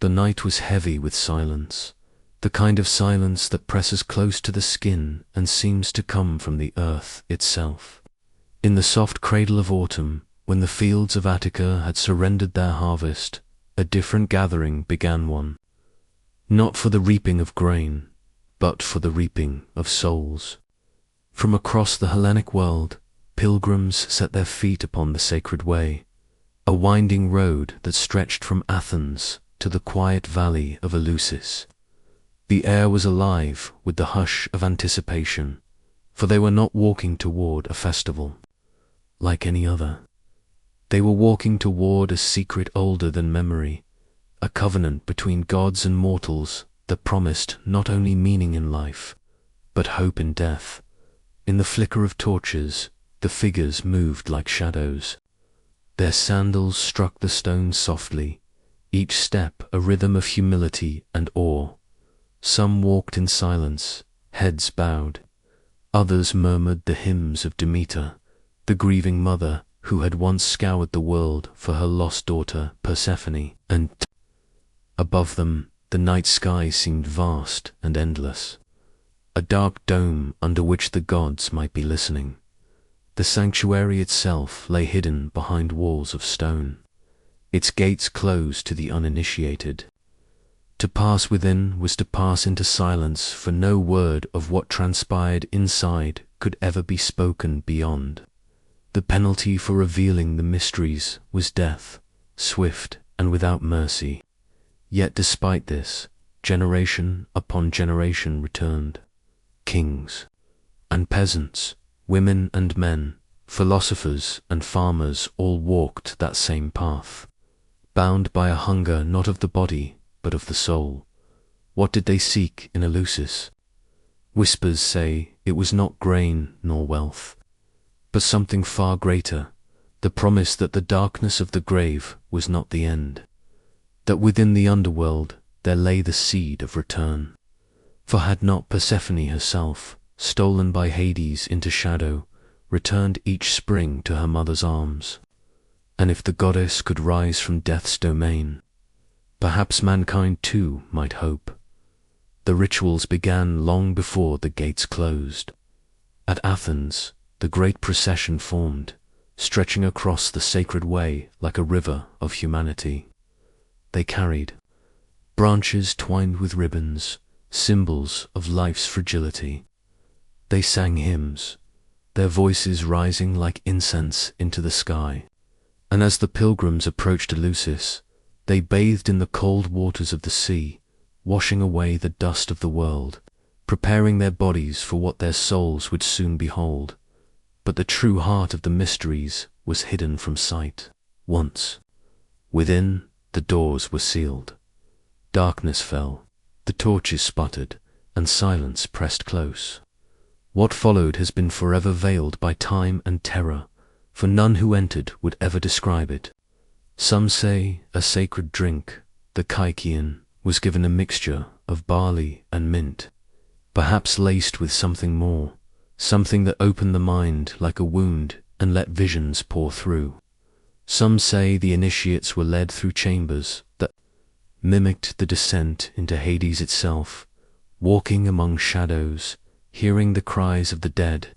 The night was heavy with silence, the kind of silence that presses close to the skin and seems to come from the earth itself. In the soft cradle of autumn, when the fields of Attica had surrendered their harvest, a different gathering began one. Not for the reaping of grain, but for the reaping of souls. From across the Hellenic world, pilgrims set their feet upon the sacred way, a winding road that stretched from Athens to the quiet valley of Eleusis. The air was alive with the hush of anticipation, for they were not walking toward a festival like any other. They were walking toward a secret older than memory, a covenant between gods and mortals that promised not only meaning in life, but hope in death. In the flicker of torches, the figures moved like shadows. Their sandals struck the stones softly, each step a rhythm of humility and awe. Some walked in silence, heads bowed. Others murmured the hymns of Demeter, the grieving mother who had once scoured the world for her lost daughter Persephone, and above them the night sky seemed vast and endless, a dark dome under which the gods might be listening. The sanctuary itself lay hidden behind walls of stone, its gates closed to the uninitiated. To pass within was to pass into silence, for no word of what transpired inside could ever be spoken beyond. The penalty for revealing the mysteries was death, swift and without mercy. Yet despite this, generation upon generation returned. Kings and peasants, women and men, philosophers and farmers all walked that same path, bound by a hunger not of the body, but of the soul. What did they seek in Eleusis? Whispers say it was not grain nor wealth, but something far greater, the promise that the darkness of the grave was not the end, that within the underworld there lay the seed of return. For had not Persephone herself, stolen by Hades into shadow, returned each spring to her mother's arms? And if the goddess could rise from death's domain, perhaps mankind too might hope. The rituals began long before the gates closed. At Athens, the great procession formed, stretching across the sacred way like a river of humanity. They carried branches twined with ribbons, symbols of life's fragility. They sang hymns, their voices rising like incense into the sky. And as the pilgrims approached Eleusis, they bathed in the cold waters of the sea, washing away the dust of the world, preparing their bodies for what their souls would soon behold. But the true heart of the mysteries was hidden from sight. Once, within, the doors were sealed. Darkness fell, the torches sputtered, and silence pressed close. What followed has been forever veiled by time and terror, for none who entered would ever describe it. Some say a sacred drink, the Kykean, was given a mixture of barley and mint, perhaps laced with something more, something that opened the mind like a wound and let visions pour through. Some say the initiates were led through chambers that mimicked the descent into Hades itself, walking among shadows, hearing the cries of the dead.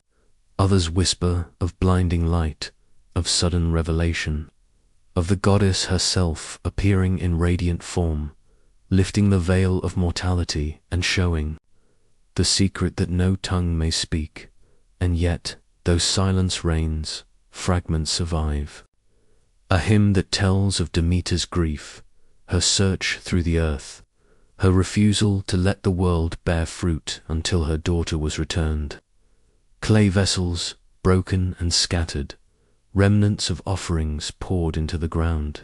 Others whisper of blinding light, of sudden revelation, of the goddess herself appearing in radiant form, lifting the veil of mortality and showing the secret that no tongue may speak. And yet, though silence reigns, fragments survive. A hymn that tells of Demeter's grief, her search through the earth, her refusal to let the world bear fruit until her daughter was returned. Clay vessels, broken and scattered, remnants of offerings poured into the ground,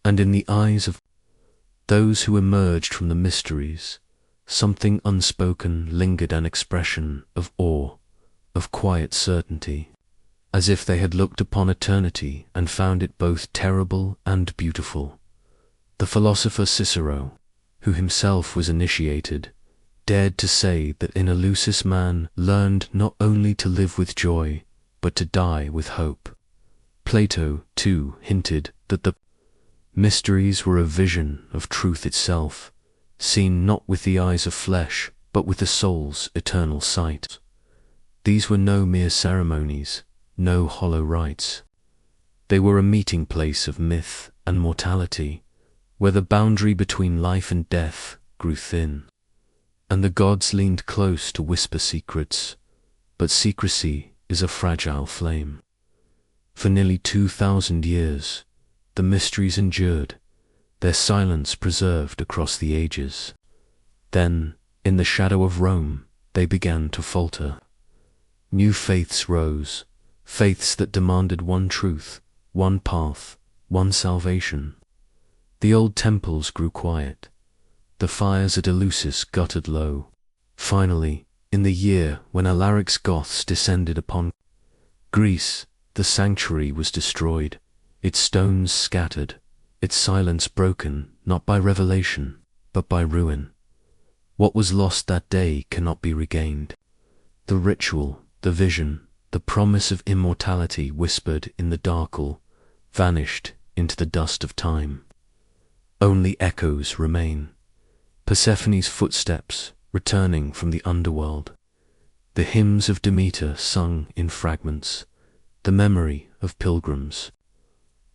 and in the eyes of those who emerged from the mysteries, something unspoken lingered, an expression of awe, of quiet certainty, as if they had looked upon eternity and found it both terrible and beautiful. The philosopher Cicero, who himself was initiated, dared to say that in Eleusis man learned not only to live with joy, but to die with hope. Plato, too, hinted that the Mysteries were a vision of truth itself, seen not with the eyes of flesh, but with the soul's eternal sight. These were no mere ceremonies, no hollow rites. They were a meeting place of myth and mortality, where the boundary between life and death grew thin, and the gods leaned close to whisper secrets. But secrecy is a fragile flame. For nearly 2,000 years, the mysteries endured, their silence preserved across the ages. Then, in the shadow of Rome, they began to falter. New faiths rose, faiths that demanded one truth, one path, one salvation. The old temples grew quiet. The fires at Eleusis guttered low. Finally, in the year when Alaric's Goths descended upon Greece, the sanctuary was destroyed, its stones scattered, its silence broken not by revelation, but by ruin. What was lost that day cannot be regained. The ritual, the vision, the promise of immortality whispered in the darkle, vanished into the dust of time. Only echoes remain. Persephone's footsteps returning from the underworld. The hymns of Demeter sung in fragments. The memory of pilgrims.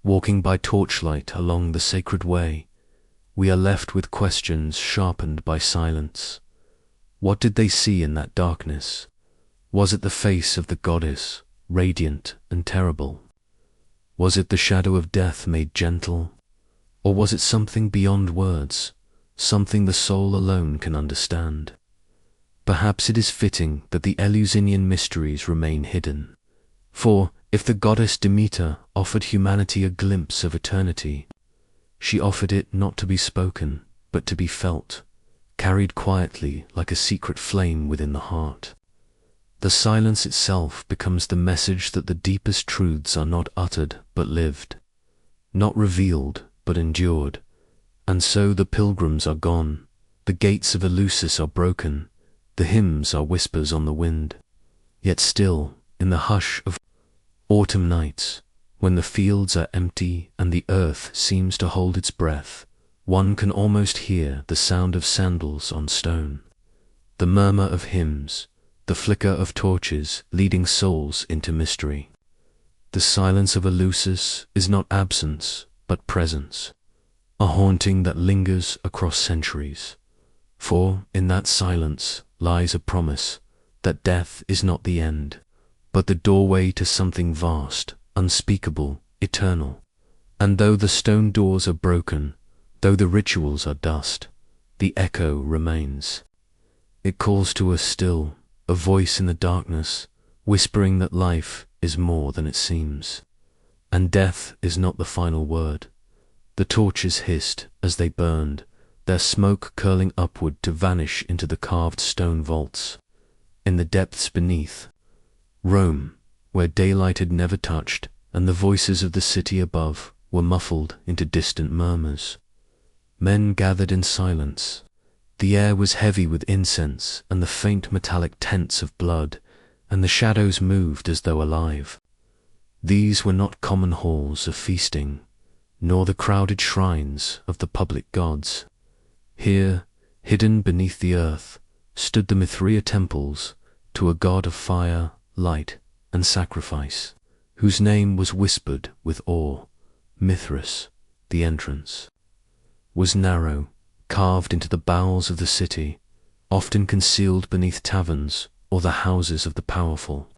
Walking by torchlight along the sacred way, we are left with questions sharpened by silence. What did they see in that darkness? Was it the face of the goddess, radiant and terrible? Was it the shadow of death made gentle? Or was it something beyond words, something the soul alone can understand? Perhaps it is fitting that the Eleusinian mysteries remain hidden. For, if the goddess Demeter offered humanity a glimpse of eternity, she offered it not to be spoken, but to be felt, carried quietly like a secret flame within the heart. The silence itself becomes the message that the deepest truths are not uttered but lived, not revealed but endured. And so the pilgrims are gone, the gates of Eleusis are broken, the hymns are whispers on the wind. Yet still, in the hush of autumn nights, when the fields are empty and the earth seems to hold its breath, one can almost hear the sound of sandals on stone, the murmur of hymns, the flicker of torches leading souls into mystery. The silence of Eleusis is not absence, but presence, a haunting that lingers across centuries. For in that silence lies a promise that death is not the end, but the doorway to something vast, unspeakable, eternal. And though the stone doors are broken, though the rituals are dust, the echo remains. It calls to us still, a voice in the darkness, whispering that life is more than it seems. And death is not the final word. The torches hissed as they burned, their smoke curling upward to vanish into the carved stone vaults. In the depths beneath, Rome, where daylight had never touched, and the voices of the city above were muffled into distant murmurs. Men gathered in silence. The air was heavy with incense and the faint metallic tints of blood, and the shadows moved as though alive. These were not common halls of feasting, nor the crowded shrines of the public gods. Here, hidden beneath the earth, stood the Mithria temples to a god of fire, light, and sacrifice, whose name was whispered with awe. Mithras, the entrance, was narrow, carved into the bowels of the city, often concealed beneath taverns or the houses of the powerful.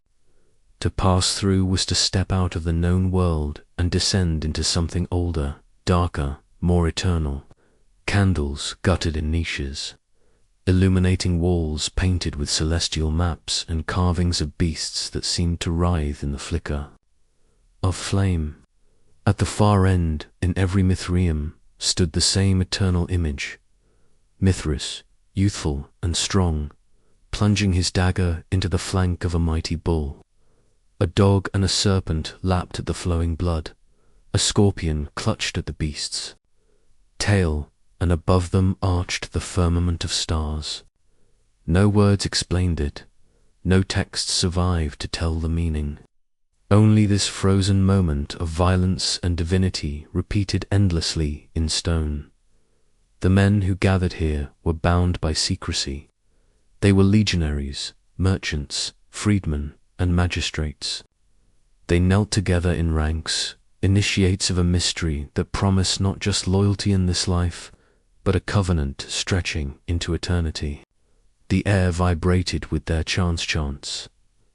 To pass through was to step out of the known world and descend into something older, darker, more eternal. Candles guttered in niches, illuminating walls painted with celestial maps and carvings of beasts that seemed to writhe in the flicker of flame. At the far end, in every Mithraeum, stood the same eternal image. Mithras, youthful and strong, plunging his dagger into the flank of a mighty bull. A dog and a serpent lapped at the flowing blood. A scorpion clutched at the beast's tail, and above them arched the firmament of stars. No words explained it, no text survived to tell the meaning. Only this frozen moment of violence and divinity repeated endlessly in stone. The men who gathered here were bound by secrecy. They were legionaries, merchants, freedmen, and magistrates. They knelt together in ranks, initiates of a mystery that promised not just loyalty in this life, but a covenant stretching into eternity. The air vibrated with their chants,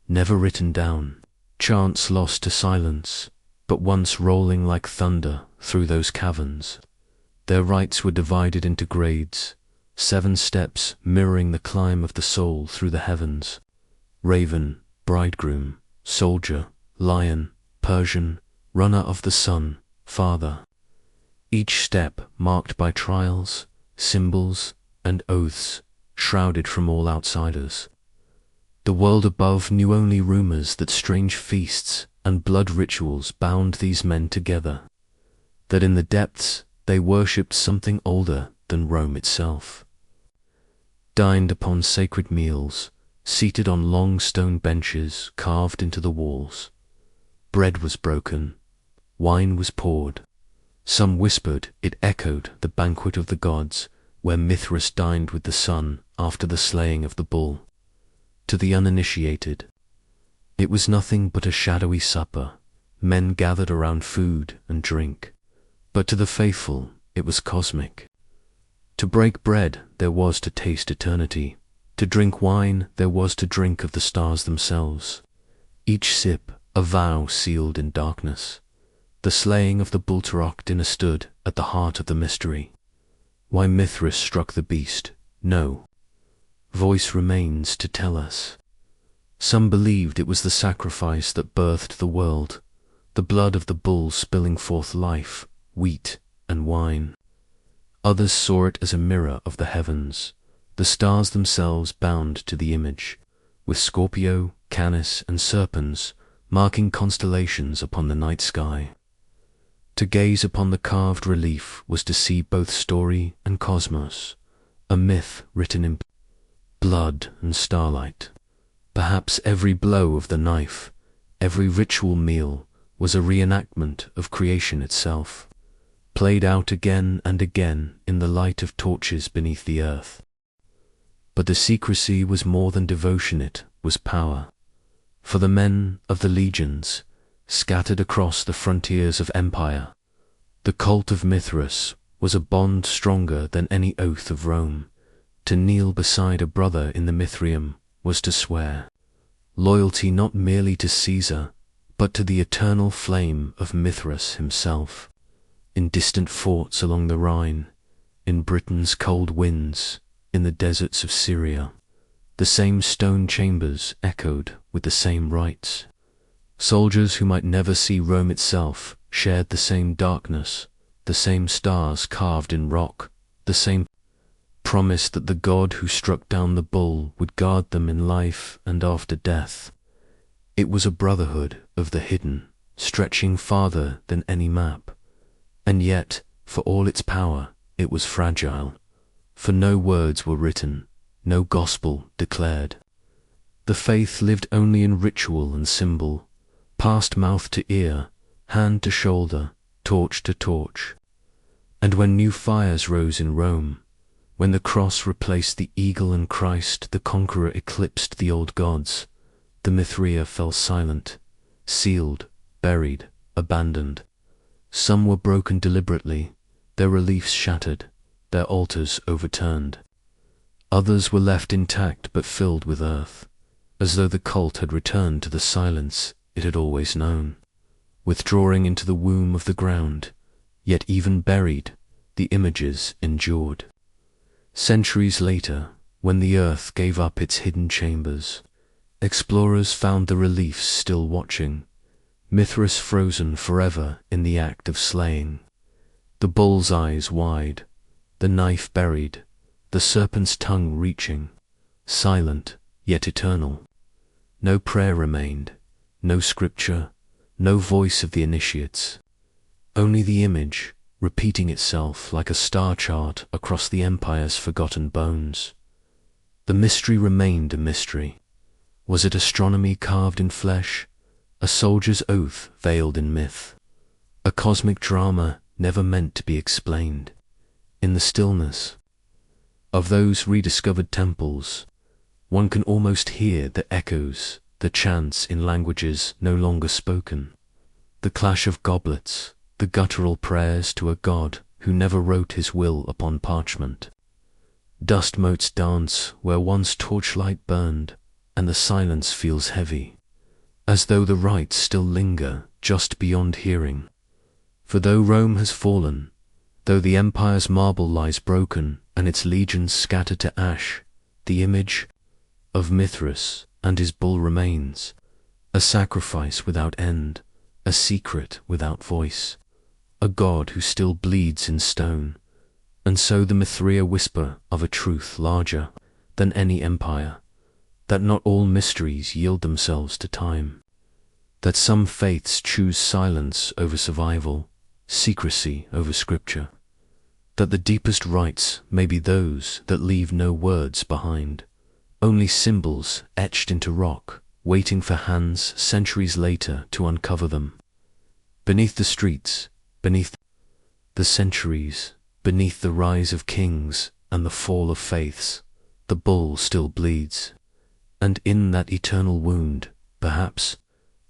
never written down, chants lost to silence, but once rolling like thunder through those caverns. Their rites were divided into grades, 7 steps mirroring the climb of the soul through the heavens. Raven, bridegroom, soldier, lion, Persian, runner of the sun, father. Each step marked by trials, symbols, and oaths, shrouded from all outsiders. The world above knew only rumors that strange feasts and blood rituals bound these men together, that in the depths they worshipped something older than Rome itself. Dined upon sacred meals, seated on long stone benches carved into the walls. Bread was broken, wine was poured. Some whispered it echoed the banquet of the gods, where Mithras dined with the sun after the slaying of the bull. To the uninitiated, it was nothing but a shadowy supper, men gathered around food and drink. But to the faithful, it was cosmic. To break bread, there was to taste eternity. To drink wine, there was to drink of the stars themselves. Each sip, a vow sealed in darkness. The slaying of the bull dinner stood at the heart of the mystery. Why Mithras struck the beast, no voice remains to tell us. Some believed it was the sacrifice that birthed the world, the blood of the bull spilling forth life, wheat, and wine. Others saw it as a mirror of the heavens, the stars themselves bound to the image, with Scorpio, Canis, and Serpens marking constellations upon the night sky. To gaze upon the carved relief was to see both story and cosmos, a myth written in blood and starlight. Perhaps every blow of the knife, every ritual meal, was a reenactment of creation itself, played out again and again in the light of torches beneath the earth. But the secrecy was more than devotion, it was power. For the men of the legions, scattered across the frontiers of empire, the cult of Mithras was a bond stronger than any oath of Rome. To kneel beside a brother in the Mithraeum was to swear loyalty not merely to Caesar, but to the eternal flame of Mithras himself. In distant forts along the Rhine, in Britain's cold winds, in the deserts of Syria, the same stone chambers echoed with the same rites. Soldiers who might never see Rome itself shared the same darkness, the same stars carved in rock, the same promise that the God who struck down the bull would guard them in life and after death. It was a brotherhood of the hidden, stretching farther than any map. And yet, for all its power, it was fragile, for no words were written, no gospel declared. The faith lived only in ritual and symbol, passed mouth to ear, hand to shoulder, torch to torch. And when new fires rose in Rome, when the cross replaced the eagle and Christ the conqueror eclipsed the old gods, the Mithraea fell silent, sealed, buried, abandoned. Some were broken deliberately, their reliefs shattered, their altars overturned. Others were left intact but filled with earth, as though the cult had returned to the silence it had always known, withdrawing into the womb of the ground, yet even buried, the images endured. Centuries later, when the earth gave up its hidden chambers, explorers found the reliefs still watching, Mithras frozen forever in the act of slaying, the bull's eyes wide, the knife buried, the serpent's tongue reaching, silent yet eternal. No prayer remained, no scripture, no voice of the initiates, only the image, repeating itself like a star chart across the empire's forgotten bones. The mystery remained a mystery. Was it astronomy carved in flesh, a soldier's oath veiled in myth, a cosmic drama never meant to be explained. In the stillness of those rediscovered temples, one can almost hear the echoes, the chants in languages no longer spoken, the clash of goblets, the guttural prayers to a god who never wrote his will upon parchment. Dust motes dance where once torchlight burned, and the silence feels heavy, as though the rites still linger just beyond hearing. For though Rome has fallen, though the empire's marble lies broken and its legions scattered to ash, the image of Mithras and his bull remains, a sacrifice without end, a secret without voice, a god who still bleeds in stone. And so the Mithria whisper of a truth larger than any empire, that not all mysteries yield themselves to time, that some faiths choose silence over survival, secrecy over scripture, that the deepest rites may be those that leave no words behind, only symbols etched into rock, waiting for hands centuries later to uncover them. Beneath the streets, beneath the centuries, beneath the rise of kings and the fall of faiths, the bull still bleeds, and in that eternal wound, perhaps,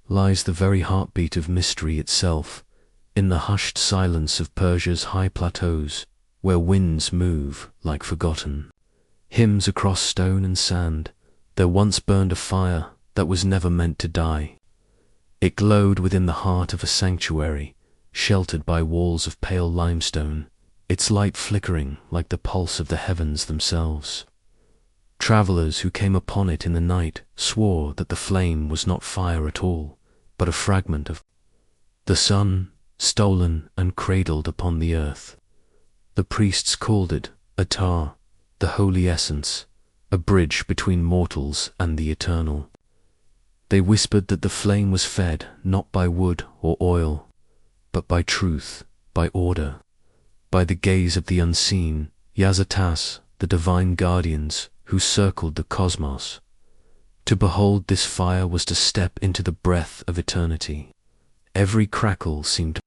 lies the very heartbeat of mystery itself, in the hushed silence of Persia's high plateaus, where winds move like forgotten hymns across stone and sand. There once burned a fire that was never meant to die. It glowed within the heart of a sanctuary, sheltered by walls of pale limestone, its light flickering like the pulse of the heavens themselves. Travelers who came upon it in the night swore that the flame was not fire at all, but a fragment of the sun, stolen and cradled upon the earth. The priests called it a tar, the holy essence, a bridge between mortals and the eternal. They whispered that the flame was fed not by wood or oil, but by truth, by order, by the gaze of the unseen, Yazatas, the divine guardians who circled the cosmos. To behold this fire was to step into the breath of eternity. Every crackle seemed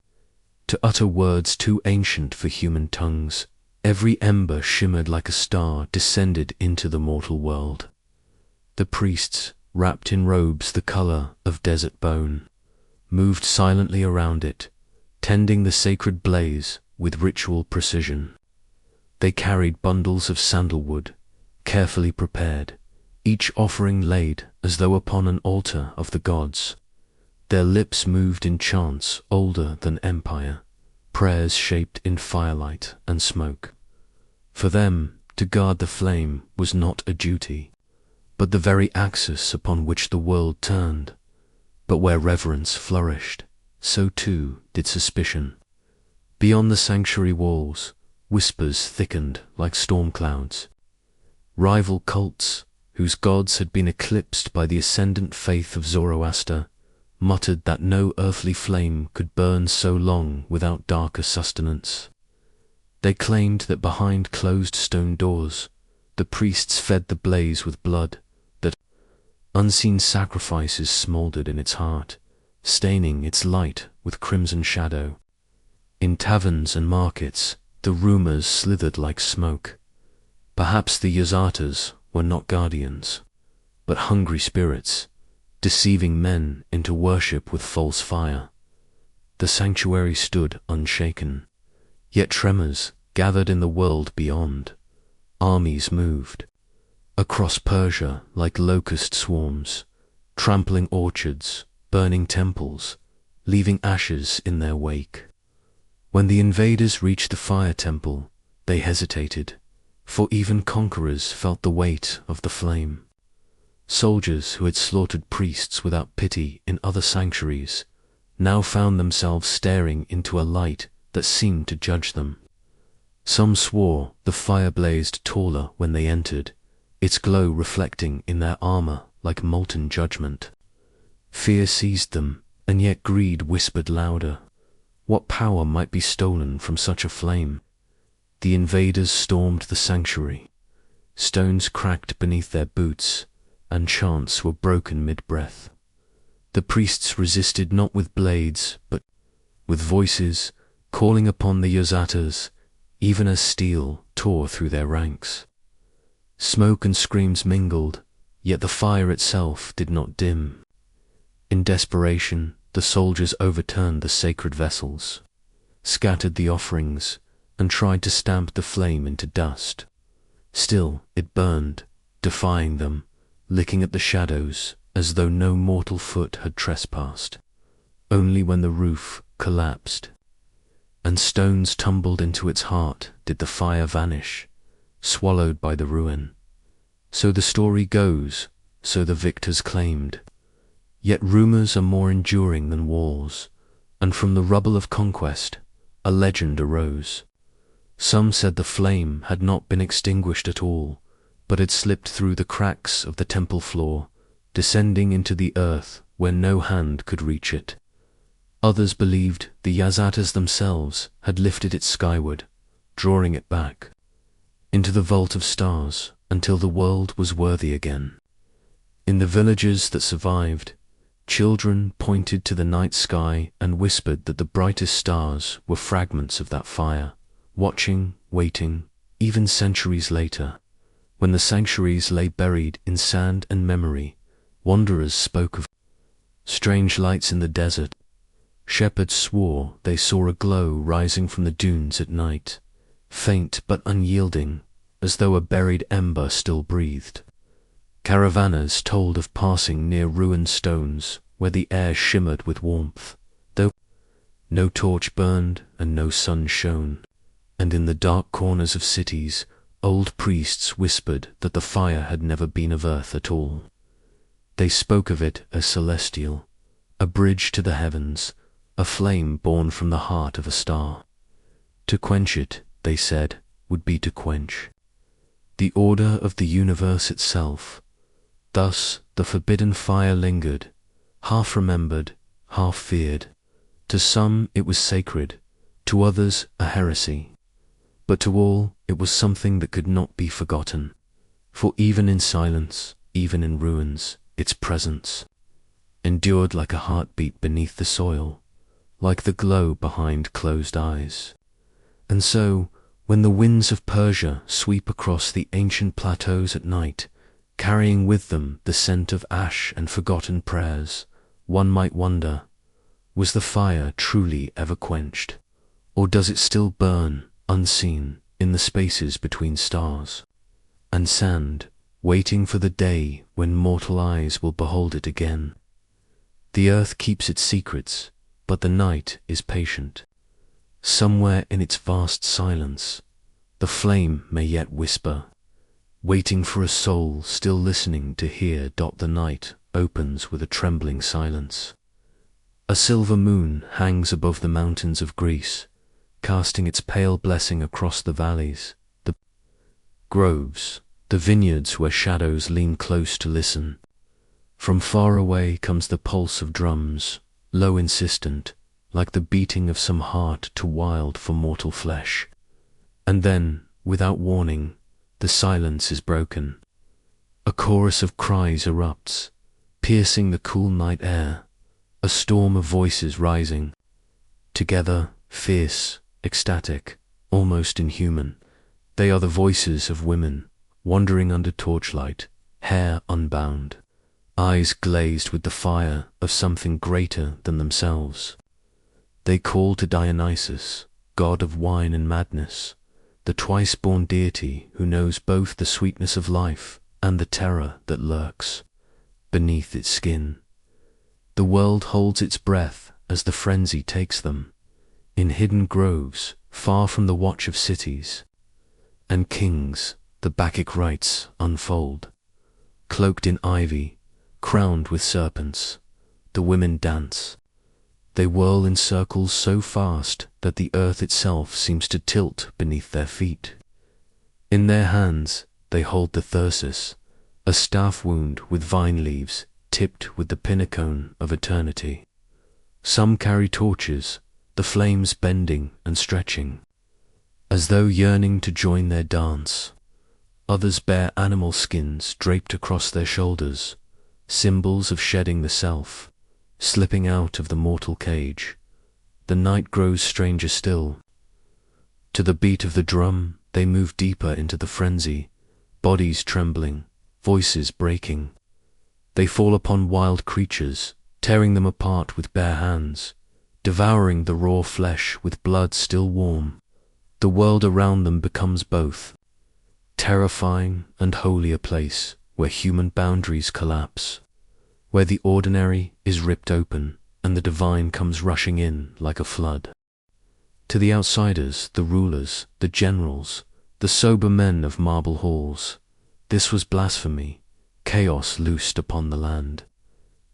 to utter words too ancient for human tongues. Every ember shimmered like a star descended into the mortal world. The priests, wrapped in robes the color of desert bone, moved silently around it, tending the sacred blaze with ritual precision. They carried bundles of sandalwood, carefully prepared, each offering laid as though upon an altar of the gods. Their lips moved in chants older than empire, prayers shaped in firelight and smoke. For them, to guard the flame was not a duty, but the very axis upon which the world turned. But where reverence flourished, so too did suspicion. Beyond the sanctuary walls, whispers thickened like storm clouds. Rival cults, whose gods had been eclipsed by the ascendant faith of Zoroaster, muttered that no earthly flame could burn so long without darker sustenance. They claimed that behind closed stone doors, the priests fed the blaze with blood, that unseen sacrifices smouldered in its heart, staining its light with crimson shadow. In taverns and markets, the rumors slithered like smoke. Perhaps the Yazatas were not guardians, but hungry spirits, deceiving men into worship with false fire. The sanctuary stood unshaken, yet tremors gathered in the world beyond. Armies moved across Persia like locust swarms, trampling orchards, burning temples, leaving ashes in their wake. When the invaders reached the fire temple, they hesitated, for even conquerors felt the weight of the flame. Soldiers who had slaughtered priests without pity in other sanctuaries now found themselves staring into a light that seemed to judge them. Some swore the fire blazed taller when they entered, its glow reflecting in their armor like molten judgment. Fear seized them, and yet greed whispered louder. What power might be stolen from such a flame? The invaders stormed the sanctuary. Stones cracked beneath their boots, and chants were broken mid-breath. The priests resisted not with blades, but with voices, calling upon the Yazatas, even as steel tore through their ranks. Smoke and screams mingled, yet the fire itself did not dim. In desperation, the soldiers overturned the sacred vessels, scattered the offerings, and tried to stamp the flame into dust. Still it burned, defying them, licking at the shadows as though no mortal foot had trespassed. Only when the roof collapsed and stones tumbled into its heart did the fire vanish, swallowed by the ruin. So the story goes, so the victors claimed. Yet rumors are more enduring than walls, and from the rubble of conquest a legend arose. Some said the flame had not been extinguished at all, but had slipped through the cracks of the temple floor, descending into the earth where no hand could reach it. Others believed the Yazatas themselves had lifted it skyward, drawing it back into the vault of stars until the world was worthy again. In the villages that survived, children pointed to the night sky and whispered that the brightest stars were fragments of that fire, watching, waiting, even centuries later. When the sanctuaries lay buried in sand and memory, wanderers spoke of strange lights in the desert. Shepherds swore they saw a glow rising from the dunes at night, faint but unyielding, as though a buried ember still breathed. Caravanners told of passing near ruined stones where the air shimmered with warmth, though no torch burned and no sun shone. And in the dark corners of cities, old priests whispered that the fire had never been of earth at all. They spoke of it as celestial, a bridge to the heavens, a flame born from the heart of a star. To quench it, they said, would be to quench the order of the universe itself. Thus the forbidden fire lingered, half remembered, half feared. To some it was sacred, to others a heresy. But to all it was something that could not be forgotten. For even in silence, even in ruins, its presence endured like a heartbeat beneath the soil, like the glow behind closed eyes. And so, when the winds of Persia sweep across the ancient plateaus at night, carrying with them the scent of ash and forgotten prayers, one might wonder, was the fire truly ever quenched? Or does it still burn, unseen, in the spaces between stars and sand, waiting for the day when mortal eyes will behold it again? The earth keeps its secrets, but the night is patient. Somewhere in its vast silence, the flame may yet whisper, waiting for a soul still listening to hear. The night opens with a trembling silence. A silver moon hangs above the mountains of Greece, casting its pale blessing across the valleys, the groves, the vineyards where shadows lean close to listen. From far away comes the pulse of drums, low insistent, like the beating of some heart too wild for mortal flesh. And then, without warning, the silence is broken. A chorus of cries erupts, piercing the cool night air, a storm of voices rising. Together, fierce, ecstatic, almost inhuman, they are the voices of women, wandering under torchlight, hair unbound, eyes glazed with the fire of something greater than themselves. They call to Dionysus, god of wine and madness, the twice-born deity who knows both the sweetness of life and the terror that lurks beneath its skin. The world holds its breath as the frenzy takes them, in hidden groves far from the watch of cities. And kings, the Bacchic rites unfold. Cloaked in ivy, crowned with serpents, the women dance. They whirl in circles so fast that the earth itself seems to tilt beneath their feet. In their hands they hold the thyrsus, a staff wound with vine leaves tipped with the pinnacone of eternity. Some carry torches, the flames bending and stretching, as though yearning to join their dance. Others bear animal skins draped across their shoulders, symbols of shedding the self, slipping out of the mortal cage. The night grows stranger still. To the beat of the drum, they move deeper into the frenzy, bodies trembling, voices breaking. They fall upon wild creatures, tearing them apart with bare hands, devouring the raw flesh with blood still warm. The world around them becomes both terrifying and holy, a place where human boundaries collapse, where the ordinary is ripped open and the divine comes rushing in like a flood. To the outsiders, the rulers, the generals, the sober men of marble halls, this was blasphemy, chaos loosed upon the land.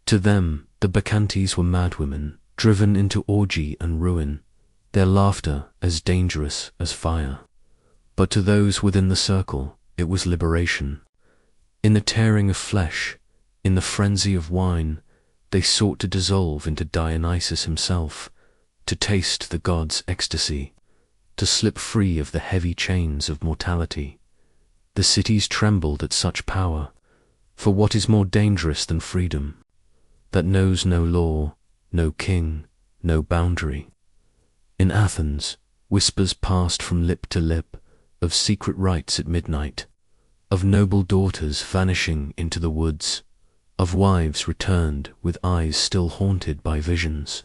To them, the Bacchantes were madwomen, driven into orgy and ruin, their laughter as dangerous as fire. But to those within the circle, it was liberation. In the tearing of flesh, in the frenzy of wine, they sought to dissolve into Dionysus himself, to taste the god's ecstasy, to slip free of the heavy chains of mortality. The cities trembled at such power, for what is more dangerous than freedom, that knows no law, no king, no boundary? In Athens, whispers passed from lip to lip of secret rites at midnight, of noble daughters vanishing into the woods, of wives returned with eyes still haunted by visions.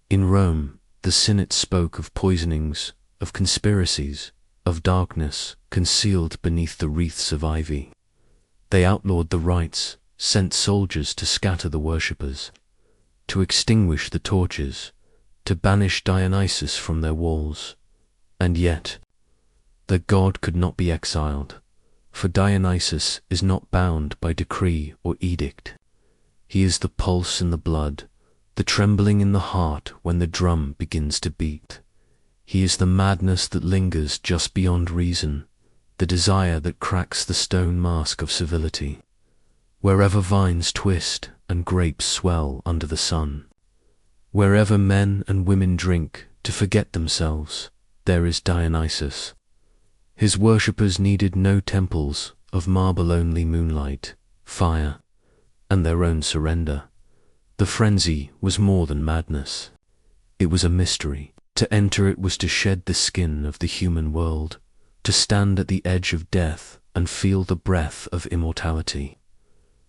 In Rome, the Senate spoke of poisonings, of conspiracies, of darkness concealed beneath the wreaths of ivy. They outlawed the rites, sent soldiers to scatter the worshippers, to extinguish the torches, to banish Dionysus from their walls. And yet, the god could not be exiled, for Dionysus is not bound by decree or edict. He is the pulse in the blood, the trembling in the heart when the drum begins to beat. He is the madness that lingers just beyond reason, the desire that cracks the stone mask of civility. Wherever vines twist and grapes swell under the sun, wherever men and women drink to forget themselves, there is Dionysus. His worshippers needed no temples of marble, only moonlight, fire, and their own surrender. The frenzy was more than madness. It was a mystery. To enter it was to shed the skin of the human world, to stand at the edge of death and feel the breath of immortality.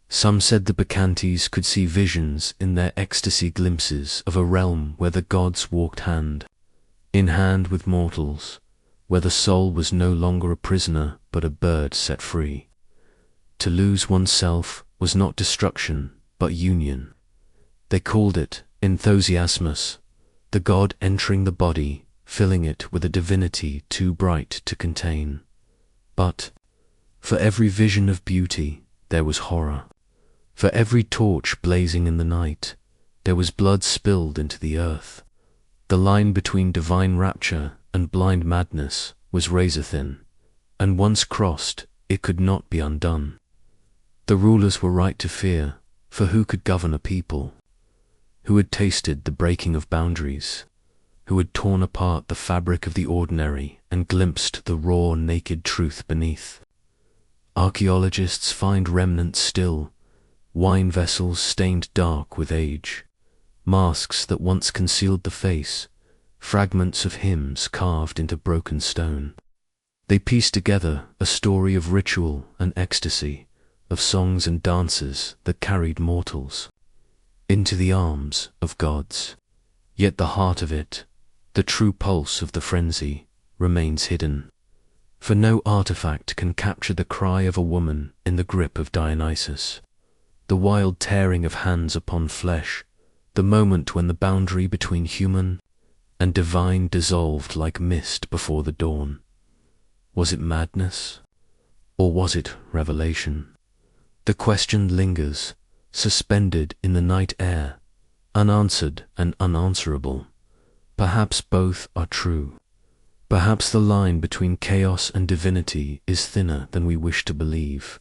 Some said the Bacchantes could see visions in their ecstasy, glimpses of a realm where the gods walked hand in hand with mortals, where the soul was no longer a prisoner but a bird set free. To lose oneself was not destruction but union. They called it enthusiasmus, the god entering the body, filling it with a divinity too bright to contain. But for every vision of beauty there was horror. For every torch blazing in the night, there was blood spilled into the earth. The line between divine rapture and blind madness was razor thin, and once crossed, it could not be undone. The rulers were right to fear, for who could govern a people? Who had tasted the breaking of boundaries? Who had torn apart the fabric of the ordinary and glimpsed the raw, naked truth beneath? Archaeologists find remnants still, wine vessels stained dark with age, masks that once concealed the face, fragments of hymns carved into broken stone. They piece together a story of ritual and ecstasy, of songs and dances that carried mortals into the arms of gods. Yet the heart of it, the true pulse of the frenzy, remains hidden. For no artifact can capture the cry of a woman in the grip of Dionysus, the wild tearing of hands upon flesh, the moment when the boundary between human and divine dissolved like mist before the dawn. Was it madness, or was it revelation? The question lingers, suspended in the night air, unanswered and unanswerable. Perhaps both are true. Perhaps the line between chaos and divinity is thinner than we wish to believe.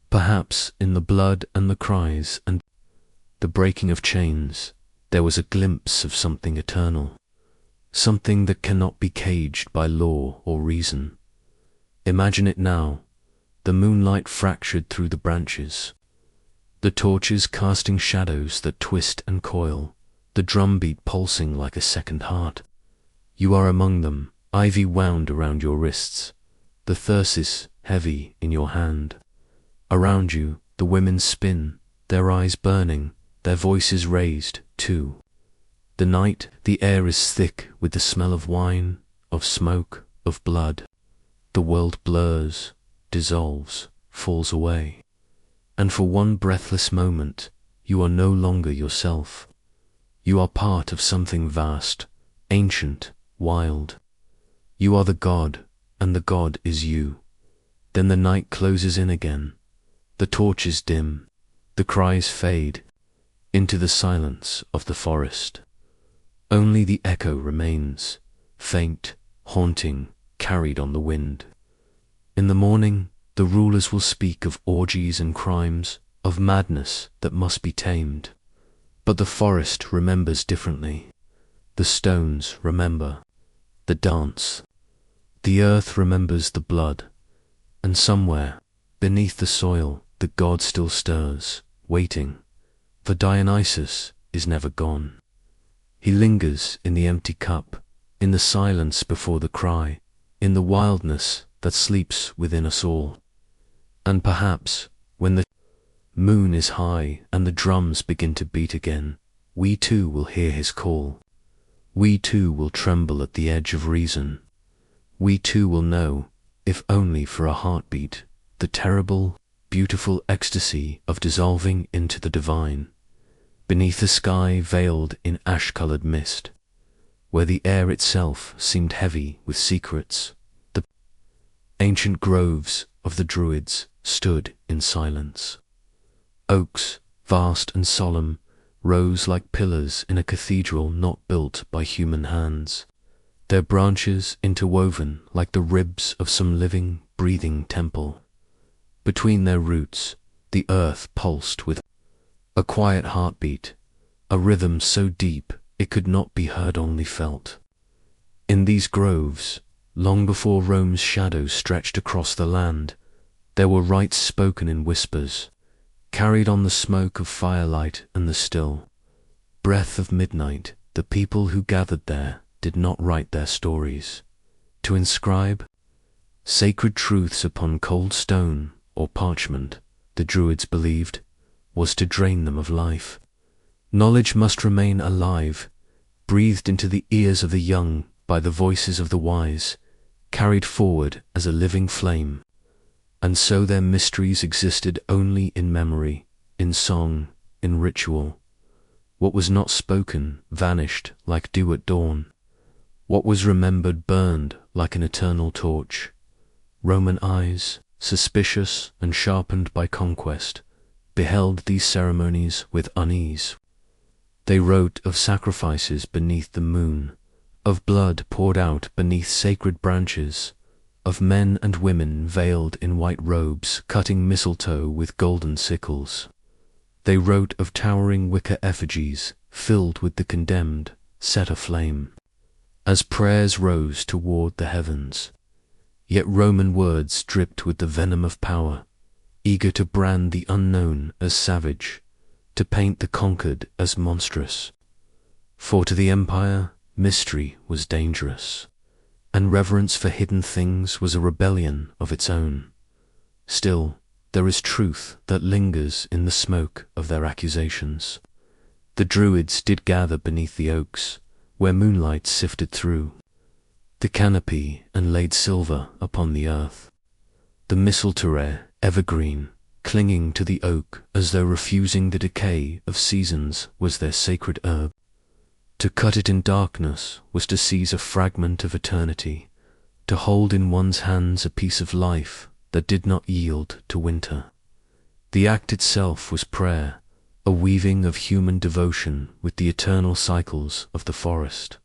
Perhaps in the blood and the cries and the breaking of chains, there was a glimpse of something eternal, something that cannot be caged by law or reason. Imagine it now, the moonlight fractured through the branches, the torches casting shadows that twist and coil, the drumbeat pulsing like a second heart. You are among them, ivy wound around your wrists, the thyrsus heavy in your hand. Around you, the women spin, their eyes burning, their voices raised, too. The night, the air is thick with the smell of wine, of smoke, of blood. The world blurs, dissolves, falls away. And for one breathless moment, you are no longer yourself. You are part of something vast, ancient, wild. You are the god, and the god is you. Then the night closes in again. The torches dim, the cries fade, into the silence of the forest. Only the echo remains, faint, haunting, carried on the wind. In the morning, the rulers will speak of orgies and crimes, of madness that must be tamed. But the forest remembers differently. The stones remember, the dance. The earth remembers the blood. And somewhere, beneath the soil, the god still stirs, waiting. For Dionysus is never gone. He lingers in the empty cup, in the silence before the cry, in the wildness that sleeps within us all. And perhaps, when the moon is high and the drums begin to beat again, we too will hear his call. We too will tremble at the edge of reason. We too will know, if only for a heartbeat, the terrible, beautiful ecstasy of dissolving into the divine, beneath a sky veiled in ash-colored mist, where the air itself seemed heavy with secrets. The ancient groves of the Druids stood in silence. Oaks, vast and solemn, rose like pillars in a cathedral not built by human hands, their branches interwoven like the ribs of some living, breathing temple. Between their roots, the earth pulsed with a quiet heartbeat, a rhythm so deep it could not be heard, only felt. In these groves, long before Rome's shadows stretched across the land, there were rites spoken in whispers, carried on the smoke of firelight and the still breath of midnight. The people who gathered there did not write their stories. To inscribe sacred truths upon cold stone or parchment, the Druids believed, was to drain them of life. Knowledge must remain alive, breathed into the ears of the young by the voices of the wise, carried forward as a living flame. And so their mysteries existed only in memory, in song, in ritual. What was not spoken vanished like dew at dawn. What was remembered burned like an eternal torch. Roman eyes, suspicious and sharpened by conquest, beheld these ceremonies with unease. They wrote of sacrifices beneath the moon, of blood poured out beneath sacred branches, of men and women veiled in white robes cutting mistletoe with golden sickles. They wrote of towering wicker effigies filled with the condemned, set aflame, as prayers rose toward the heavens. Yet Roman words dripped with the venom of power, eager to brand the unknown as savage, to paint the conquered as monstrous. For to the empire, mystery was dangerous, and reverence for hidden things was a rebellion of its own. Still, there is truth that lingers in the smoke of their accusations. The Druids did gather beneath the oaks, where moonlight sifted through the canopy and laid silver upon the earth. The mistletoe, evergreen, clinging to the oak as though refusing the decay of seasons, was their sacred herb. To cut it in darkness was to seize a fragment of eternity, to hold in one's hands a piece of life that did not yield to winter. The act itself was prayer, a weaving of human devotion with the eternal cycles of the forest.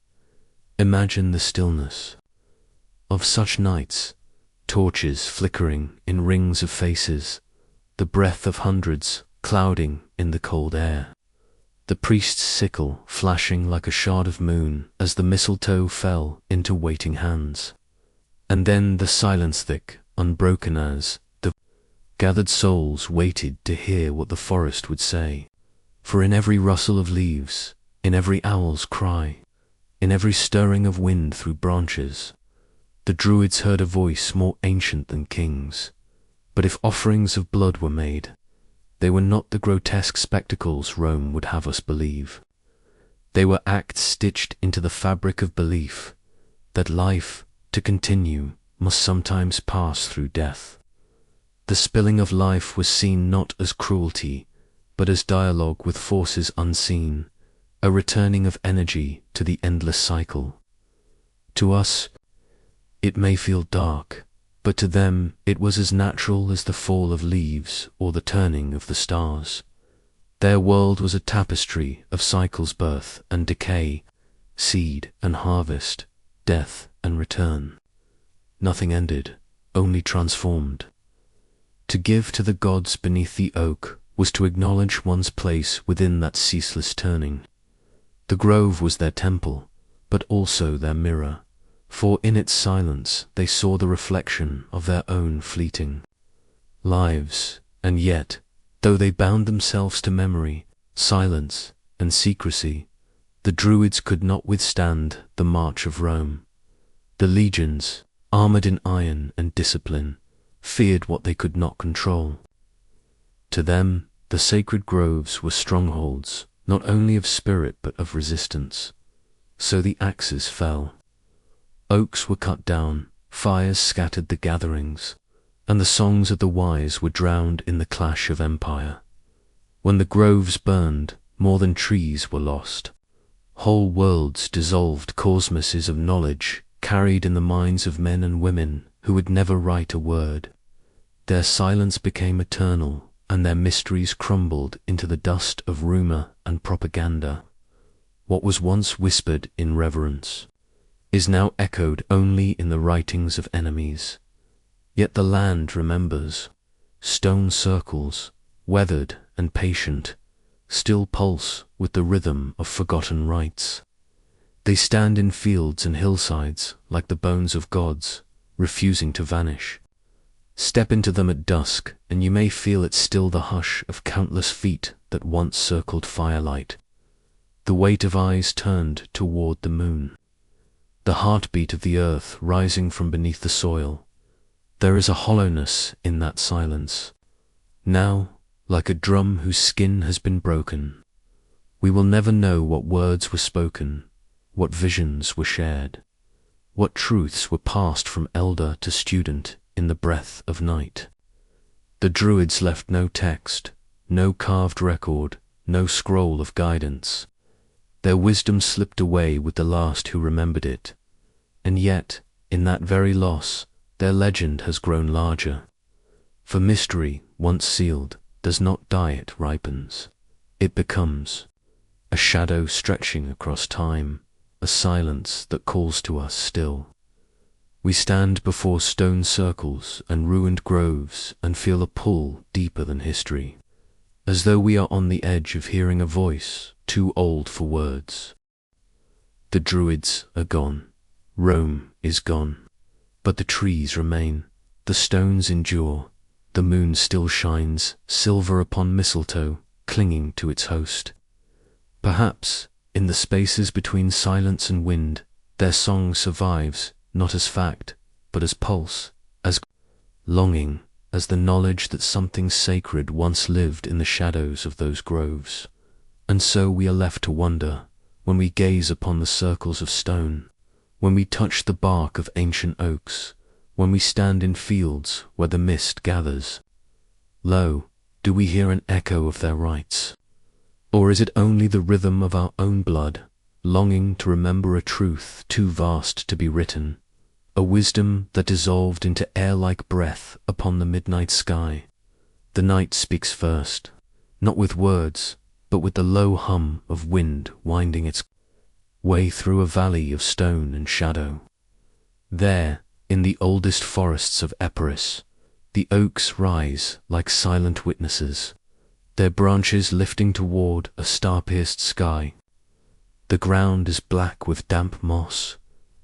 Imagine the stillness of such nights, torches flickering in rings of faces, the breath of hundreds clouding in the cold air, the priest's sickle flashing like a shard of moon as the mistletoe fell into waiting hands. And then the silence thick, unbroken as the Gathered souls waited to hear what the forest would say. For in every rustle of leaves, in every owl's cry, in every stirring of wind through branches, the Druids heard a voice more ancient than kings. But if offerings of blood were made, they were not the grotesque spectacles Rome would have us believe. They were acts stitched into the fabric of belief, that life, to continue, must sometimes pass through death. The spilling of life was seen not as cruelty, but as dialogue with forces unseen, a returning of energy to the endless cycle. To us, it may feel dark, but to them it was as natural as the fall of leaves or the turning of the stars. Their world was a tapestry of cycles, birth and decay, seed and harvest, death and return. Nothing ended, only transformed. To give to the gods beneath the oak was to acknowledge one's place within that ceaseless turning. The grove was their temple, but also their mirror, for in its silence they saw the reflection of their own fleeting lives, and yet, though they bound themselves to memory, silence, and secrecy, the Druids could not withstand the march of Rome. The legions, armored in iron and discipline, feared what they could not control. To them, the sacred groves were strongholds, not only of spirit but of resistance. So the axes fell. Oaks were cut down, fires scattered the gatherings, and the songs of the wise were drowned in the clash of empire. When the groves burned, more than trees were lost. Whole worlds dissolved, cosmoses of knowledge carried in the minds of men and women who would never write a word. Their silence became eternal, and their mysteries crumbled into the dust of rumor and propaganda. What was once whispered in reverence is now echoed only in the writings of enemies. Yet the land remembers. Stone circles, weathered and patient, still pulse with the rhythm of forgotten rites. They stand in fields and hillsides like the bones of gods, refusing to vanish. Step into them at dusk, and you may feel it still the hush of countless feet that once circled firelight. The weight of eyes turned toward the moon. The heartbeat of the earth rising from beneath the soil. There is a hollowness in that silence. Now, like a drum whose skin has been broken, we will never know what words were spoken, what visions were shared, what truths were passed from elder to student in the breath of night. The Druids left no text, no carved record, no scroll of guidance. Their wisdom slipped away with the last who remembered it, and yet, in that very loss, their legend has grown larger. For mystery, once sealed, does not die, it ripens. It becomes a shadow stretching across time, a silence that calls to us still. We stand before stone circles and ruined groves and feel a pull deeper than history, as though we are on the edge of hearing a voice too old for words. The Druids are gone. Rome is gone. But the trees remain. The stones endure. The moon still shines, silver upon mistletoe, clinging to its host. Perhaps, in the spaces between silence and wind, their song survives, not as fact, but as pulse, as longing, as the knowledge that something sacred once lived in the shadows of those groves. And so we are left to wonder, when we gaze upon the circles of stone, when we touch the bark of ancient oaks, when we stand in fields where the mist gathers. Lo, do we hear an echo of their rites? Or is it only the rhythm of our own blood, longing to remember a truth too vast to be written, a wisdom that dissolved into air-like breath upon the midnight sky? The night speaks first, not with words, but with the low hum of wind winding its way through a valley of stone and shadow. There, in the oldest forests of Epirus, the oaks rise like silent witnesses, their branches lifting toward a star-pierced sky. The ground is black with damp moss,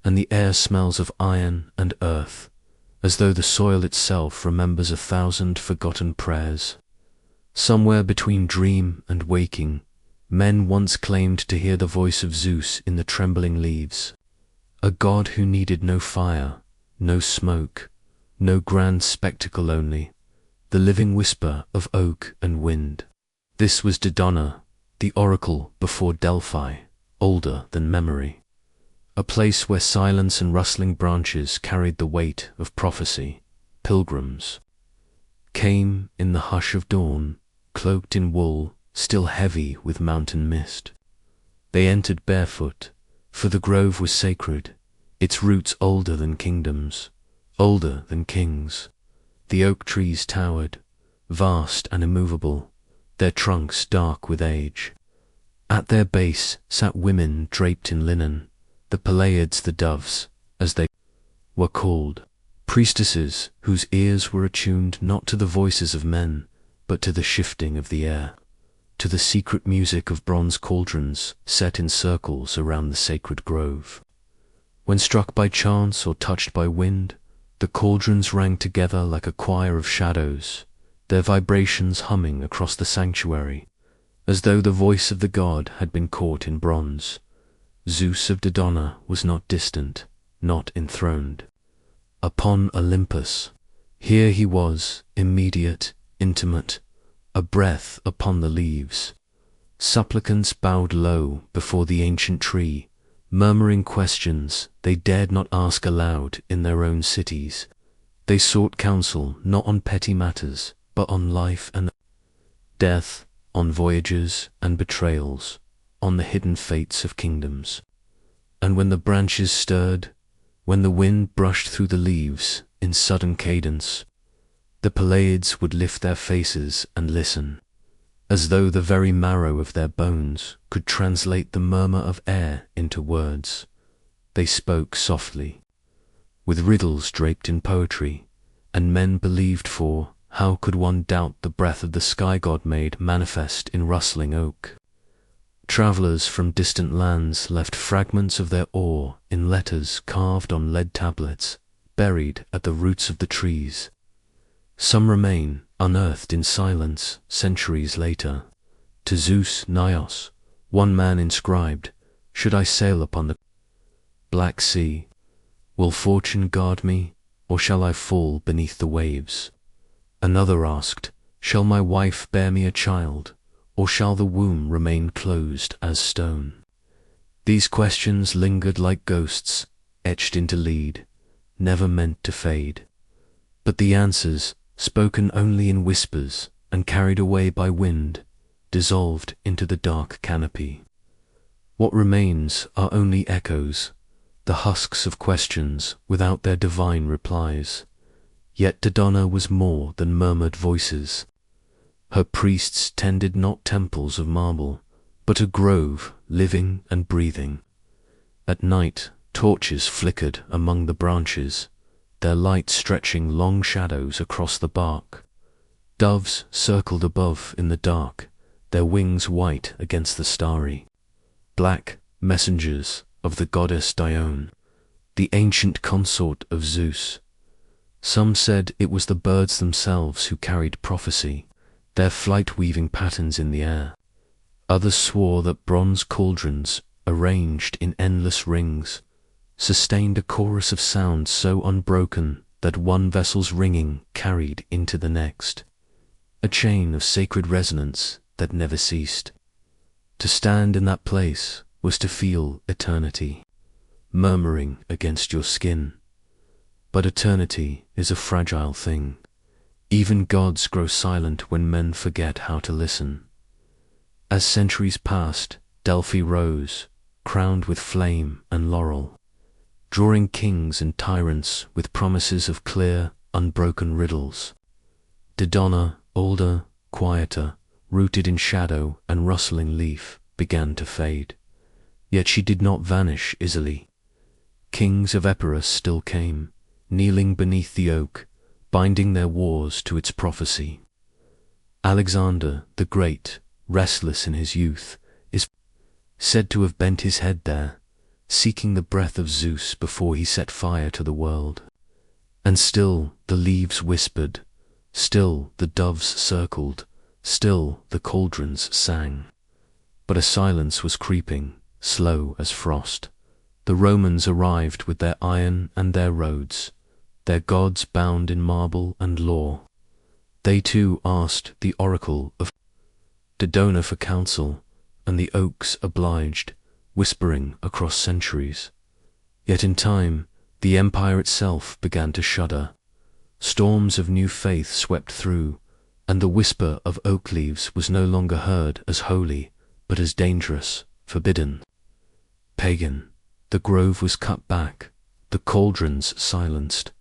and the air smells of iron and earth, as though the soil itself remembers 1,000 forgotten prayers. Somewhere between dream and waking, men once claimed to hear the voice of Zeus in the trembling leaves, a god who needed no fire, no smoke, no grand spectacle, only the living whisper of oak and wind. This was Dodona, the oracle before Delphi, older than memory, a place where silence and rustling branches carried the weight of prophecy. Pilgrims came in the hush of dawn, cloaked in wool, still heavy with mountain mist. They entered barefoot, for the grove was sacred, its roots older than kingdoms, older than kings. The oak trees towered, vast and immovable, their trunks dark with age. At their base sat women draped in linen, the Pleiades, the doves, as they were called, priestesses whose ears were attuned not to the voices of men, but to the shifting of the air, to the secret music of bronze cauldrons set in circles around the sacred grove. When struck by chance or touched by wind, the cauldrons rang together like a choir of shadows, their vibrations humming across the sanctuary, as though the voice of the god had been caught in bronze. Zeus of Dodona was not distant, not enthroned. Upon Olympus, here he was, immediate, intimate, a breath upon the leaves. Supplicants bowed low before the ancient tree, murmuring questions they dared not ask aloud in their own cities. They sought counsel not on petty matters, but on life and death, on voyages and betrayals, on the hidden fates of kingdoms. And when the branches stirred, when the wind brushed through the leaves in sudden cadence, the Pleiades would lift their faces and listen, as though the very marrow of their bones could translate the murmur of air into words. They spoke softly, with riddles draped in poetry, and men believed, for how could one doubt the breath of the sky god made manifest in rustling oak? Travelers from distant lands left fragments of their ore in letters carved on lead tablets, buried at the roots of the trees. Some remain unearthed in silence centuries later. To Zeus Naios, one man inscribed, "Should I sail upon the Black Sea? Will fortune guard me, or shall I fall beneath the waves?" Another asked, "Shall my wife bear me a child, or shall the womb remain closed as stone?" These questions lingered like ghosts, etched into lead, never meant to fade. But the answers, spoken only in whispers and carried away by wind, dissolved into the dark canopy. What remains are only echoes, the husks of questions without their divine replies. Yet Dodona was more than murmured voices. Her priests tended not temples of marble, but a grove living and breathing. At night, torches flickered among the branches, their light stretching long shadows across the bark. Doves circled above in the dark, their wings white against the starry. Black messengers of the goddess Dodona, the ancient consort of Zeus. Some said it was the birds themselves who carried prophecy, their flight weaving patterns in the air. Others swore that bronze cauldrons, arranged in endless rings, sustained a chorus of sound so unbroken that one vessel's ringing carried into the next, a chain of sacred resonance that never ceased. To stand in that place was to feel eternity, murmuring against your skin. But eternity is a fragile thing. Even gods grow silent when men forget how to listen. As centuries passed, Delphi rose, crowned with flame and laurel, drawing kings and tyrants with promises of clear, unbroken riddles. Dodona, older, quieter, rooted in shadow and rustling leaf, began to fade. Yet she did not vanish easily. Kings of Epirus still came, kneeling beneath the oak, binding their wars to its prophecy. Alexander the Great, restless in his youth, is said to have bent his head there, seeking the breath of Zeus before he set fire to the world. And still the leaves whispered, still the doves circled, still the cauldrons sang. But a silence was creeping, slow as frost. The Romans arrived with their iron and their roads, their gods bound in marble and lore. They too asked the oracle of Dodona for counsel, and the oaks obliged, whispering across centuries. Yet in time, the empire itself began to shudder. Storms of new faith swept through, and the whisper of oak leaves was no longer heard as holy, but as dangerous, forbidden, pagan. The grove was cut back, the cauldrons silenced,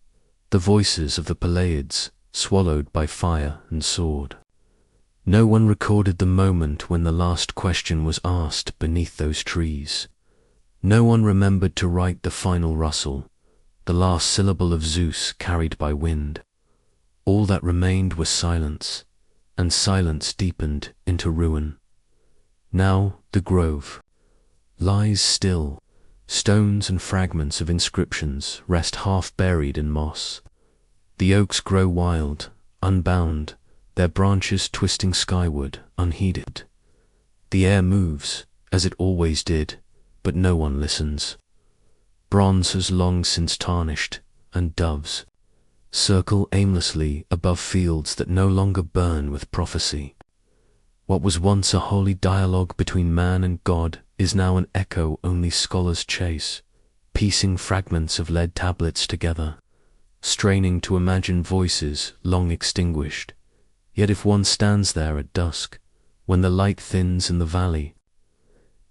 the voices of the Peleiads swallowed by fire and sword. No one recorded the moment when the last question was asked beneath those trees. No one remembered to write the final rustle, the last syllable of Zeus carried by wind. All that remained was silence, and silence deepened into ruin. Now the grove lies still. Stones and fragments of inscriptions rest half-buried in moss. The oaks grow wild, unbound, their branches twisting skyward, unheeded. The air moves, as it always did, but no one listens. Bronze has long since tarnished, and doves circle aimlessly above fields that no longer burn with prophecy. What was once a holy dialogue between man and God is now an echo only scholars chase, piecing fragments of lead tablets together, straining to imagine voices long extinguished. Yet if one stands there at dusk, when the light thins in the valley,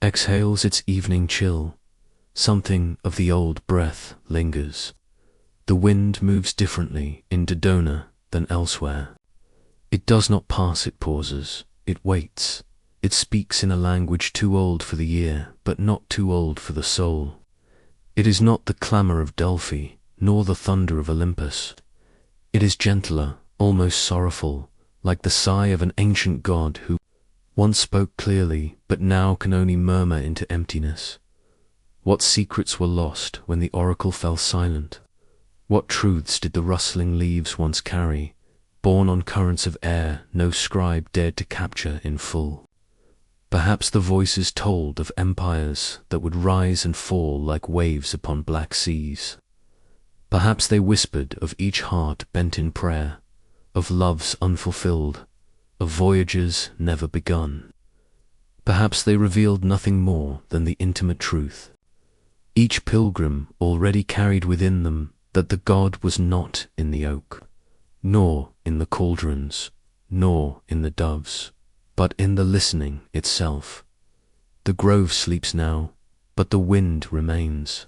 exhales its evening chill, something of the old breath lingers. The wind moves differently in Dodona than elsewhere. It does not pass, it pauses, it waits. It speaks in a language too old for the ear, but not too old for the soul. It is not the clamor of Delphi, nor the thunder of Olympus. It is gentler, almost sorrowful, like the sigh of an ancient god who once spoke clearly, but now can only murmur into emptiness. What secrets were lost when the oracle fell silent? What truths did the rustling leaves once carry, borne on currents of air no scribe dared to capture in full? Perhaps the voices told of empires that would rise and fall like waves upon black seas. Perhaps they whispered of each heart bent in prayer, of loves unfulfilled, of voyages never begun. Perhaps they revealed nothing more than the intimate truth. Each pilgrim already carried within them that the god was not in the oak, nor in the cauldrons, nor in the doves, but in the listening itself. The grove sleeps now, but the wind remains.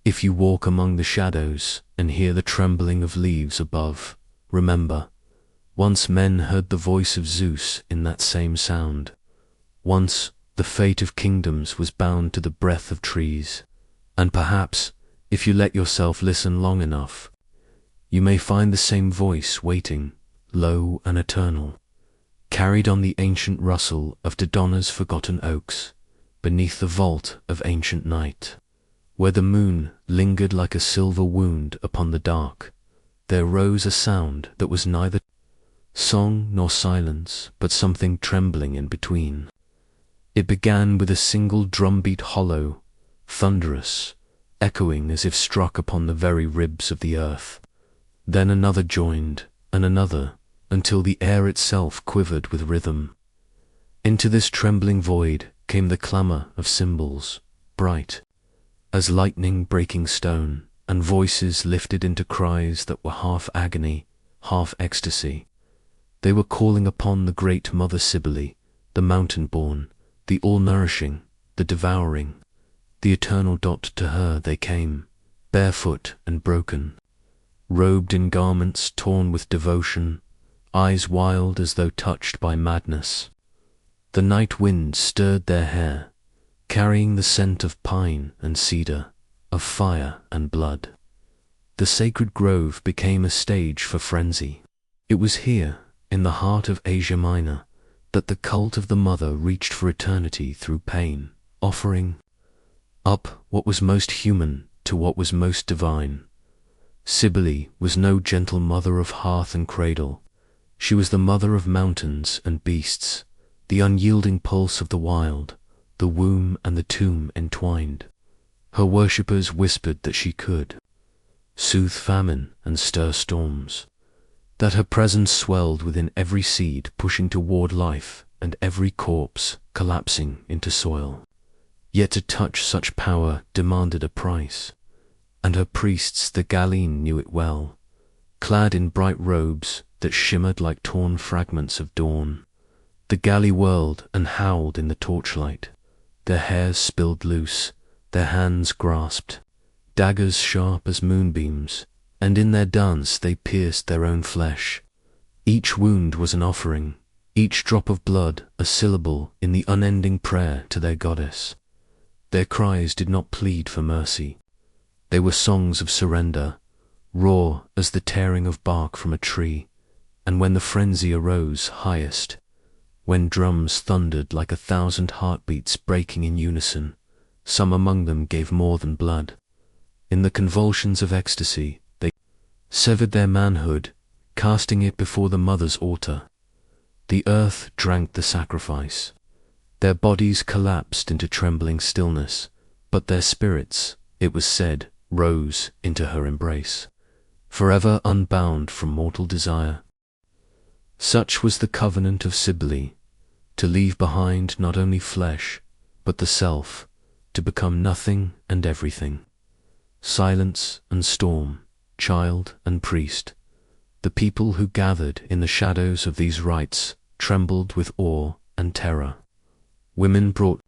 If you walk among the shadows and hear the trembling of leaves above, remember, once men heard the voice of Zeus in that same sound. Once the fate of kingdoms was bound to the breath of trees, and perhaps, if you let yourself listen long enough, you may find the same voice waiting, low and eternal, carried on the ancient rustle of Dodona's forgotten oaks, beneath the vault of ancient night. Where the moon lingered like a silver wound upon the dark, there rose a sound that was neither song nor silence, but something trembling in between. It began with a single drumbeat, hollow, thunderous, echoing as if struck upon the very ribs of the earth. Then another joined, and another, until the air itself quivered with rhythm. Into this trembling void came the clamor of cymbals, bright as lightning breaking stone, and voices lifted into cries that were half agony, half ecstasy. They were calling upon the great mother Cybele, the mountain-born, the all-nourishing, the devouring, the eternal. To her they came, barefoot and broken, robed in garments torn with devotion, eyes wild as though touched by madness. The night wind stirred their hair, carrying the scent of pine and cedar, of fire and blood. The sacred grove became a stage for frenzy. It was here, in the heart of Asia Minor, that the cult of the mother reached for eternity through pain, offering up what was most human to what was most divine. Cybele was no gentle mother of hearth and cradle. She was the mother of mountains and beasts, the unyielding pulse of the wild, the womb and the tomb entwined. Her worshippers whispered that she could soothe famine and stir storms, that her presence swelled within every seed pushing toward life and every corpse collapsing into soil. Yet to touch such power demanded a price, and her priests, the Galeen, knew it well, clad in bright robes that shimmered like torn fragments of dawn. The galley whirled and howled in the torchlight, their hairs spilled loose, their hands grasped daggers sharp as moonbeams, and in their dance they pierced their own flesh. Each wound was an offering, each drop of blood a syllable in the unending prayer to their goddess. Their cries did not plead for mercy. They were songs of surrender, raw as the tearing of bark from a tree, and when the frenzy arose highest, when drums thundered like 1,000 heartbeats breaking in unison, some among them gave more than blood. In the convulsions of ecstasy, they severed their manhood, casting it before the mother's altar. The earth drank the sacrifice. Their bodies collapsed into trembling stillness, but their spirits, it was said, rose into her embrace, forever unbound from mortal desire. Such was the covenant of Cybele, to leave behind not only flesh, but the self, to become nothing and everything. Silence and storm, child and priest, the people who gathered in the shadows of these rites trembled with awe and terror. Women brought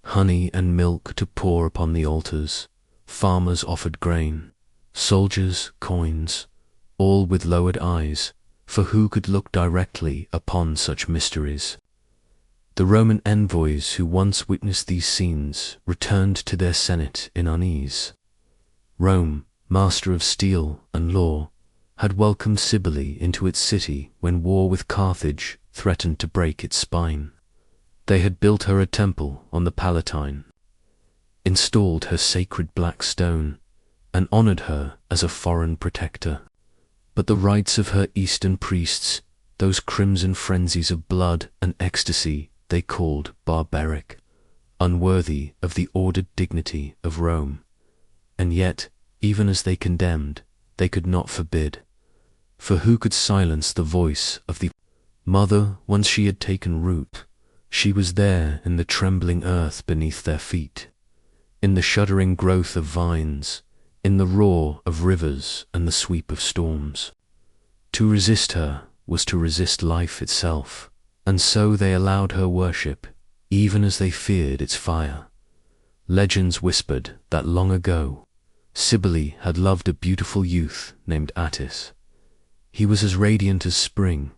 honey and milk to pour upon the altars, farmers offered grain, soldiers coins, all with lowered eyes, for who could look directly upon such mysteries? The Roman envoys who once witnessed these scenes returned to their senate in unease. Rome, master of steel and law, had welcomed Cybele into its city when war with Carthage threatened to break its spine. They had built her a temple on the Palatine, installed her sacred black stone, and honored her as a foreign protector. But the rites of her eastern priests, those crimson frenzies of blood and ecstasy, they called barbaric, unworthy of the ordered dignity of Rome. And yet, even as they condemned, they could not forbid. For who could silence the voice of the mother once she had taken root? She was there in the trembling earth beneath their feet, in the shuddering growth of vines, in the roar of rivers and the sweep of storms. To resist her was to resist life itself, and so they allowed her worship, even as they feared its fire. Legends whispered that long ago, Cybele had loved a beautiful youth named Attis. He was as radiant as spring,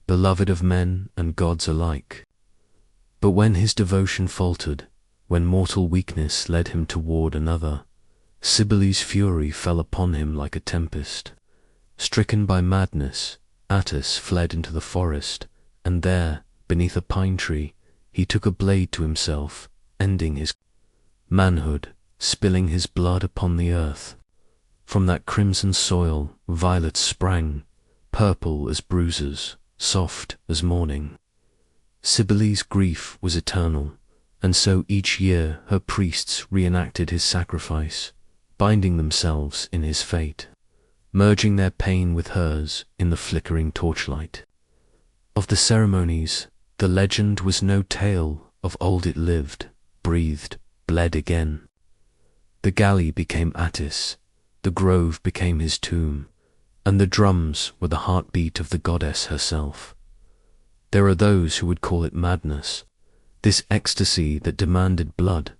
beloved of men and gods alike. But when his devotion faltered, when mortal weakness led him toward another, Cybele's fury fell upon him like a tempest. Stricken by madness, Attis fled into the forest, and there, beneath a pine tree, he took a blade to himself, ending his manhood, spilling his blood upon the earth. From that crimson soil violets sprang, purple as bruises, soft as morning. Cybele's grief was eternal, and so each year her priests reenacted his sacrifice, binding themselves in his fate, merging their pain with hers in the flickering torchlight. Of the ceremonies, the legend was no tale. Of old it lived, breathed, bled again. The galley became Attis, the grove became his tomb, and the drums were the heartbeat of the goddess herself. There are those who would call it madness, this ecstasy that demanded blood,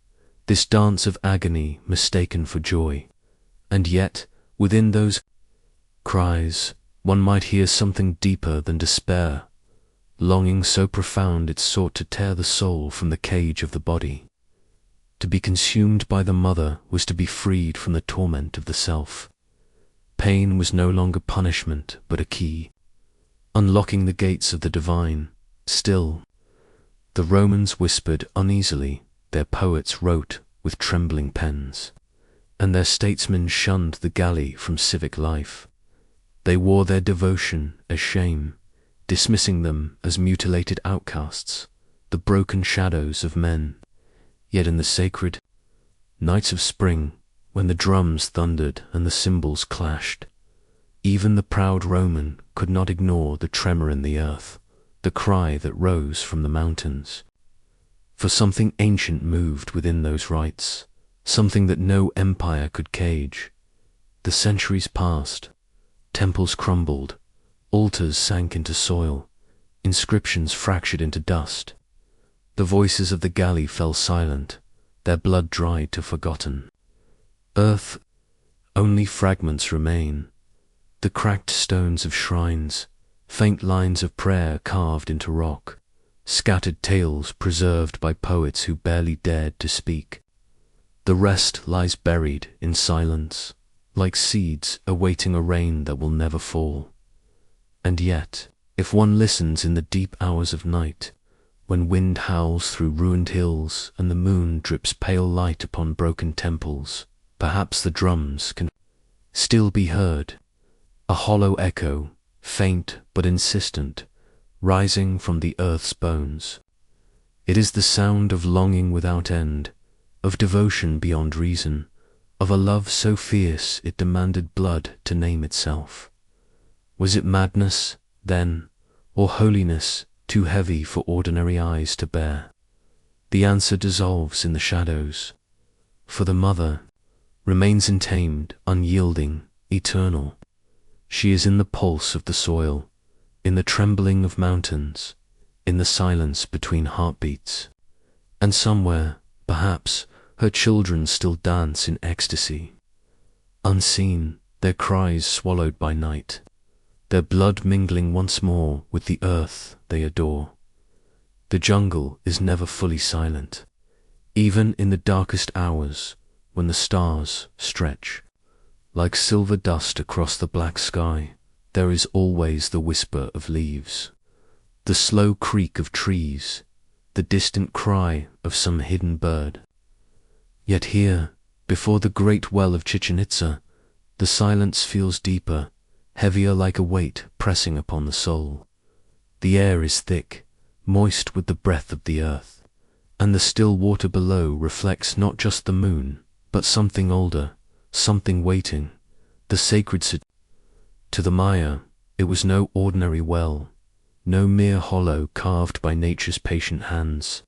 this dance of agony mistaken for joy. And yet, within those cries, one might hear something deeper than despair, longing so profound it sought to tear the soul from the cage of the body. To be consumed by the mother was to be freed from the torment of the self. Pain was no longer punishment, but a key, unlocking the gates of the divine. Still, the Romans whispered uneasily, their poets wrote with trembling pens. and their statesmen shunned the galley from civic life. They wore their devotion as shame, dismissing them as mutilated outcasts, the broken shadows of men. Yet in the sacred nights of spring, when the drums thundered and the cymbals clashed, even the proud Roman could not ignore the tremor in the earth, the cry that rose from the mountains. For something ancient moved within those rites, something that no empire could cage. The centuries passed, temples crumbled, altars sank into soil, inscriptions fractured into dust. The voices of the galley fell silent, their blood dried to forgotten. Earth, only fragments remain, the cracked stones of shrines, faint lines of prayer carved into rock, scattered tales preserved by poets who barely dared to speak. The rest lies buried in silence, like seeds awaiting a rain that will never fall. And yet, if one listens in the deep hours of night, when wind howls through ruined hills and the moon drips pale light upon broken temples, perhaps the drums can still be heard, a hollow echo, faint but insistent, rising from the earth's bones. It is the sound of longing without end, of devotion beyond reason, of a love so fierce it demanded blood to name itself. Was it madness, then, or holiness too heavy for ordinary eyes to bear? The answer dissolves in the shadows, for the mother remains untamed, unyielding, eternal. She is in the pulse of the soil, in the trembling of mountains, in the silence between heartbeats. And somewhere, perhaps, her children still dance in ecstasy. Unseen, their cries swallowed by night, their blood mingling once more with the earth they adore. The jungle is never fully silent, even in the darkest hours when the stars stretch. Like silver dust across the black sky, there is always the whisper of leaves, the slow creak of trees, the distant cry of some hidden bird. Yet here, before the great well of Chichen Itza, the silence feels deeper, heavier like a weight pressing upon the soul. The air is thick, moist with the breath of the earth, and the still water below reflects not just the moon, but something older, something waiting, the sacred To the Maya, it was no ordinary well, no mere hollow carved by nature's patient hands.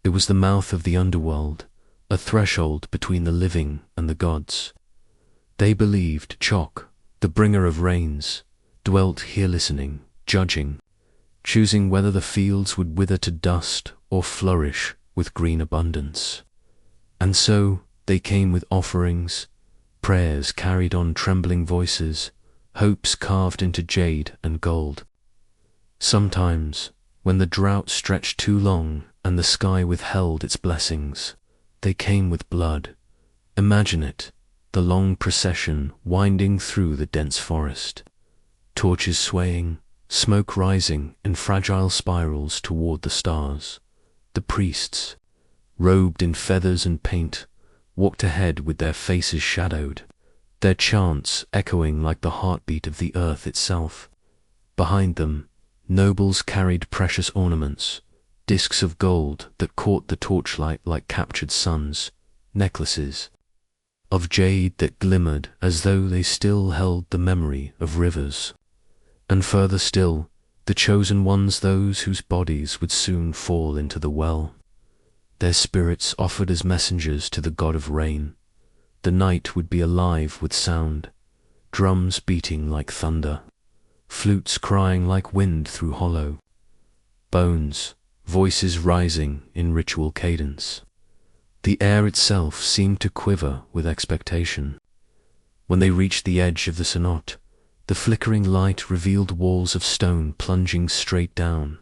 It was the mouth of the underworld, a threshold between the living and the gods. They believed Chok, the bringer of rains, dwelt here listening, judging, choosing whether the fields would wither to dust or flourish with green abundance. And so they came with offerings, prayers carried on trembling voices, hopes carved into jade and gold. Sometimes, when the drought stretched too long and the sky withheld its blessings, they came with blood. Imagine it, the long procession winding through the dense forest, torches swaying, smoke rising in fragile spirals toward the stars. The priests, robed in feathers and paint, walked ahead with their faces shadowed, their chants echoing like the heartbeat of the earth itself. Behind them, nobles carried precious ornaments, discs of gold that caught the torchlight like captured suns, necklaces of jade that glimmered as though they still held the memory of rivers. And further still, the chosen ones, those whose bodies would soon fall into the well. Their spirits offered as messengers to the god of rain. The night would be alive with sound, drums beating like thunder, flutes crying like wind through hollow bones, voices rising in ritual cadence. The air itself seemed to quiver with expectation. When they reached the edge of the cenote, the flickering light revealed walls of stone plunging straight down,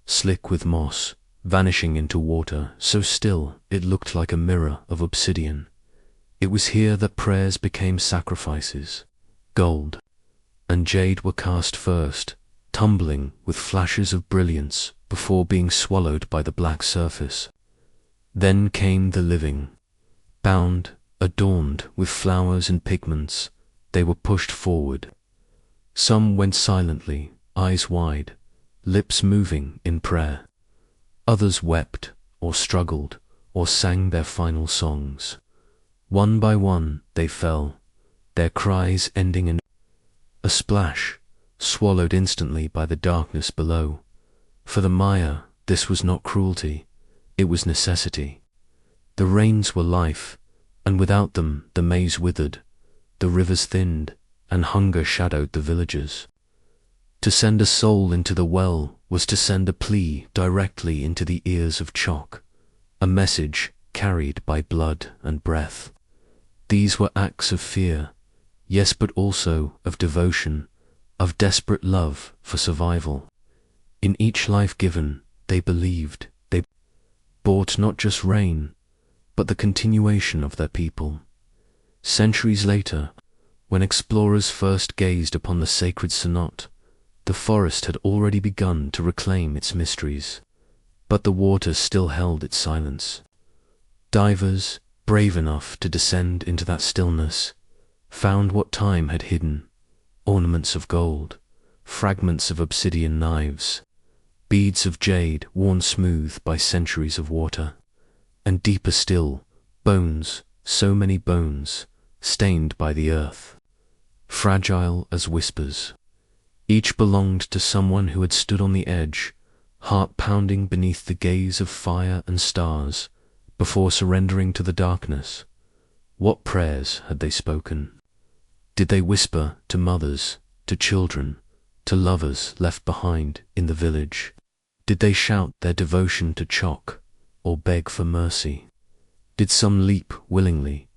slick with moss, vanishing into water so still it looked like a mirror of obsidian. It was here that prayers became sacrifices. Gold and jade were cast first, tumbling with flashes of brilliance before being swallowed by the black surface. Then came the living, bound, adorned with flowers and pigments, they were pushed forward. Some went silently, eyes wide, lips moving in prayer. Others wept, or struggled, or sang their final songs. One by one they fell, their cries ending in a splash, swallowed instantly by the darkness below. For the Maya, this was not cruelty, it was necessity. The rains were life, and without them the maize withered, the rivers thinned, and hunger shadowed the villages. To send a soul into the well was to send a plea directly into the ears of Chok, a message carried by blood and breath. These were acts of fear, yes, but also of devotion, of desperate love for survival. In each life given, they believed, they bought not just rain, but the continuation of their people. Centuries later, when explorers first gazed upon the sacred cenote, the forest had already begun to reclaim its mysteries, but the water still held its silence. Divers, brave enough to descend into that stillness, found what time had hidden: ornaments of gold, fragments of obsidian knives, beads of jade worn smooth by centuries of water, and deeper still, bones, so many bones, stained by the earth, fragile as whispers. Each belonged to someone who had stood on the edge, heart pounding beneath the gaze of fire and stars, before surrendering to the darkness. What prayers had they spoken? Did they whisper to mothers, to children, to lovers left behind in the village? Did they shout their devotion to Chok, or beg for mercy? Did some leap willingly,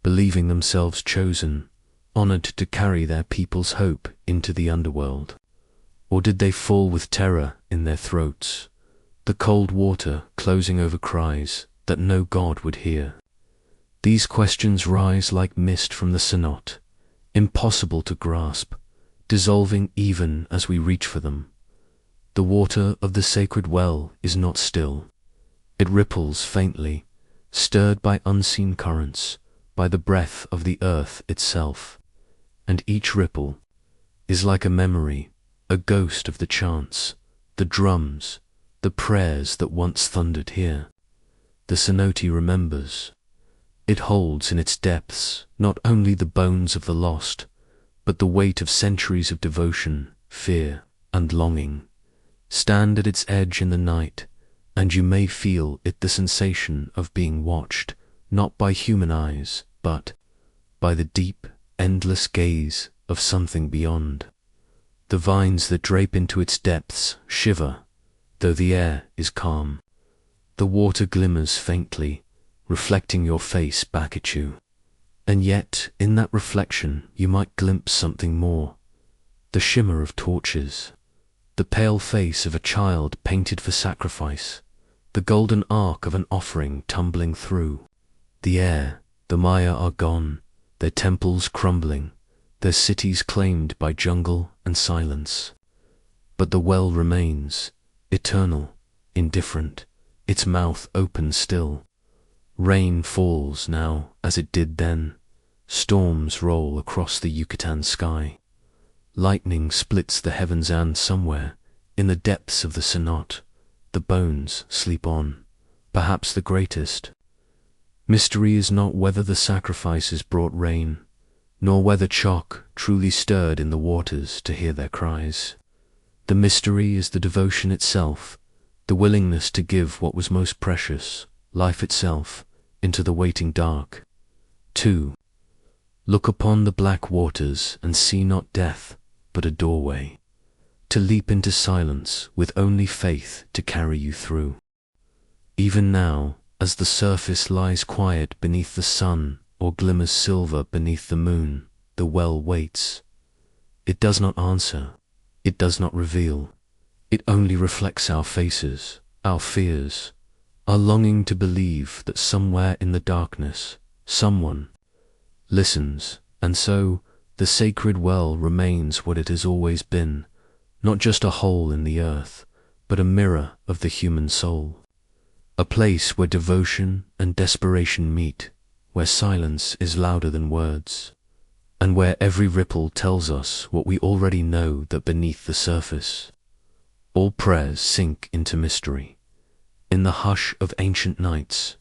believing themselves chosen, honored to carry their people's hope into the underworld? Or did they fall with terror in their throats, the cold water closing over cries that no god would hear? These questions rise like mist from the cenote, impossible to grasp, dissolving even as we reach for them. The water of the sacred well is not still. It ripples faintly, stirred by unseen currents, by the breath of the earth itself. And each ripple is like a memory, a ghost of the chants, the drums, the prayers that once thundered here. The cenote remembers. It holds in its depths not only the bones of the lost, but the weight of centuries of devotion, fear, and longing. Stand at its edge in the night, and you may feel it, the sensation of being watched, not by human eyes, but by the deep, endless gaze of something beyond. The vines that drape into its depths shiver, though the air is calm. The water glimmers faintly, reflecting your face back at you. And yet, in that reflection, you might glimpse something more. The shimmer of torches, the pale face of a child painted for sacrifice, the golden arc of an offering tumbling through. The air, the Maya are gone, their temples crumbling, their cities claimed by jungle and silence. But the well remains, eternal, indifferent, its mouth open still. Rain falls now as it did then. Storms roll across the Yucatan sky. Lightning splits the heavens, and somewhere, in the depths of the cenote, the bones sleep on, perhaps the greatest. Mystery is not whether the sacrifices brought rain, nor whether Chok truly stirred in the waters to hear their cries. The mystery is the devotion itself, the willingness to give what was most precious, life itself, into the waiting dark. 2. Look upon the black waters and see not death, but a doorway, to leap into silence with only faith to carry you through. Even now, as the surface lies quiet beneath the sun or glimmers silver beneath the moon, the well waits. It does not answer, it does not reveal, it only reflects our faces, our fears, our longing to believe that somewhere in the darkness, someone listens, and so the sacred well remains what it has always been, not just a hole in the earth, but a mirror of the human soul. A place where devotion and desperation meet, where silence is louder than words, and where every ripple tells us what we already know that beneath the surface, all prayers sink into mystery. In the hush of ancient nights,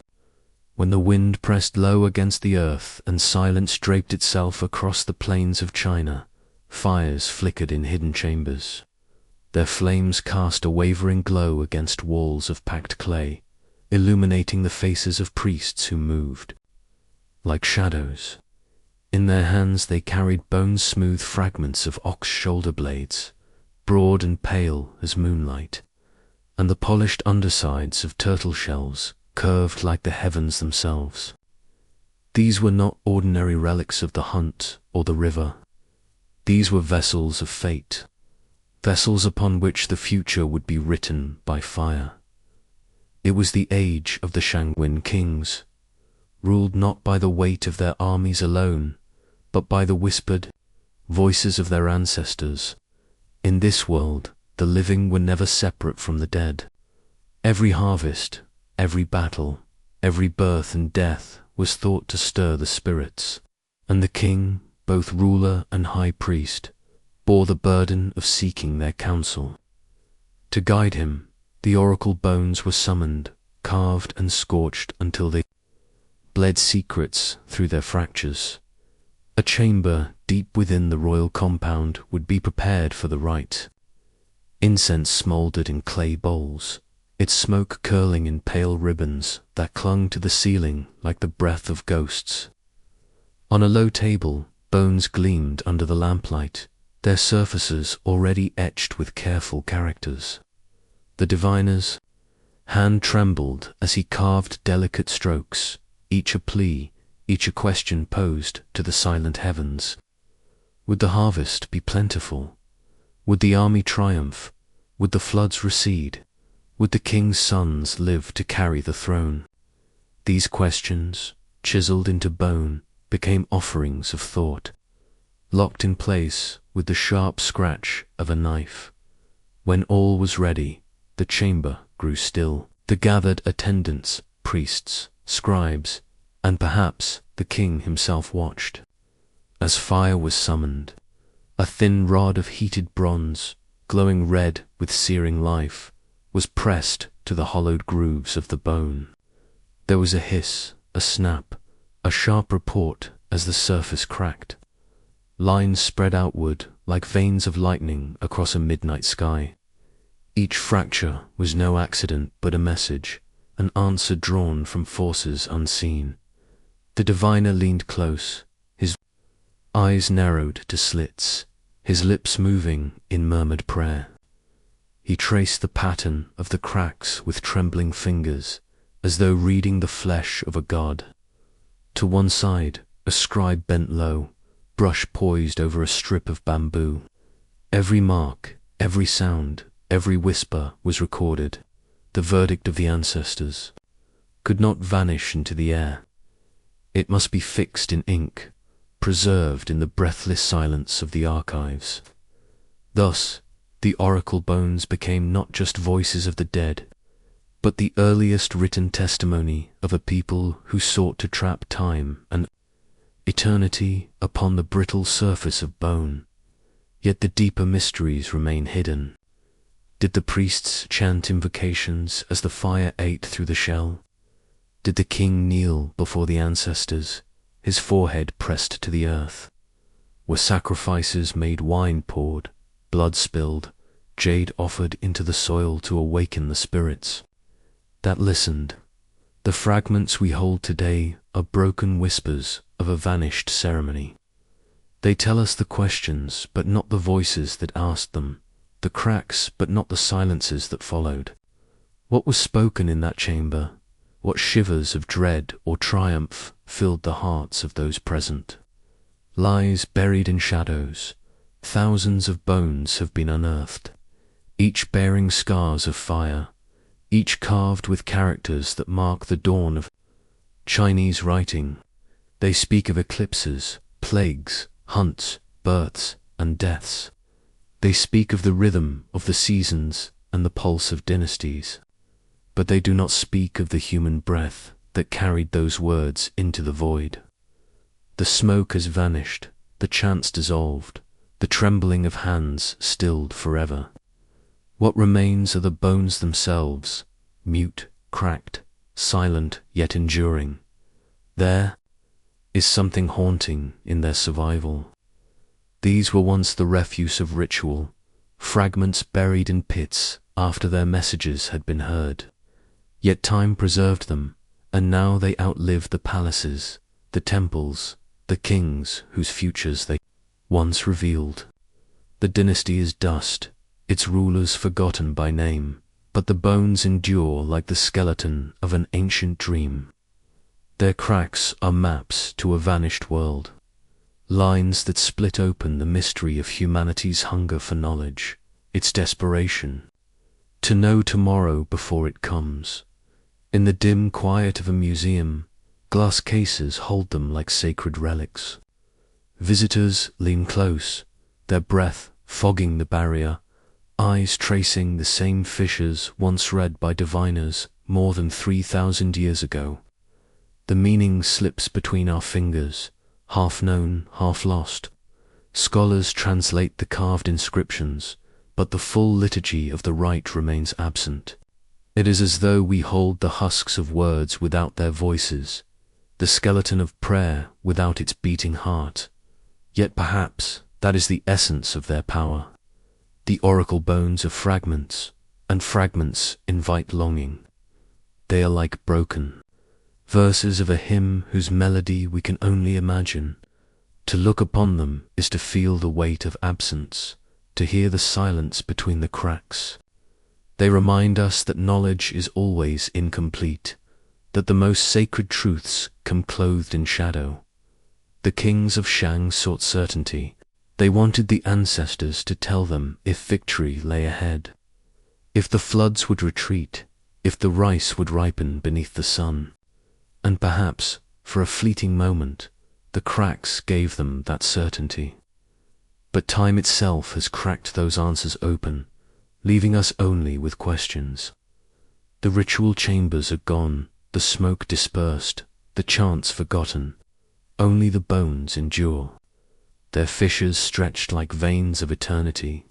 when the wind pressed low against the earth and silence draped itself across the plains of China, fires flickered in hidden chambers. Their flames cast a wavering glow against walls of packed clay, illuminating the faces of priests who moved like shadows. In their hands they carried bone-smooth fragments of ox shoulder blades, broad and pale as moonlight, and the polished undersides of turtle shells curved like the heavens themselves. These were not ordinary relics of the hunt or the river. These were vessels of fate, vessels upon which the future would be written by fire. It was the age of the Shangwin kings, ruled not by the weight of their armies alone, but by the whispered voices of their ancestors. In this world, the living were never separate from the dead. Every harvest, every battle, every birth and death was thought to stir the spirits, and the king, both ruler and high priest, bore the burden of seeking their counsel. To guide him, the oracle bones were summoned, carved and scorched until they bled secrets through their fractures. A chamber deep within the royal compound would be prepared for the rite. Incense smouldered in clay bowls, its smoke curling in pale ribbons that clung to the ceiling like the breath of ghosts. On a low table, bones gleamed under the lamplight, their surfaces already etched with careful characters. The diviner's hand trembled as he carved delicate strokes, each a plea, each a question posed to the silent heavens. Would the harvest be plentiful? Would the army triumph? Would the floods recede? Would the king's sons live to carry the throne? These questions, chiseled into bone, became offerings of thought, locked in place with the sharp scratch of a knife. When all was ready, the chamber grew still. The gathered attendants, priests, scribes, and perhaps the king himself watched. As fire was summoned, a thin rod of heated bronze, glowing red with searing life, was pressed to the hollowed grooves of the bone. There was a hiss, a snap, a sharp report as the surface cracked. Lines spread outward like veins of lightning across a midnight sky. Each fracture was no accident but a message, an answer drawn from forces unseen. The diviner leaned close, his eyes narrowed to slits, his lips moving in murmured prayer. He traced the pattern of the cracks with trembling fingers, as though reading the flesh of a god. To one side, a scribe bent low, brush poised over a strip of bamboo. Every mark, every sound, every whisper was recorded. The verdict of the ancestors could not vanish into the air. It must be fixed in ink, preserved in the breathless silence of the archives. Thus, the oracle bones became not just voices of the dead, but the earliest written testimony of a people who sought to trap time and eternity upon the brittle surface of bone. Yet the deeper mysteries remain hidden. Did the priests chant invocations as the fire ate through the shell? Did the king kneel before the ancestors, his forehead pressed to the earth? Were sacrifices made, wine poured, blood spilled, jade offered into the soil to awaken the spirits that listened? The fragments we hold today are broken whispers of a vanished ceremony. They tell us the questions, but not the voices that asked them, the cracks, but not the silences that followed. What was spoken in that chamber? What shivers of dread or triumph filled the hearts of those present? Lies buried in shadows, thousands of bones have been unearthed, each bearing scars of fire, each carved with characters that mark the dawn of Chinese writing. They speak of eclipses, plagues, hunts, births, and deaths. They speak of the rhythm of the seasons and the pulse of dynasties. But they do not speak of the human breath, that carried those words into the void. The smoke has vanished, the chants dissolved, the trembling of hands stilled forever. What remains are the bones themselves, mute, cracked, silent yet enduring. There is something haunting in their survival. These were once the refuse of ritual, fragments buried in pits after their messages had been heard. Yet time preserved them, and now they outlive the palaces, the temples, the kings whose futures they once revealed. The dynasty is dust, its rulers forgotten by name, but the bones endure like the skeleton of an ancient dream. Their cracks are maps to a vanished world, lines that split open the mystery of humanity's hunger for knowledge, its desperation to know tomorrow before it comes. In the dim quiet of a museum, glass cases hold them like sacred relics. Visitors lean close, their breath fogging the barrier, eyes tracing the same fissures once read by diviners more than 3,000 years ago. The meaning slips between our fingers, half known, half lost. Scholars translate the carved inscriptions, but the full liturgy of the rite remains absent. It is as though we hold the husks of words without their voices, the skeleton of prayer without its beating heart. Yet perhaps that is the essence of their power. The oracle bones are fragments, and fragments invite longing. They are like broken verses of a hymn whose melody we can only imagine. To look upon them is to feel the weight of absence, to hear the silence between the cracks. They remind us that knowledge is always incomplete, that the most sacred truths come clothed in shadow. The kings of Shang sought certainty. They wanted the ancestors to tell them if victory lay ahead, if the floods would retreat, if the rice would ripen beneath the sun. And perhaps, for a fleeting moment, the cracks gave them that certainty. But time itself has cracked those answers open, leaving us only with questions. The ritual chambers are gone, the smoke dispersed, the chants forgotten. Only the bones endure, their fissures stretched like veins of eternity,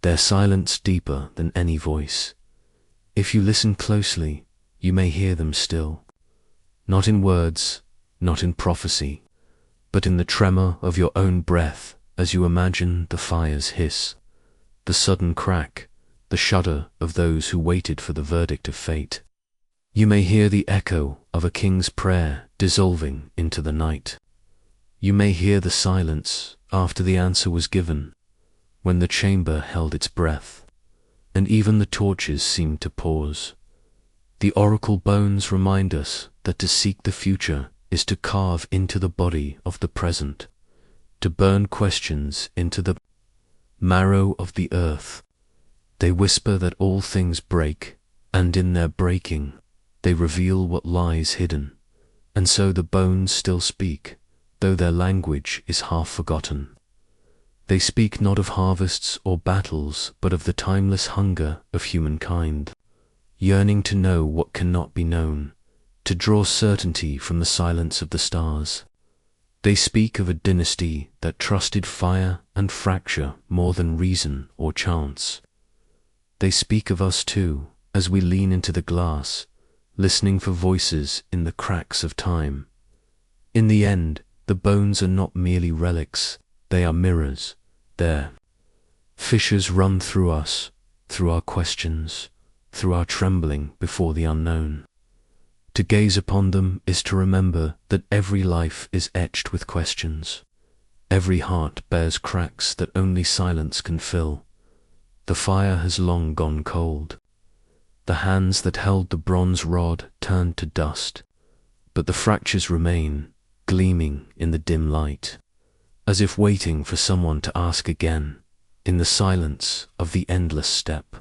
their silence deeper than any voice. If you listen closely, you may hear them still, not in words, not in prophecy, but in the tremor of your own breath as you imagine the fire's hiss, the sudden crack, the shudder of those who waited for the verdict of fate. You may hear the echo of a king's prayer dissolving into the night. You may hear the silence after the answer was given, when the chamber held its breath, and even the torches seemed to pause. The oracle bones remind us that to seek the future is to carve into the body of the present, to burn questions into the marrow of the earth. They whisper that all things break, and in their breaking, they reveal what lies hidden, and so the bones still speak, though their language is half forgotten. They speak not of harvests or battles, but of the timeless hunger of humankind, yearning to know what cannot be known, to draw certainty from the silence of the stars. They speak of a dynasty that trusted fire and fracture more than reason or chance. They speak of us too, as we lean into the glass, listening for voices in the cracks of time. In the end, the bones are not merely relics, they are mirrors. Their fissures run through us, through our questions, through our trembling before the unknown. To gaze upon them is to remember that every life is etched with questions. Every heart bears cracks that only silence can fill. The fire has long gone cold. The hands that held the bronze rod turned to dust, but the fractures remain, gleaming in the dim light, as if waiting for someone to ask again, in the silence of the endless steppe,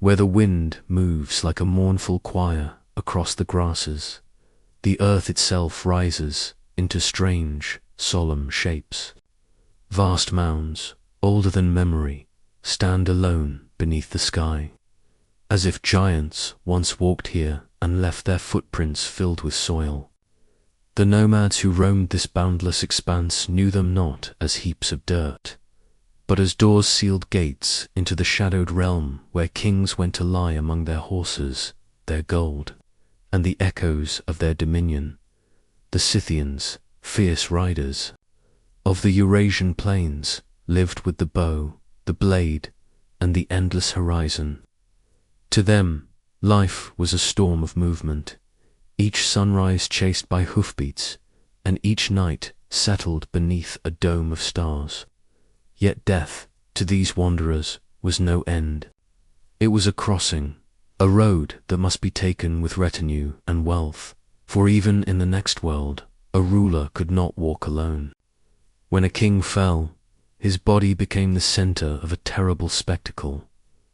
where the wind moves like a mournful choir across the grasses. The earth itself rises into strange, solemn shapes. Vast mounds, older than memory, stand alone beneath the sky, as if giants once walked here and left their footprints filled with soil. The nomads who roamed this boundless expanse knew them not as heaps of dirt, but as doors sealed gates into the shadowed realm where kings went to lie among their horses, their gold, and the echoes of their dominion. The Scythians, fierce riders of the Eurasian plains, lived with the bow, the blade, and the endless horizon. To them, life was a storm of movement, each sunrise chased by hoofbeats, and each night settled beneath a dome of stars. Yet death, to these wanderers, was no end. It was a crossing, a road that must be taken with retinue and wealth, for even in the next world, a ruler could not walk alone. When a king fell, his body became the center of a terrible spectacle,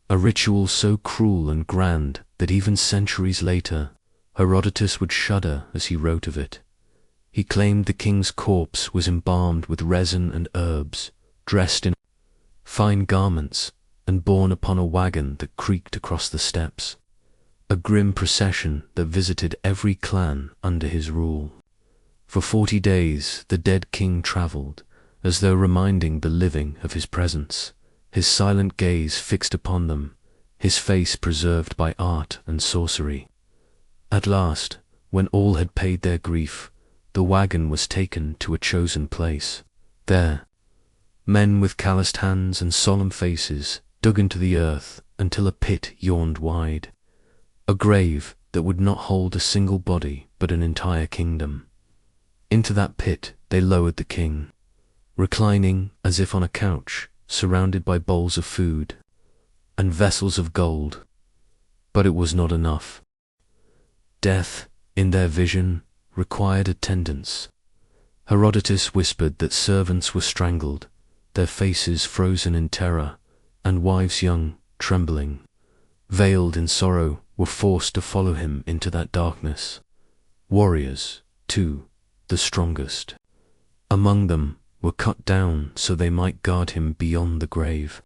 a ritual so cruel and grand that even centuries later, Herodotus would shudder as he wrote of it. He claimed the king's corpse was embalmed with resin and herbs, dressed in fine garments, and borne upon a wagon that creaked across the steppes, a grim procession that visited every clan under his rule. For 40 days the dead king travelled, as though reminding the living of his presence, his silent gaze fixed upon them, his face preserved by art and sorcery. At last, when all had paid their grief, the wagon was taken to a chosen place. There, men with calloused hands and solemn faces dug into the earth until a pit yawned wide, a grave that would not hold a single body but an entire kingdom. Into that pit they lowered the king, reclining as if on a couch, surrounded by bowls of food and vessels of gold. But it was not enough. Death, in their vision, required attendance. Herodotus whispered that servants were strangled, their faces frozen in terror, and wives young, trembling, veiled in sorrow, were forced to follow him into that darkness. Warriors, too, the strongest among them, were cut down so they might guard him beyond the grave.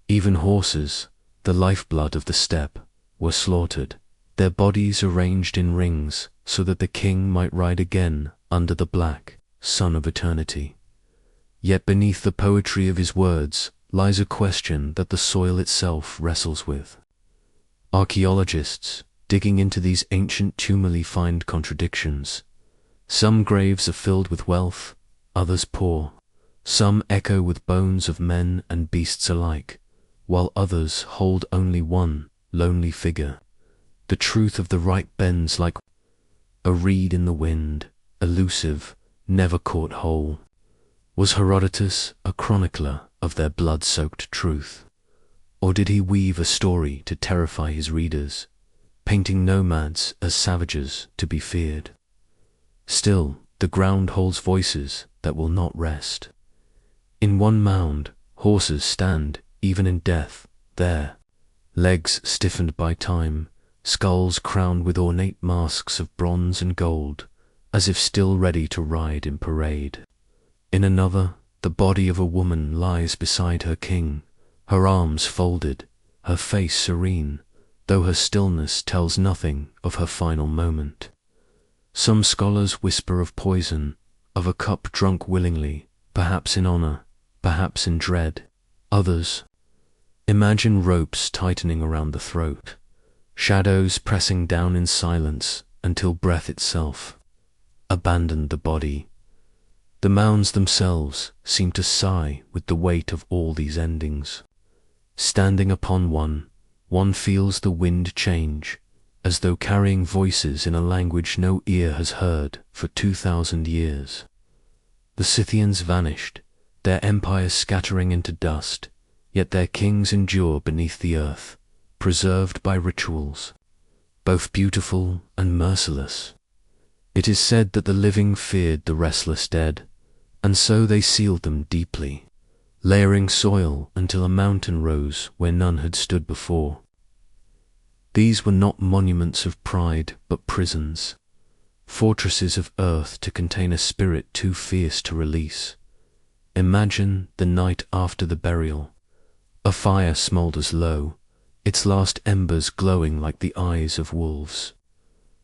Even horses, the lifeblood of the steppe, were slaughtered, their bodies arranged in rings so that the king might ride again under the black sun of eternity. Yet beneath the poetry of his words lies a question that the soil itself wrestles with. Archaeologists, digging into these ancient tumuli, find contradictions. Some graves are filled with wealth, others poor. Some echo with bones of men and beasts alike, while others hold only one lonely figure. The truth of the rite bends like a reed in the wind, elusive, never caught whole. Was Herodotus a chronicler of their blood-soaked truth? Or did he weave a story to terrify his readers, painting nomads as savages to be feared? Still, the ground holds voices that will not rest. In one mound, horses stand, even in death, there, legs stiffened by time, skulls crowned with ornate masks of bronze and gold, as if still ready to ride in parade. In another, the body of a woman lies beside her king, her arms folded, her face serene, though her stillness tells nothing of her final moment. Some scholars whisper of poison, of a cup drunk willingly, perhaps in honor, perhaps in dread. Others imagine ropes tightening around the throat, shadows pressing down in silence until breath itself abandoned the body. The mounds themselves seem to sigh with the weight of all these endings. Standing upon one feels the wind change, as though carrying voices in a language no ear has heard for 2,000 years. The Scythians vanished, their empires scattering into dust, yet their kings endure beneath the earth, preserved by rituals, both beautiful and merciless. It is said that the living feared the restless dead, and so they sealed them deeply, layering soil until a mountain rose where none had stood before. These were not monuments of pride, but prisons, fortresses of earth to contain a spirit too fierce to release. Imagine the night after the burial. A fire smoulders low, its last embers glowing like the eyes of wolves.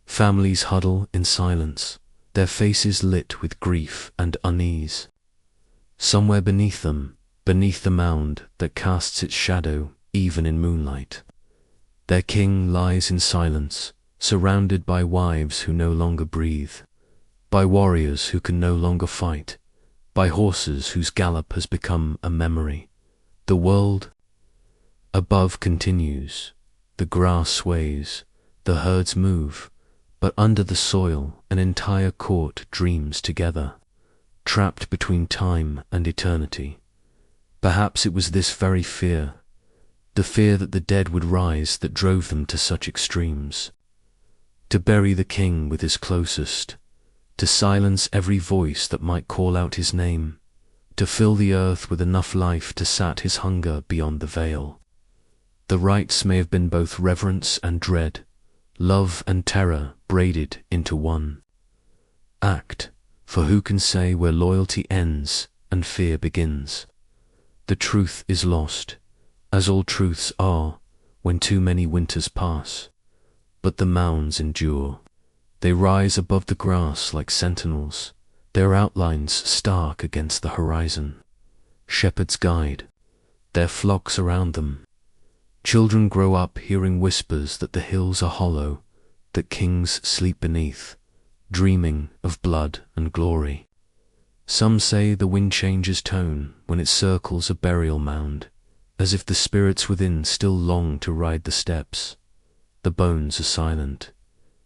Families huddle in silence, their faces lit with grief and unease. Somewhere beneath them, beneath the mound that casts its shadow even in moonlight, their king lies in silence, surrounded by wives who no longer breathe, by warriors who can no longer fight, by horses whose gallop has become a memory. The world above continues, the grass sways, the herds move, but under the soil an entire court dreams together, trapped between time and eternity. Perhaps it was this very fear, the fear that the dead would rise, that drove them to such extremes. To bury the king with his closest, to silence every voice that might call out his name, to fill the earth with enough life to sat his hunger beyond the veil. The rites may have been both reverence and dread, love and terror braided into one act, for who can say where loyalty ends and fear begins? The truth is lost, as all truths are when too many winters pass, but the mounds endure. They rise above the grass like sentinels, their outlines stark against the horizon. Shepherds guide, their flocks around them. Children grow up hearing whispers that the hills are hollow, that kings sleep beneath, dreaming of blood and glory. Some say the wind changes tone when it circles a burial mound, as if the spirits within still long to ride the steps. The bones are silent.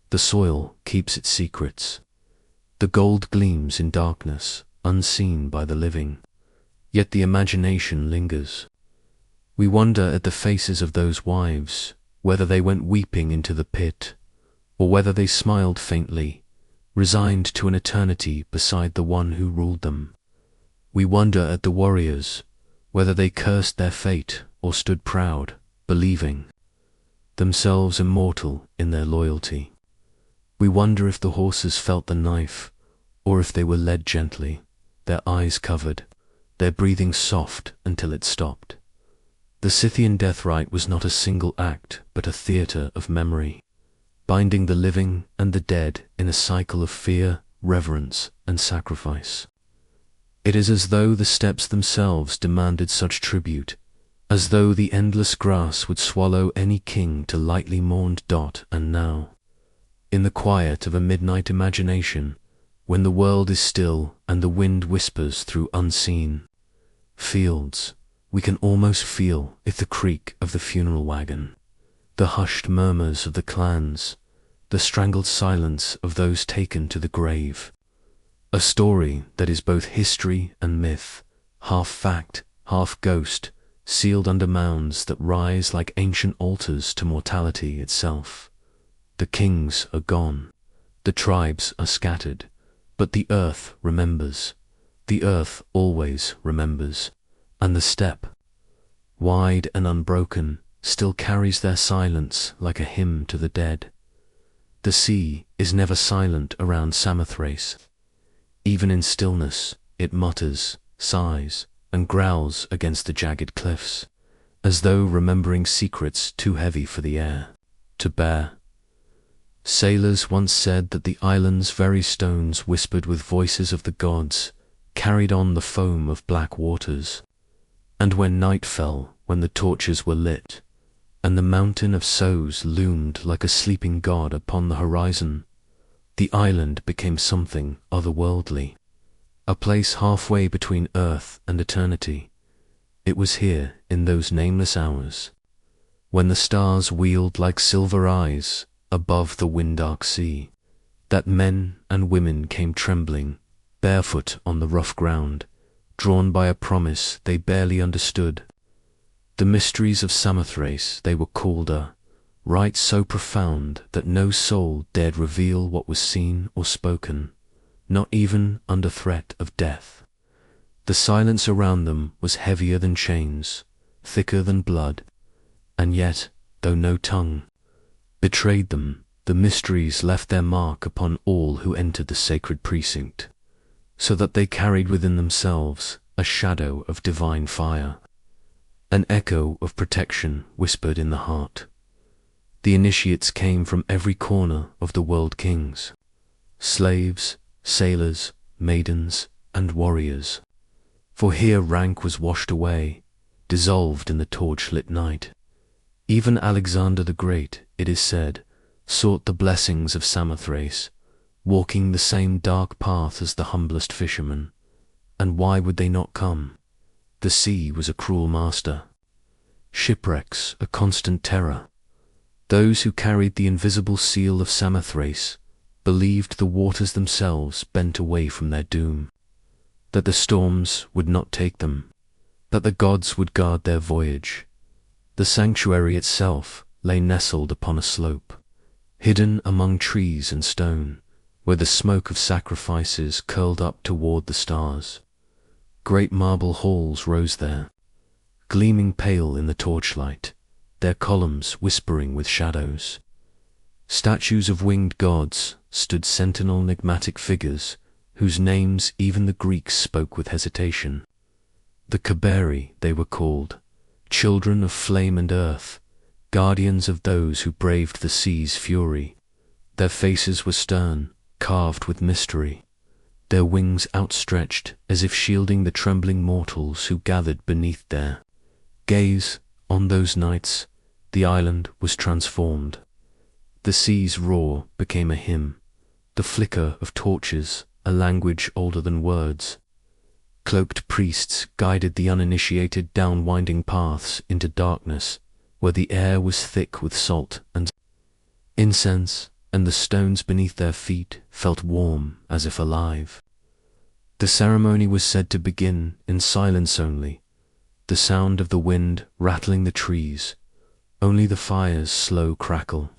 The soil keeps its secrets. The gold gleams in darkness, unseen by the living. Yet the imagination lingers. We wonder at the faces of those wives, whether they went weeping into the pit, or whether they smiled faintly, resigned to an eternity beside the one who ruled them. We wonder at the warriors, whether they cursed their fate or stood proud, believing themselves immortal in their loyalty. We wonder if the horses felt the knife, or if they were led gently, their eyes covered, their breathing soft until it stopped. The Scythian death rite was not a single act, but a theatre of memory, binding the living and the dead in a cycle of fear, reverence, and sacrifice. It is as though the steppes themselves demanded such tribute, as though the endless grass would swallow any king to lightly mourned dot and now. In the quiet of a midnight imagination, when the world is still and the wind whispers through unseen fields, we can almost feel the creak of the funeral wagon, the hushed murmurs of the clans, the strangled silence of those taken to the grave. A story that is both history and myth, half fact, half ghost, sealed under mounds that rise like ancient altars to mortality itself. The kings are gone, the tribes are scattered, but the earth remembers. The earth always remembers, and the steppe, wide and unbroken, still carries their silence like a hymn to the dead. The sea is never silent around Samothrace. Even in stillness, it mutters, sighs, and growls against the jagged cliffs, as though remembering secrets too heavy for the air to bear. Sailors once said that the island's very stones whispered with voices of the gods, carried on the foam of black waters. And when night fell, when the torches were lit, and the mountain of Sous loomed like a sleeping god upon the horizon, the island became something otherworldly, a place halfway between earth and eternity. It was here, in those nameless hours, when the stars wheeled like silver eyes above the wind-dark sea, that men and women came trembling, barefoot on the rough ground, drawn by a promise they barely understood. The mysteries of Samothrace they were called rites so profound that no soul dared reveal what was seen or spoken, not even under threat of death. The silence around them was heavier than chains, thicker than blood, and yet, though no tongue betrayed them, the mysteries left their mark upon all who entered the sacred precinct, so that they carried within themselves a shadow of divine fire, an echo of protection whispered in the heart. The initiates came from every corner of the world: kings, slaves, sailors, maidens, and warriors. For here rank was washed away, dissolved in the torch-lit night. Even Alexander the Great, it is said, sought the blessings of Samothrace, walking the same dark path as the humblest fisherman. And why would they not come? The sea was a cruel master, shipwrecks a constant terror. Those who carried the invisible seal of Samothrace believed the waters themselves bent away from their doom, that the storms would not take them, that the gods would guard their voyage. The sanctuary itself lay nestled upon a slope, hidden among trees and stone, where the smoke of sacrifices curled up toward the stars. Great marble halls rose there, gleaming pale in the torchlight, their columns whispering with shadows. Statues of winged gods stood, sentinel enigmatic figures whose names even the Greeks spoke with hesitation. The Cybele they were called, children of flame and earth, guardians of those who braved the sea's fury. Their faces were stern, carved with mystery, their wings outstretched as if shielding the trembling mortals who gathered beneath their gaze. On those nights, the island was transformed. The sea's roar became a hymn, the flicker of torches a language older than words. Cloaked priests guided the uninitiated down winding paths into darkness, where the air was thick with salt and incense, and the stones beneath their feet felt warm as if alive. The ceremony was said to begin in silence only, the sound of the wind rattling the trees, only the fire's slow crackle.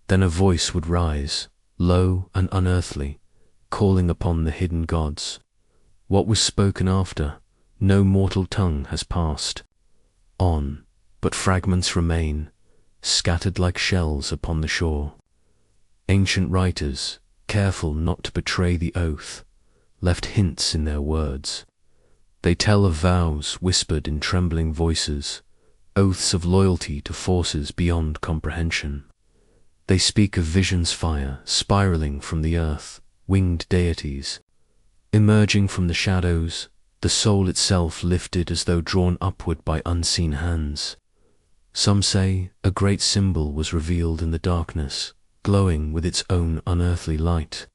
Then a voice would rise, low and unearthly, calling upon the hidden gods. What was spoken after, no mortal tongue has passed on, but fragments remain, scattered like shells upon the shore. Ancient writers, careful not to betray the oath, left hints in their words. They tell of vows whispered in trembling voices, oaths of loyalty to forces beyond comprehension. They speak of visions fire spiraling from the earth, winged deities emerging from the shadows, the soul itself lifted as though drawn upward by unseen hands. Some say a great symbol was revealed in the darkness, glowing with its own unearthly light,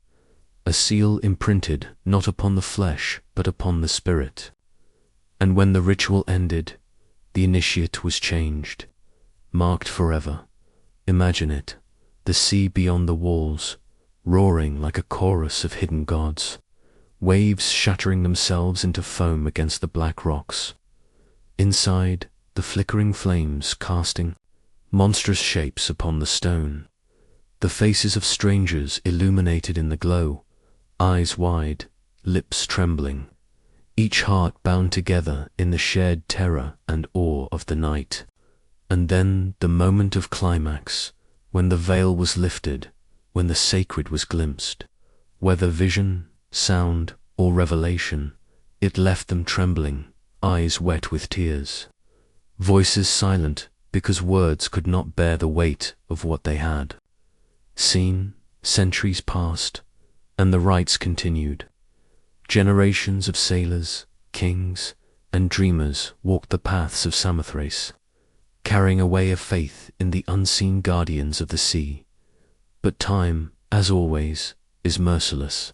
a seal imprinted not upon the flesh but upon the spirit. And when the ritual ended, the initiate was changed, marked forever. Imagine it, the sea beyond the walls, roaring like a chorus of hidden gods, waves shattering themselves into foam against the black rocks. Inside, the flickering flames casting monstrous shapes upon the stone, the faces of strangers illuminated in the glow, eyes wide, lips trembling, each heart bound together in the shared terror and awe of the night. And then the moment of climax, when the veil was lifted, when the sacred was glimpsed. Whether vision, sound, or revelation, it left them trembling, eyes wet with tears, voices silent because words could not bear the weight of what they had seen. Centuries passed, and the rites continued. Generations of sailors, kings, and dreamers walked the paths of Samothrace, carrying away a faith in the unseen guardians of the sea. But time, as always, is merciless.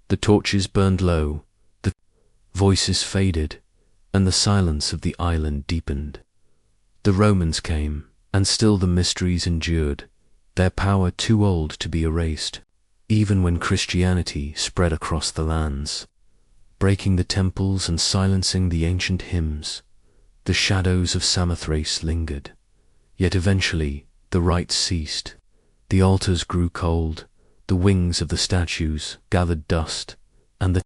The torches burned low, the voices faded, and the silence of the island deepened. The Romans came, and still the mysteries endured, their power too old to be erased, even when Christianity spread across the lands, breaking the temples and silencing the ancient hymns. The shadows of Samothrace lingered, yet eventually the rites ceased. The altars grew cold, the wings of the statues gathered dust, and the